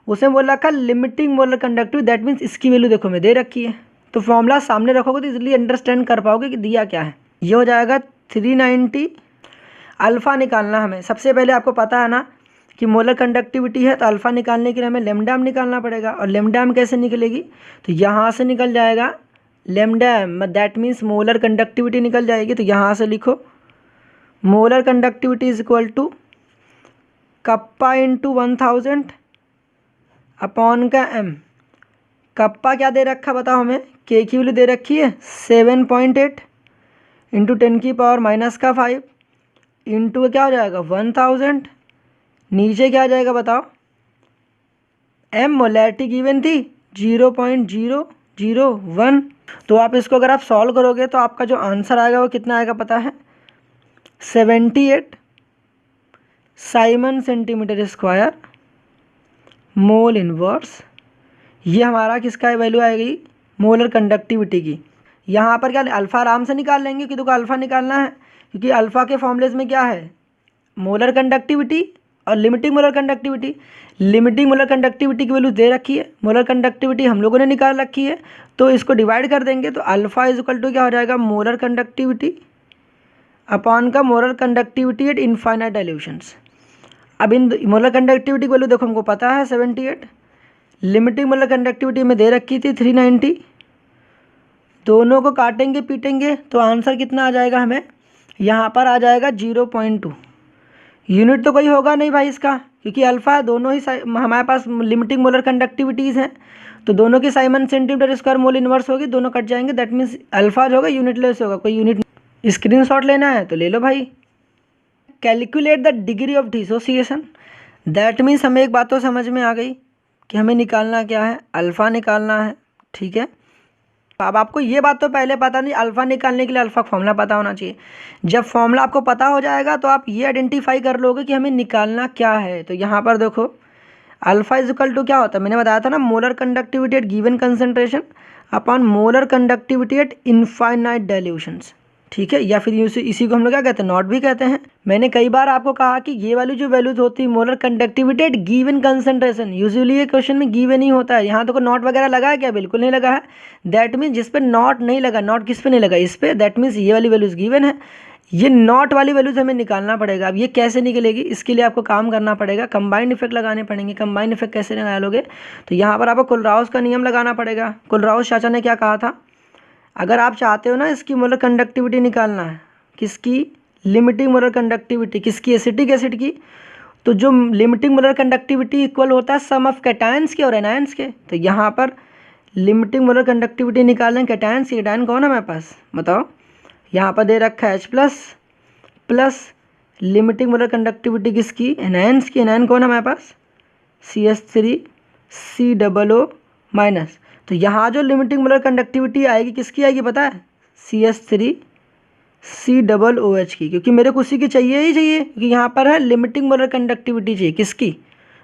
Speaker 1: उसमें बोल रखा limiting molar conductivity, that means इसकी वैल्यू देखो मैं दे रखी है। तो फॉर्मूला सामने रखोगे तो इसलिए अंडरस्टैंड कर पाओगे कि दिया क्या है। ये हो जाएगा 390। अल्फ़ा निकालना हमें, सबसे पहले आपको पता है ना कि मोलर कंडक्टिविटी है, तो अल्फ़ा निकालने के लिए हमें लैम्डा निकालना पड़ेगा। और लैम्डा कैसे निकलेगी, तो यहाँ से निकल जाएगा lambda, that means molar conductivity निकल जाएगी। तो यहाँ से लिखो molar conductivity is equal to kappa into 1000 upon का एम। कप्पा क्या दे रखा बताओ हमें, के की वैल्यू दे रखी है 7.8 इंटू 10⁻⁻5 इंटू क्या हो जाएगा 1000, नीचे क्या आ जाएगा बताओ, एम मोलैरिटी गिवन थी 0.001। तो आप इसको अगर आप सॉल्व करोगे तो आपका जो आंसर आएगा वो कितना आएगा पता है, 78 Simon centimetre square mol inverse. ये हमारा किसका वैल्यू आएगी, मोलर कंडक्टिविटी की। यहाँ पर क्या अल्फ़ा आराम से निकाल लेंगे, क्योंकि अल्फ़ा निकालना है, क्योंकि अल्फ़ा के फॉर्मूलेज में क्या है, मोलर कंडक्टिविटी और limiting molar conductivity. Limiting molar conductivity की वैल्यू दे रखी है, मोलर कंडक्टिविटी हम लोगों ने निकाल रखी है, तो इसको डिवाइड कर देंगे तो अल्फ़ा इज इक्वल टू क्या हो जाएगा, मोलर कंडक्टिविटी अपॉन का molar conductivity at infinite dilutions. अब इन मोलर कंडक्टिविटी की वैल्यू देखो हमको पता है 78, लिमिटिंग मोलर कंडक्टिविटी में दे रखी थी 390, दोनों को काटेंगे पीटेंगे तो आंसर कितना आ जाएगा हमें, यहाँ पर आ जाएगा 0.2। यूनिट तो कोई होगा नहीं भाई इसका, क्योंकि अल्फ़ा दोनों ही हमारे पास लिमिटिंग मोलर कंडक्टिविटीज़ हैं, तो दोनों की Simon centimetre square mol inverse होगी, दोनों कट जाएंगे, दैट मीन्स अल्फ़ा जो होगा यूनिटलेस होगा, कोई यूनिट। स्क्रीनशॉट लेना है तो ले लो भाई। Calculate the degree of dissociation, that means हमें एक बात तो समझ में आ गई कि हमें निकालना क्या है, अल्फ़ा निकालना है, ठीक है। अब आपको ये बात तो पहले पता नहीं, अल्फ़ा निकालने के लिए अल्फ़ा फॉर्मूला पता होना चाहिए। जब फॉर्मूला आपको पता हो जाएगा तो आप ये आइडेंटिफाई कर लोगे कि हमें निकालना क्या है। तो यहाँ पर देखो अल्फ़ा इज इक्वल टू क्या होता है, मैंने बताया था ना, molar conductivity eight given concentration upon molar conductivity at infinite dilutions, ठीक है, या फिर इसी को हम लोग क्या कहते हैं, नॉट भी कहते हैं। मैंने कई बार आपको कहा कि ये वाली जो वैल्यूज होती है molar conductivity eight given concentration, usually ये क्वेश्चन में गिवन ही होता है। यहाँ तो नॉट वगैरह लगा है क्या, बिल्कुल नहीं लगा है। दैट मीन्स जिस पे नॉट नहीं लगा, नॉट किस पे नहीं लगा, इस पे, दैट मीन्स ये वाली वैल्यूज गिवन है। ये नॉट वाली वैल्यूज हमें निकालना पड़ेगा। अब ये कैसे निकलेगी, इसके लिए आपको काम करना पड़ेगा, कंबाइंड इफेक्ट लगाने पड़ेंगे। कंबाइंड इफेक्ट कैसे निकालोगे, तो यहाँ पर आपको कुलराउस का नियम लगाना पड़ेगा। कुलराउस चाचा ने क्या कहा था, अगर आप चाहते हो ना इसकी मोलर कंडक्टिविटी निकालना है, किसकी, लिमिटिंग मोलर कंडक्टिविटी, किसकी, एसिटिक एसिड की, तो जो लिमिटिंग मोलर कंडक्टिविटी इक्वल होता है सम ऑफ कैटायंस के और एनायंस के। तो यहाँ पर लिमिटिंग मोलर कंडक्टिविटी निकालने कैटायंस की, कैटायन कौन है हमारे पास बताओ, यहाँ पर दे रखा है H plus limiting molar conductivity किसकी, एनायंस की, एनायन कौन है हमारे पास CH3COO माइनस। तो यहाँ जो लिमिटिंग मोलर कंडक्टिविटी आएगी किसकी आएगी पता है, CH3COOH की, क्योंकि मेरे को उसी की चाहिए ही चाहिए, क्योंकि यहाँ पर है लिमिटिंग मोलर कंडक्टिविटी चाहिए किसकी,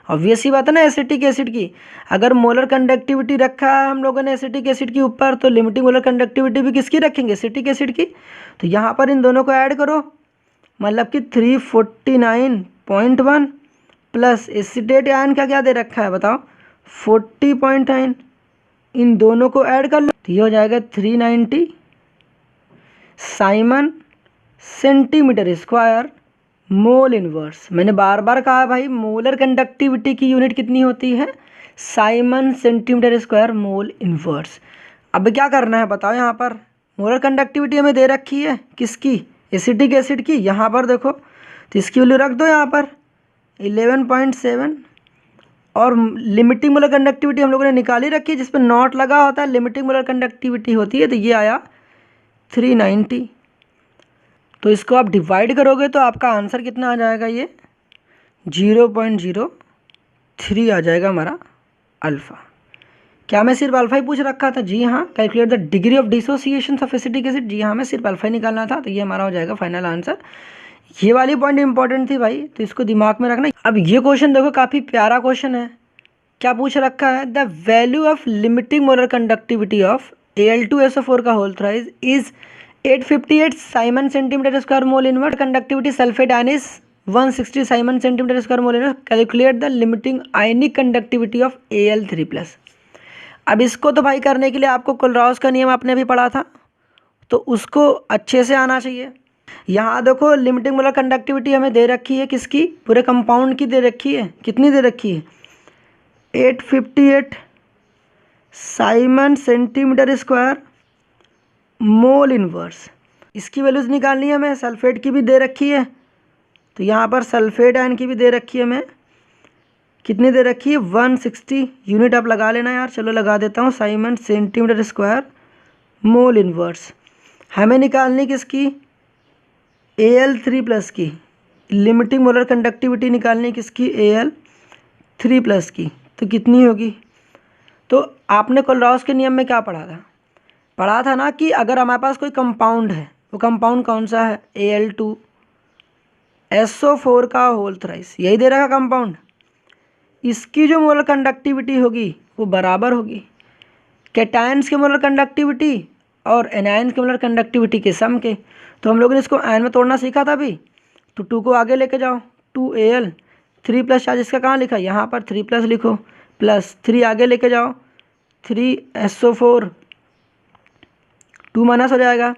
Speaker 1: ऑब्वियस ही बात है ना, एसिटिक एसिड की। अगर मोलर कंडक्टिविटी रखा है हम लोगों ने एसिटिक एसिड के ऊपर, तो लिमिटिंग मोलर कंडक्टिविटी भी किसकी रखेंगे, एसिटिक एसिड की। तो यहाँ पर इन दोनों को ऐड करो, मतलब कि 349.1 प्लस एसिटेट आयन का क्या दे रखा है बताओ 40.9, इन दोनों को ऐड कर लो तो ये हो जाएगा 390 Simon centimetre square mol inverse. मैंने बार बार कहा भाई मोलर कंडक्टिविटी की यूनिट कितनी होती है, Simon centimetre square mol inverse. अब क्या करना है बताओ, यहाँ पर मोलर कंडक्टिविटी हमें दे रखी है किसकी, एसिटिक एसिड की। यहाँ पर देखो तो इसकी वैल्यू रख दो यहाँ पर 11.7, और लिमिटिंग मोलर कंडक्टिविटी हम लोगों ने निकाली रखी है जिस पर नॉट लगा होता है, लिमिटिंग मोलर कंडक्टिविटी होती है, तो ये आया 390। तो इसको आप डिवाइड करोगे तो आपका आंसर कितना आ जाएगा, ये 0.03 आ जाएगा हमारा अल्फ़ा। क्या मैं सिर्फ अल्फ़ा ही पूछ रखा था, जी हाँ। Calculate the degree of dissociation of acetic acid, जी हाँ, मैं सिर्फ अल्फ़ा ही निकालना था, तो ये हमारा हो जाएगा फाइनल आंसर। ये वाली पॉइंट इंपॉर्टेंट थी भाई, तो इसको दिमाग में रखना। अब ये क्वेश्चन देखो काफ़ी प्यारा क्वेश्चन है। क्या पूछ रखा है, the value of limiting molar conductivity of Al2SO4 का whole thrice is 858 siemens centimetre square mol inverse, conductivity sulphate ion is 160 siemens centimetre square mol inverse, calculate the limiting ionic conductivity of Al3+। अब इसको तो भाई करने के लिए आपको कुलराउस का नियम आपने भी पढ़ा था, तो उसको अच्छे से आना चाहिए। यहाँ देखो लिमिटिंग मोलर कंडक्टिविटी हमें दे रखी है किसकी, पूरे कंपाउंड की दे रखी है, कितनी दे रखी है 858 siemens centimetre square mol inverse. इसकी वैल्यूज़ निकालनी है हमें, सल्फेट की भी दे रखी है, तो यहाँ पर सल्फेट आयन की भी दे रखी है हमें, कितनी दे रखी है 160 यूनिट आप लगा लेना यार, चलो लगा देता हूँ, Simon centimetre square mol inverse. हमें निकालनी किसकी Al3+ की, लिमिटिंग मोलर कंडक्टिविटी निकालनी किसकी Al3+ की, तो कितनी होगी। तो आपने कोलराउस के नियम में क्या पढ़ा था ना कि अगर हमारे पास कोई कंपाउंड है, वो कंपाउंड कौन सा है Al2SO4 का होल थ्राइस, यही दे रखा कंपाउंड, इसकी जो मोलर कंडक्टिविटी होगी वो बराबर होगी कैटायंस के मोलर कंडक्टिविटी और एनायंस के मोलर कंडक्टिविटी के सम के। तो हम लोगों ने इसको आयन में तोड़ना सीखा था अभी, तो 2 को आगे लेके जाओ, 2Al 3+ चार्ज इसका कहाँ लिखा, यहाँ पर 3+ लिखो, प्लस 3 आगे लेके जाओ 3SO4 2 - हो जाएगा।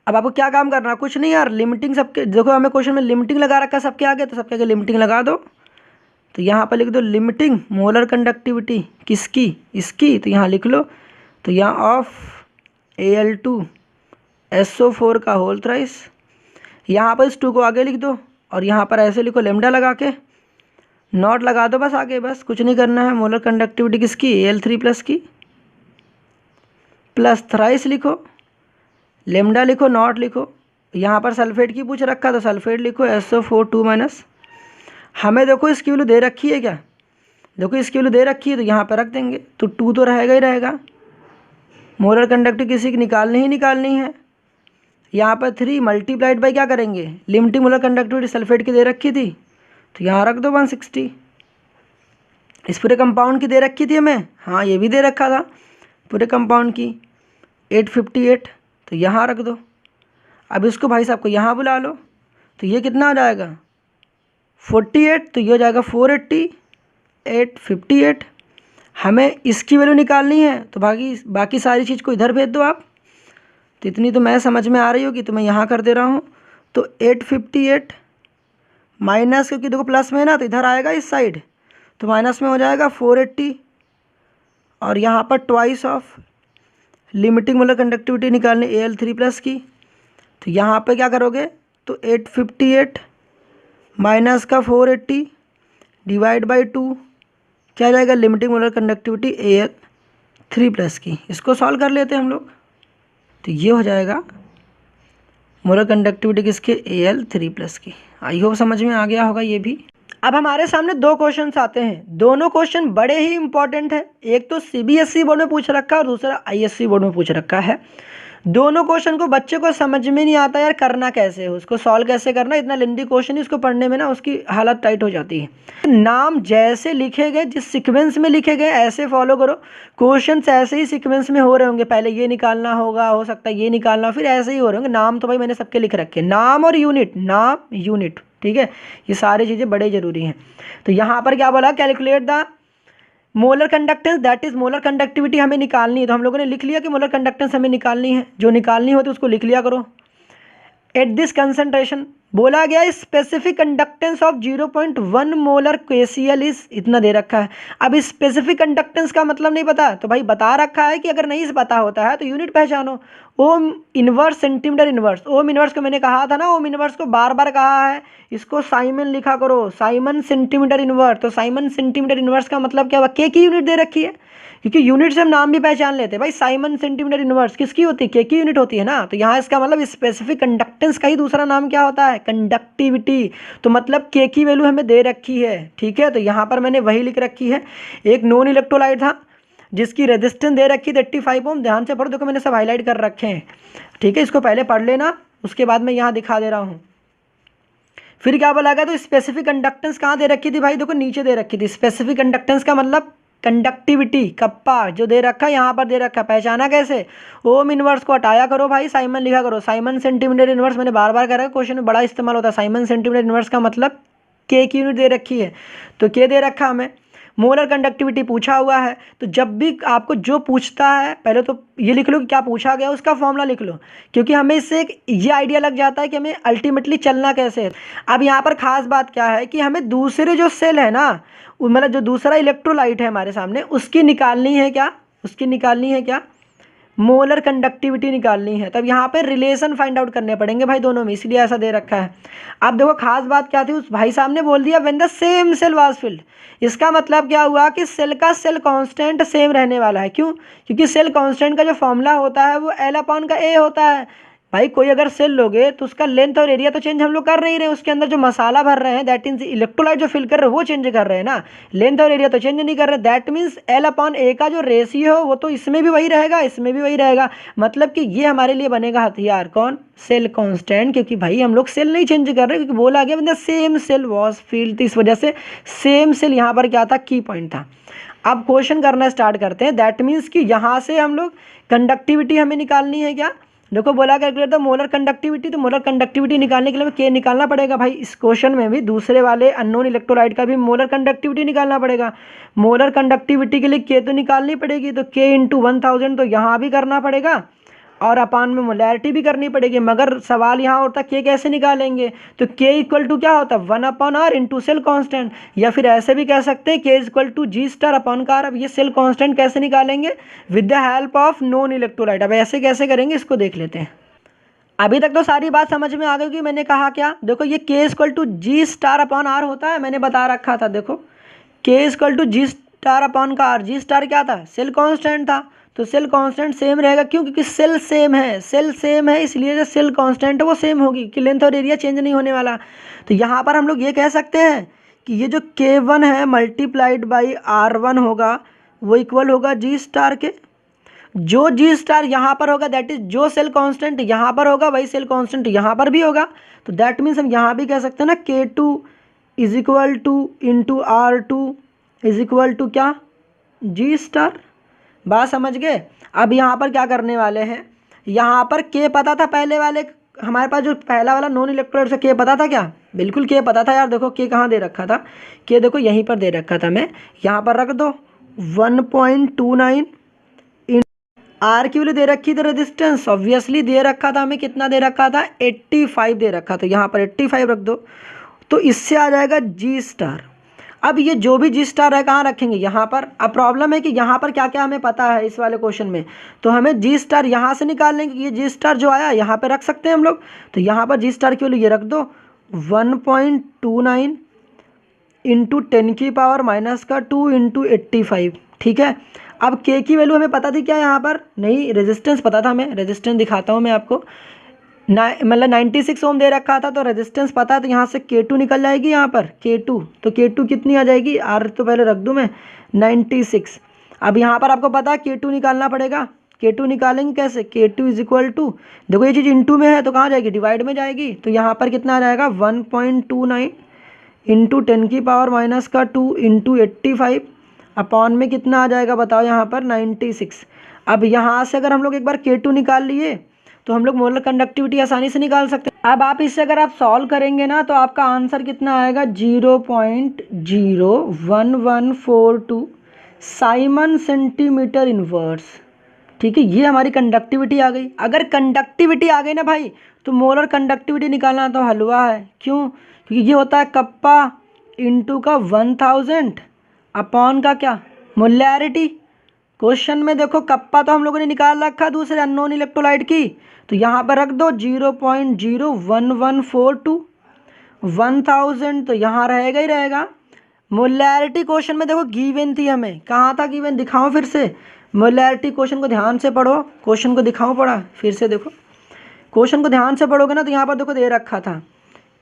Speaker 1: अब आपको क्या काम करना है, कुछ नहीं यार, लिमिटिंग सबके देखो, हमें क्वेश्चन में लिमिटिंग लगा रखा है सबके आगे, तो सबके आगे लिमिटिंग लगा दो। तो यहाँ पर लिख दो लिमिटिंग मोलर कंडक्टिविटी किसकी, इसकी, तो यहाँ लिख लो, तो यहाँ ऑफ Al2SO4 का होल थ्राइस, यहाँ पर इस 2 को आगे लिख दो और यहाँ पर ऐसे लिखो लेमडा लगा के, नॉट लगा दो बस आगे, बस कुछ नहीं करना है। मोलर कंडक्टिविटी किसकी Al3+ की, प्लस थ्राइस लिखो, लेमडा लिखो, नॉट लिखो, यहाँ पर सल्फेट की पूछ रखा तो सल्फेट लिखो SO4 2-। हमें देखो इसकी वैल्यू दे रखी है क्या, देखो इसकी वैल्यू दे रखी है तो यहाँ पर रख देंगे, तो 2 तो रहेगा ही रहेगा। मोलर कंडक्टिविटी किसी की निकालनी ही निकालनी है, यहाँ पर 3 मल्टीप्लाइड बाई क्या करेंगे, लिमिटिंग मोलर कंडक्टिविटी सल्फेट की दे रखी थी, तो यहाँ रख दो 160। इस पूरे कंपाउंड की दे रखी थी हमें, हाँ ये भी दे रखा था पूरे कंपाउंड की 858, तो यहाँ रख दो। अब इसको भाई साहब को यहाँ बुला लो, तो ये कितना आ जाएगा 48, तो ये हो जाएगा 480 858। हमें इसकी वैल्यू निकालनी है, तो बाकी सारी चीज़ को इधर भेज दो आप, तो इतनी तो मैं समझ में आ रही होगी, तो मैं यहाँ कर दे रहा हूँ। तो 858 माइनस, क्योंकि देखो प्लस में है ना, तो इधर आएगा इस साइड, तो माइनस में हो जाएगा 480, और यहाँ पर twice of limiting molar conductivity निकालनी Al3+ की, तो यहाँ पर क्या करोगे, तो 858 माइनस का 480 डिवाइड बाई 2 क्या जाएगा, लिमिटिंग मोलर कंडक्टिविटी Al3+ की। इसको सॉल्व कर लेते हैं हम लोग, तो ये हो जाएगा मोलर कंडक्टिविटी किसके Al3+ की। आई होप समझ में आ गया होगा ये भी। अब हमारे सामने 2 क्वेश्चंस आते हैं, दोनों क्वेश्चन बड़े ही इंपॉर्टेंट है, एक तो CBSE बोर्ड में पूछ रखा है और दूसरा ISC बोर्ड में पूछ रखा है। दोनों क्वेश्चन को बच्चे को समझ में नहीं आता यार करना कैसे है, उसको सॉल्व कैसे करना, इतना लेंदी क्वेश्चन इसको पढ़ने में ना उसकी हालत टाइट हो जाती है। नाम जैसे लिखे गए, जिस सीक्वेंस में लिखे गए ऐसे फॉलो करो, क्वेश्चन ऐसे ही सीक्वेंस में हो रहे होंगे, पहले ये निकालना होगा, हो सकता है ये निकालना, फिर ऐसे ही हो रहे होंगे। नाम तो भाई मैंने सबके लिख रखे, नाम और यूनिट, नाम यूनिट, ठीक है, ये सारी चीज़ें बड़े ज़रूरी हैं। तो यहाँ पर क्या बोला, calculate the molar conductance that is molar conductivity हमें निकालनी है, तो हम लोगों ने लिख लिया कि मोलर कंडक्टेंस हमें निकालनी है, जो निकालनी हो तो उसको लिख लिया करो। एट दिस कंसंट्रेशन बोला गया specific conductance of 0.1 molar KCl is, इतना दे रखा है। अब स्पेसिफिक कंडक्टेंस का मतलब नहीं पता, तो भाई बता रखा है कि अगर नहीं पता होता है तो यूनिट पहचानो, ohm inverse centimetre inverse. Ohm inverse को मैंने कहा था ना, ओम इनवर्स को बार बार कहा है, इसको साइमन लिखा करो, साइमन सेंटीमीटर इनवर्स। तो साइमन सेंटीमीटर इनवर्स का मतलब क्या हुआ, के की यूनिट दे रखी है, क्योंकि यूनिट से हम नाम भी पहचान लेते हैं भाई, साइमन सेंटीमीटर इनवर्स किसकी होती है, के की यूनिट होती है ना। तो यहाँ इसका मतलब स्पेसिफिक कंडक्टेंस का ही दूसरा नाम क्या होता है, कंडक्टिविटी। तो मतलब के की वैल्यू हमें दे रखी है, ठीक है, तो यहाँ पर मैंने वही लिख रखी है। एक नॉन इलेक्ट्रोलाइट था जिसकी रेजिस्टेंस दे रखी थी 85 ओम, ध्यान से पढ़ो, देखो मैंने सब हाईलाइट कर रखे हैं, ठीक है, इसको पहले पढ़ लेना, उसके बाद मैं यहाँ दिखा दे रहा हूँ। फिर क्या बोला गया, तो स्पेसिफिक कंडक्टेंस कहाँ दे रखी थी भाई, देखो नीचे दे रखी थी। स्पेसिफिक कंडक्टेंस का मतलब कंडक्टिविटी, कप्पा जो दे रखा है यहाँ पर दे रखा है, पहचाना कैसे, ओम इनवर्स को हटाया करो भाई, साइमन लिखा करो, साइमन सेंटीमीटर इनवर्स मैंने बार बार करा, क्वेश्चन में बड़ा इस्तेमाल होता है। साइमन सेंटीमीटर इनवर्स का मतलब के की यूनिट दे रखी है, तो के दे रखा हमें, मोलर कंडक्टिविटी पूछा हुआ है, तो जब भी आपको जो पूछता है पहले तो ये लिख लो कि क्या पूछा गया, उसका फॉर्मूला लिख लो, क्योंकि हमें इससे एक ये आइडिया लग जाता है कि हमें अल्टीमेटली चलना कैसे है। अब यहाँ पर खास बात क्या है कि हमें दूसरे जो सेल है ना, मतलब जो दूसरा इलेक्ट्रोलाइट है हमारे सामने, उसकी निकालनी है क्या, उसकी निकालनी है क्या, मोलर कंडक्टिविटी निकालनी है। तब यहाँ पे रिलेशन फाइंड आउट करने पड़ेंगे भाई दोनों में, इसलिए ऐसा दे रखा है। अब देखो खास बात क्या थी, उस भाई साहब ने बोल दिया when the same cell was filled. इसका मतलब क्या हुआ कि सेल का सेल कांस्टेंट सेम रहने वाला है। क्यों? क्योंकि सेल कांस्टेंट का जो फॉर्मूला होता है वो एल अपॉन का ए होता है। भाई कोई अगर सेल लोगे तो उसका लेंथ और एरिया तो चेंज हम लोग कर नहीं रहे, उसके अंदर जो मसाला भर रहे हैं दैट मीन्स इलेक्ट्रोलाइट जो फिल कर रहे हैं वो चेंज कर रहे हैं ना, लेंथ और एरिया तो चेंज नहीं कर रहे। दैट मीन्स एल अपॉन ए का जो रेशियो हो वो तो इसमें भी वही रहेगा, इसमें भी वही रहेगा। मतलब कि ये हमारे लिए बनेगा हथियार, कौन, सेल कांस्टेंट, क्योंकि भाई हम लोग सेल नहीं चेंज कर रहे, क्योंकि बोला गया मतलब सेम सेल वॉज फील्ड, इस वजह से सेम सेल यहाँ पर क्या था, की पॉइंट था। अब क्वेश्चन करना स्टार्ट करते हैं। दैट मीन्स कि यहाँ से हम लोग कंडक्टिविटी हमें निकालनी है क्या, देखो बोला कैलकुलेट द मोलर कंडक्टिविटी, तो मोलर कंडक्टिविटी निकालने के लिए के निकालना पड़ेगा भाई। इस क्वेश्चन में भी दूसरे वाले अननोन इलेक्ट्रोलाइट का भी मोलर कंडक्टिविटी निकालना पड़ेगा। मोलर कंडक्टिविटी के लिए के तो निकालनी पड़ेगी, तो के इंटू 1000 तो यहाँ भी करना पड़ेगा और अपान में मोलैरिटी भी करनी पड़ेगी। मगर सवाल यहाँ होता है के कैसे निकालेंगे, तो के इक्वल टू क्या होता है, 1/r इंटू सेल कॉन्स्टेंट, या फिर ऐसे भी कह सकते हैं K equal to G star upon का आर। अब ये सेल कॉन्स्टेंट कैसे निकालेंगे, with the help of non electrolyte. अब ऐसे कैसे करेंगे इसको देख लेते हैं। अभी तक तो सारी बात समझ में आ गई कि मैंने कहा क्या, देखो ये K equal to G star upon R होता है, मैंने बता रखा था। देखो K equal to G star upon का आर, जी स्टार क्या था, सेल कांस्टेंट था, तो सेल कांस्टेंट सेम रहेगा। क्यों? क्योंकि सेल सेम है, सेल सेम है, इसलिए जो सेल कांस्टेंट है वो सेम होगी, कि लेंथ और एरिया चेंज नहीं होने वाला। तो यहाँ पर हम लोग ये कह सकते हैं कि ये जो K1 है मल्टीप्लाइड बाई R1 होगा वो इक्वल होगा जी स्टार के। जो जी स्टार यहाँ पर होगा दैट इज जो सेल कांस्टेंट यहाँ पर होगा वही सेल कांस्टेंट यहाँ पर भी होगा। तो दैट मीन्स हम यहाँ भी कह सकते हैं ना K2 is equal to into R2 is equal to क्या, जी स्टार। बात समझ गए। अब यहाँ पर क्या करने वाले हैं, यहाँ पर के पता था पहले वाले, हमारे पास जो पहला वाला नॉन इलेक्ट्रोलाइट से के पता था क्या, बिल्कुल के पता था यार। देखो के कहाँ दे रखा था, के देखो यहीं पर दे रखा था, मैं यहाँ पर रख दो 1.29 आर की वैल्यू दे रखी थी, रेजिस्टेंस ऑब्वियसली दे रखा था हमें, कितना दे रखा था 85 दे रखा था, यहाँ पर 85 रख दो, तो इससे आ जाएगा जी स्टार। अब ये जो भी जी स्टार है कहाँ रखेंगे, यहाँ पर। अब प्रॉब्लम है कि यहाँ पर क्या क्या हमें पता है इस वाले क्वेश्चन में, तो हमें जी स्टार यहाँ से निकाल लेंगे, ये जी स्टार जो आया यहाँ पे रख सकते हैं हम लोग। तो यहाँ पर जी स्टार की वैल्यू ये रख दो 1.29 इंटू 10 की पावर माइनस का 2 इंटू 85, ठीक है। अब के की वैल्यू हमें पता थी क्या, यहाँ पर नहीं, रेजिस्टेंस पता था हमें, रेजिस्टेंस दिखाता हूँ मैं आपको, मतलब 96 ओम दे रखा था, तो रेजिस्टेंस पता है, तो यहाँ से K2 निकल जाएगी यहाँ पर K2, तो K2 कितनी आ जाएगी, आर तो पहले रख दूँ मैं 96। अब यहाँ पर आपको पता है K2 निकालना पड़ेगा, K2 निकालेंगे कैसे, K2 इज इक्वल टू, देखो ये चीज़ इंटू में है तो कहाँ जाएगी, डिवाइड में जाएगी, तो यहाँ पर कितना आ जाएगा 1.29 इंटू 10 की पावर माइनस का 2 इंटू 85 अपॉन में कितना आ जाएगा बताओ यहाँ पर 96। अब यहाँ से अगर हम लोग एक बार K2 निकाल लिए तो हम लोग मोलर कंडक्टिविटी आसानी से निकाल सकते हैं। अब आप इससे अगर आप सॉल्व करेंगे ना तो आपका आंसर कितना आएगा 0.01142 साइमन सेंटीमीटर इनवर्स, ठीक है। ये हमारी कंडक्टिविटी आ गई। अगर कंडक्टिविटी आ गई ना भाई तो मोलर कंडक्टिविटी निकालना तो हलवा है। क्यों? क्योंकि ये होता है कप्पा इंटू का 1000 अपॉन का क्या, मोलैरिटी। क्वेश्चन में देखो कप्पा तो हम लोगों ने निकाल रखा दूसरे अननोन इलेक्ट्रोलाइट की, तो यहाँ पर रख दो 0.01142 1000, तो यहाँ रहेगा ही रहेगा। मोलैरिटी क्वेश्चन में देखो गिवन थी हमें, कहाँ था गिवन, दिखाओ फिर से मोलैरिटी। क्वेश्चन को ध्यान से पढ़ो, क्वेश्चन को दिखाओ पढ़ा फिर से देखो, क्वेश्चन को ध्यान से पढ़ोगे ना तो यहाँ पर देखो दे रखा था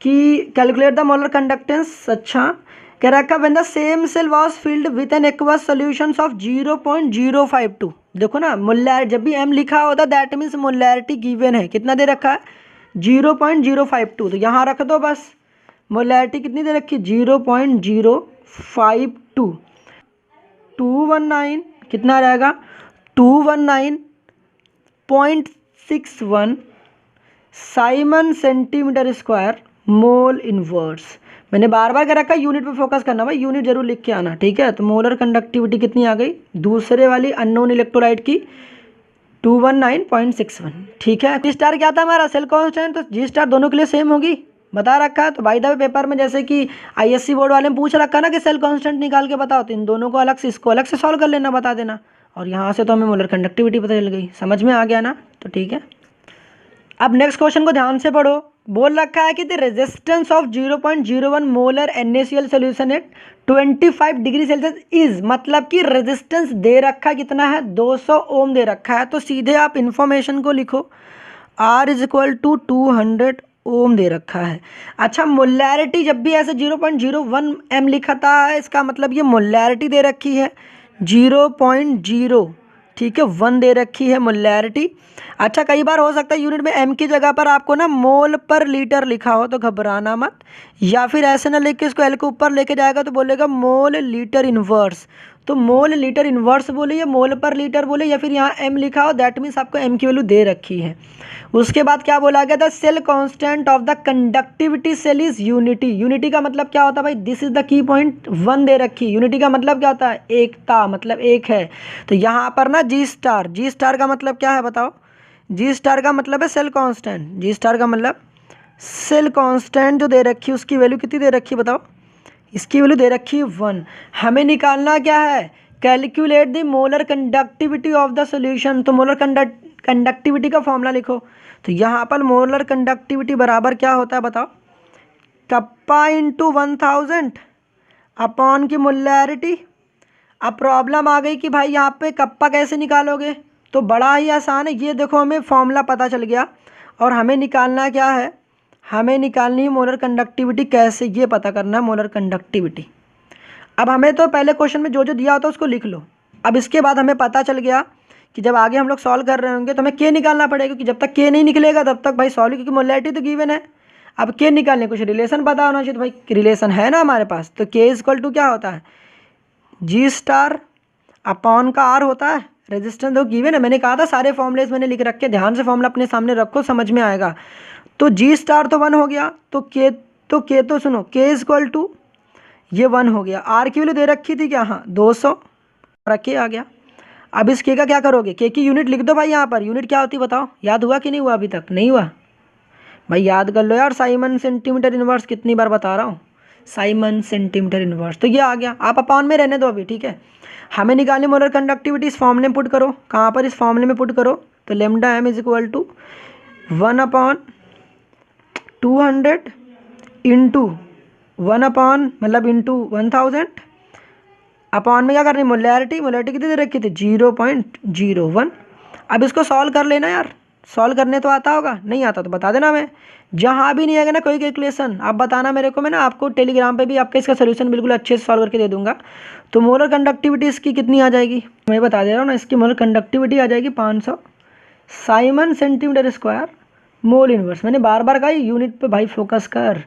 Speaker 1: कि कैलकुलेट द मोलर कंडक्टेंस। अच्छा कह रखा when the same cell was filled with an aqueous solutions of 0.052। देखो ना मोलैरिटी जब भी एम लिखा होता दैट मीन्स मोलैरिटी गिवन है, कितना दे रखा है 0.052, तो यहाँ रख दो बस। मोलैरिटी कितनी दे रखी 0.052, 219 कितना रहेगा 219.61 Simon centimetre square mol inverse. मैंने बार बार कर रखा है, यूनिट पे फोकस करना भाई, यूनिट जरूर लिख के आना, ठीक है। तो मोलर कंडक्टिविटी कितनी आ गई दूसरे वाली अननोन इलेक्ट्रोलाइट की 219.61, ठीक है। जी स्टार क्या था हमारा सेल कांस्टेंट, तो जी स्टार दोनों के लिए सेम होगी, बता रखा है। तो बाय द वे पेपर में जैसे कि आईएससी बोर्ड वाले ने पूछ रखा ना कि सेल कांस्टेंट निकाल के बताओ, तो इन दोनों को अलग से, इसको अलग से सॉल्व कर लेना, बता देना। और यहाँ से तो हमें मोलर कंडक्टिविटी पता चल गई, समझ में आ गया ना, तो ठीक है। अब नेक्स्ट क्वेश्चन को ध्यान से पढ़ो। बोल रखा है कि the resistance of 0.01 molar NaCl solution at 25 degree Celsius is, मतलब कि रेजिस्टेंस दे रखा कितना है 200 ओम दे रखा है। तो सीधे आप इंफॉर्मेशन को लिखो, R इज इक्वल टू 200 ओम दे रखा है। अच्छा, मोलैरिटी जब भी ऐसे 0.01 m लिखा था, इसका मतलब ये मोलैरिटी दे रखी है 0.0, ठीक है, 1 दे रखी है मोलैरिटी। अच्छा, कई बार हो सकता है यूनिट में m की जगह पर आपको ना मोल पर लीटर लिखा हो, तो घबराना मत, या फिर ऐसे ना लिख के इसको l के ऊपर लेके जाएगा तो बोलेगा मोल लीटर इनवर्स। तो मोल लीटर इनवर्स बोले या मोल पर लीटर बोले, या फिर यहाँ m लिखा हो, दैट मीन्स आपको m की वैल्यू दे रखी है। उसके बाद क्या बोला गया था, cell constant of the conductivity cell is unity. Unity का मतलब क्या होता है भाई, this is the key point, 1 दे रखी। यूनिटी का मतलब क्या होता है, एकता, मतलब एक है। तो यहाँ पर ना जी स्टार का मतलब क्या है बताओ, जी स्टार का मतलब है सेल कांस्टेंट, जी स्टार का मतलब सेल कांस्टेंट जो दे रखी है उसकी वैल्यू कितनी दे रखी है बताओ, इसकी वैल्यू दे रखी है 1। हमें निकालना क्या है, calculate the molar conductivity of the solution. तो मोलर कंडक्टिविटी का फॉर्मूला लिखो। तो यहाँ पर मोलर कंडक्टिविटी बराबर क्या होता है बताओ, कप्पा इंटू 1000 अपॉन की मोलैरिटी। अब प्रॉब्लम आ गई कि भाई यहाँ पे कप्पा कैसे निकालोगे, तो बड़ा ही आसान है, ये देखो हमें फॉर्मूला पता चल गया। और हमें निकालना क्या है, हमें निकालनी है मोलर कंडक्टिविटी, कैसे ये पता करना है मोलर कंडक्टिविटी। अब हमें तो पहले क्वेश्चन में जो जो दिया होता है उसको लिख लो। अब इसके बाद हमें पता चल गया कि जब आगे हम लोग सॉल्व कर रहे होंगे तो हमें के निकालना पड़ेगा, क्योंकि जब तक के नहीं निकलेगा तब तक भाई सॉल्व, क्योंकि मोलैरिटी तो गिवन है। अब के निकालने कुछ रिलेशन पता होना चाहिए, तो भाई रिलेशन है ना हमारे पास। तो के इज इक्वल टू क्या होता है, जी स्टार अपॉन का आर होता है, रेजिस्टेंस तो गिवन है, मैंने कहा था सारे फॉर्मूलेस मैंने लिख रखे, ध्यान से फॉर्मूला अपने सामने रखो, समझ में आएगा। तो जी स्टार तो 1 हो गया, तो के तो सुनो, के इज इक्वल टू ये 1 हो गया। आर की वैल्यू दे रखी थी क्या, हाँ 200, रखे आ गया। अब इस के का क्या करोगे, के की यूनिट लिख दो भाई, यहाँ पर यूनिट क्या होती बताओ, याद हुआ कि नहीं हुआ, अभी तक नहीं हुआ भाई, याद कर लो यार। साइमन सेंटीमीटर इनवर्स कितनी बार बता रहा हूँ, साइमन सेंटीमीटर इनवर्स। तो ये आ गया, आप अपॉन में रहने दो अभी, ठीक है। हमें निकालनी मोलर कंडक्टिविटी, इस फॉर्मूले में पुट करो, कहाँ पर, इस फॉर्मूले में पुट करो। तो lambda M is equal to 1/200 into 1 मतलब इंटू 1000 अपॉन में क्या करनी, मोलैरिटी कितनी दे रखी थी 0.01। अब इसको सॉल्व कर लेना यार, सॉल्व करने तो आता होगा, नहीं आता तो बता देना। मैं जहाँ भी नहीं आएगा ना कोई कैलकुलेशन आप बताना मेरे को, मैं ना आपको टेलीग्राम पे भी आपका इसका सोल्यूशन बिल्कुल अच्छे से सॉल्व करके दे दूंगा। तो मोलर कंडक्टिविटी इसकी कितनी आ जाएगी, मैं बता दे रहा हूँ ना, इसकी मोलर कंडक्टिविटी आ जाएगी 500 Simon centimetre square mol inverse. मैंने बार बार कहा यूनिट पे भाई फोकस कर।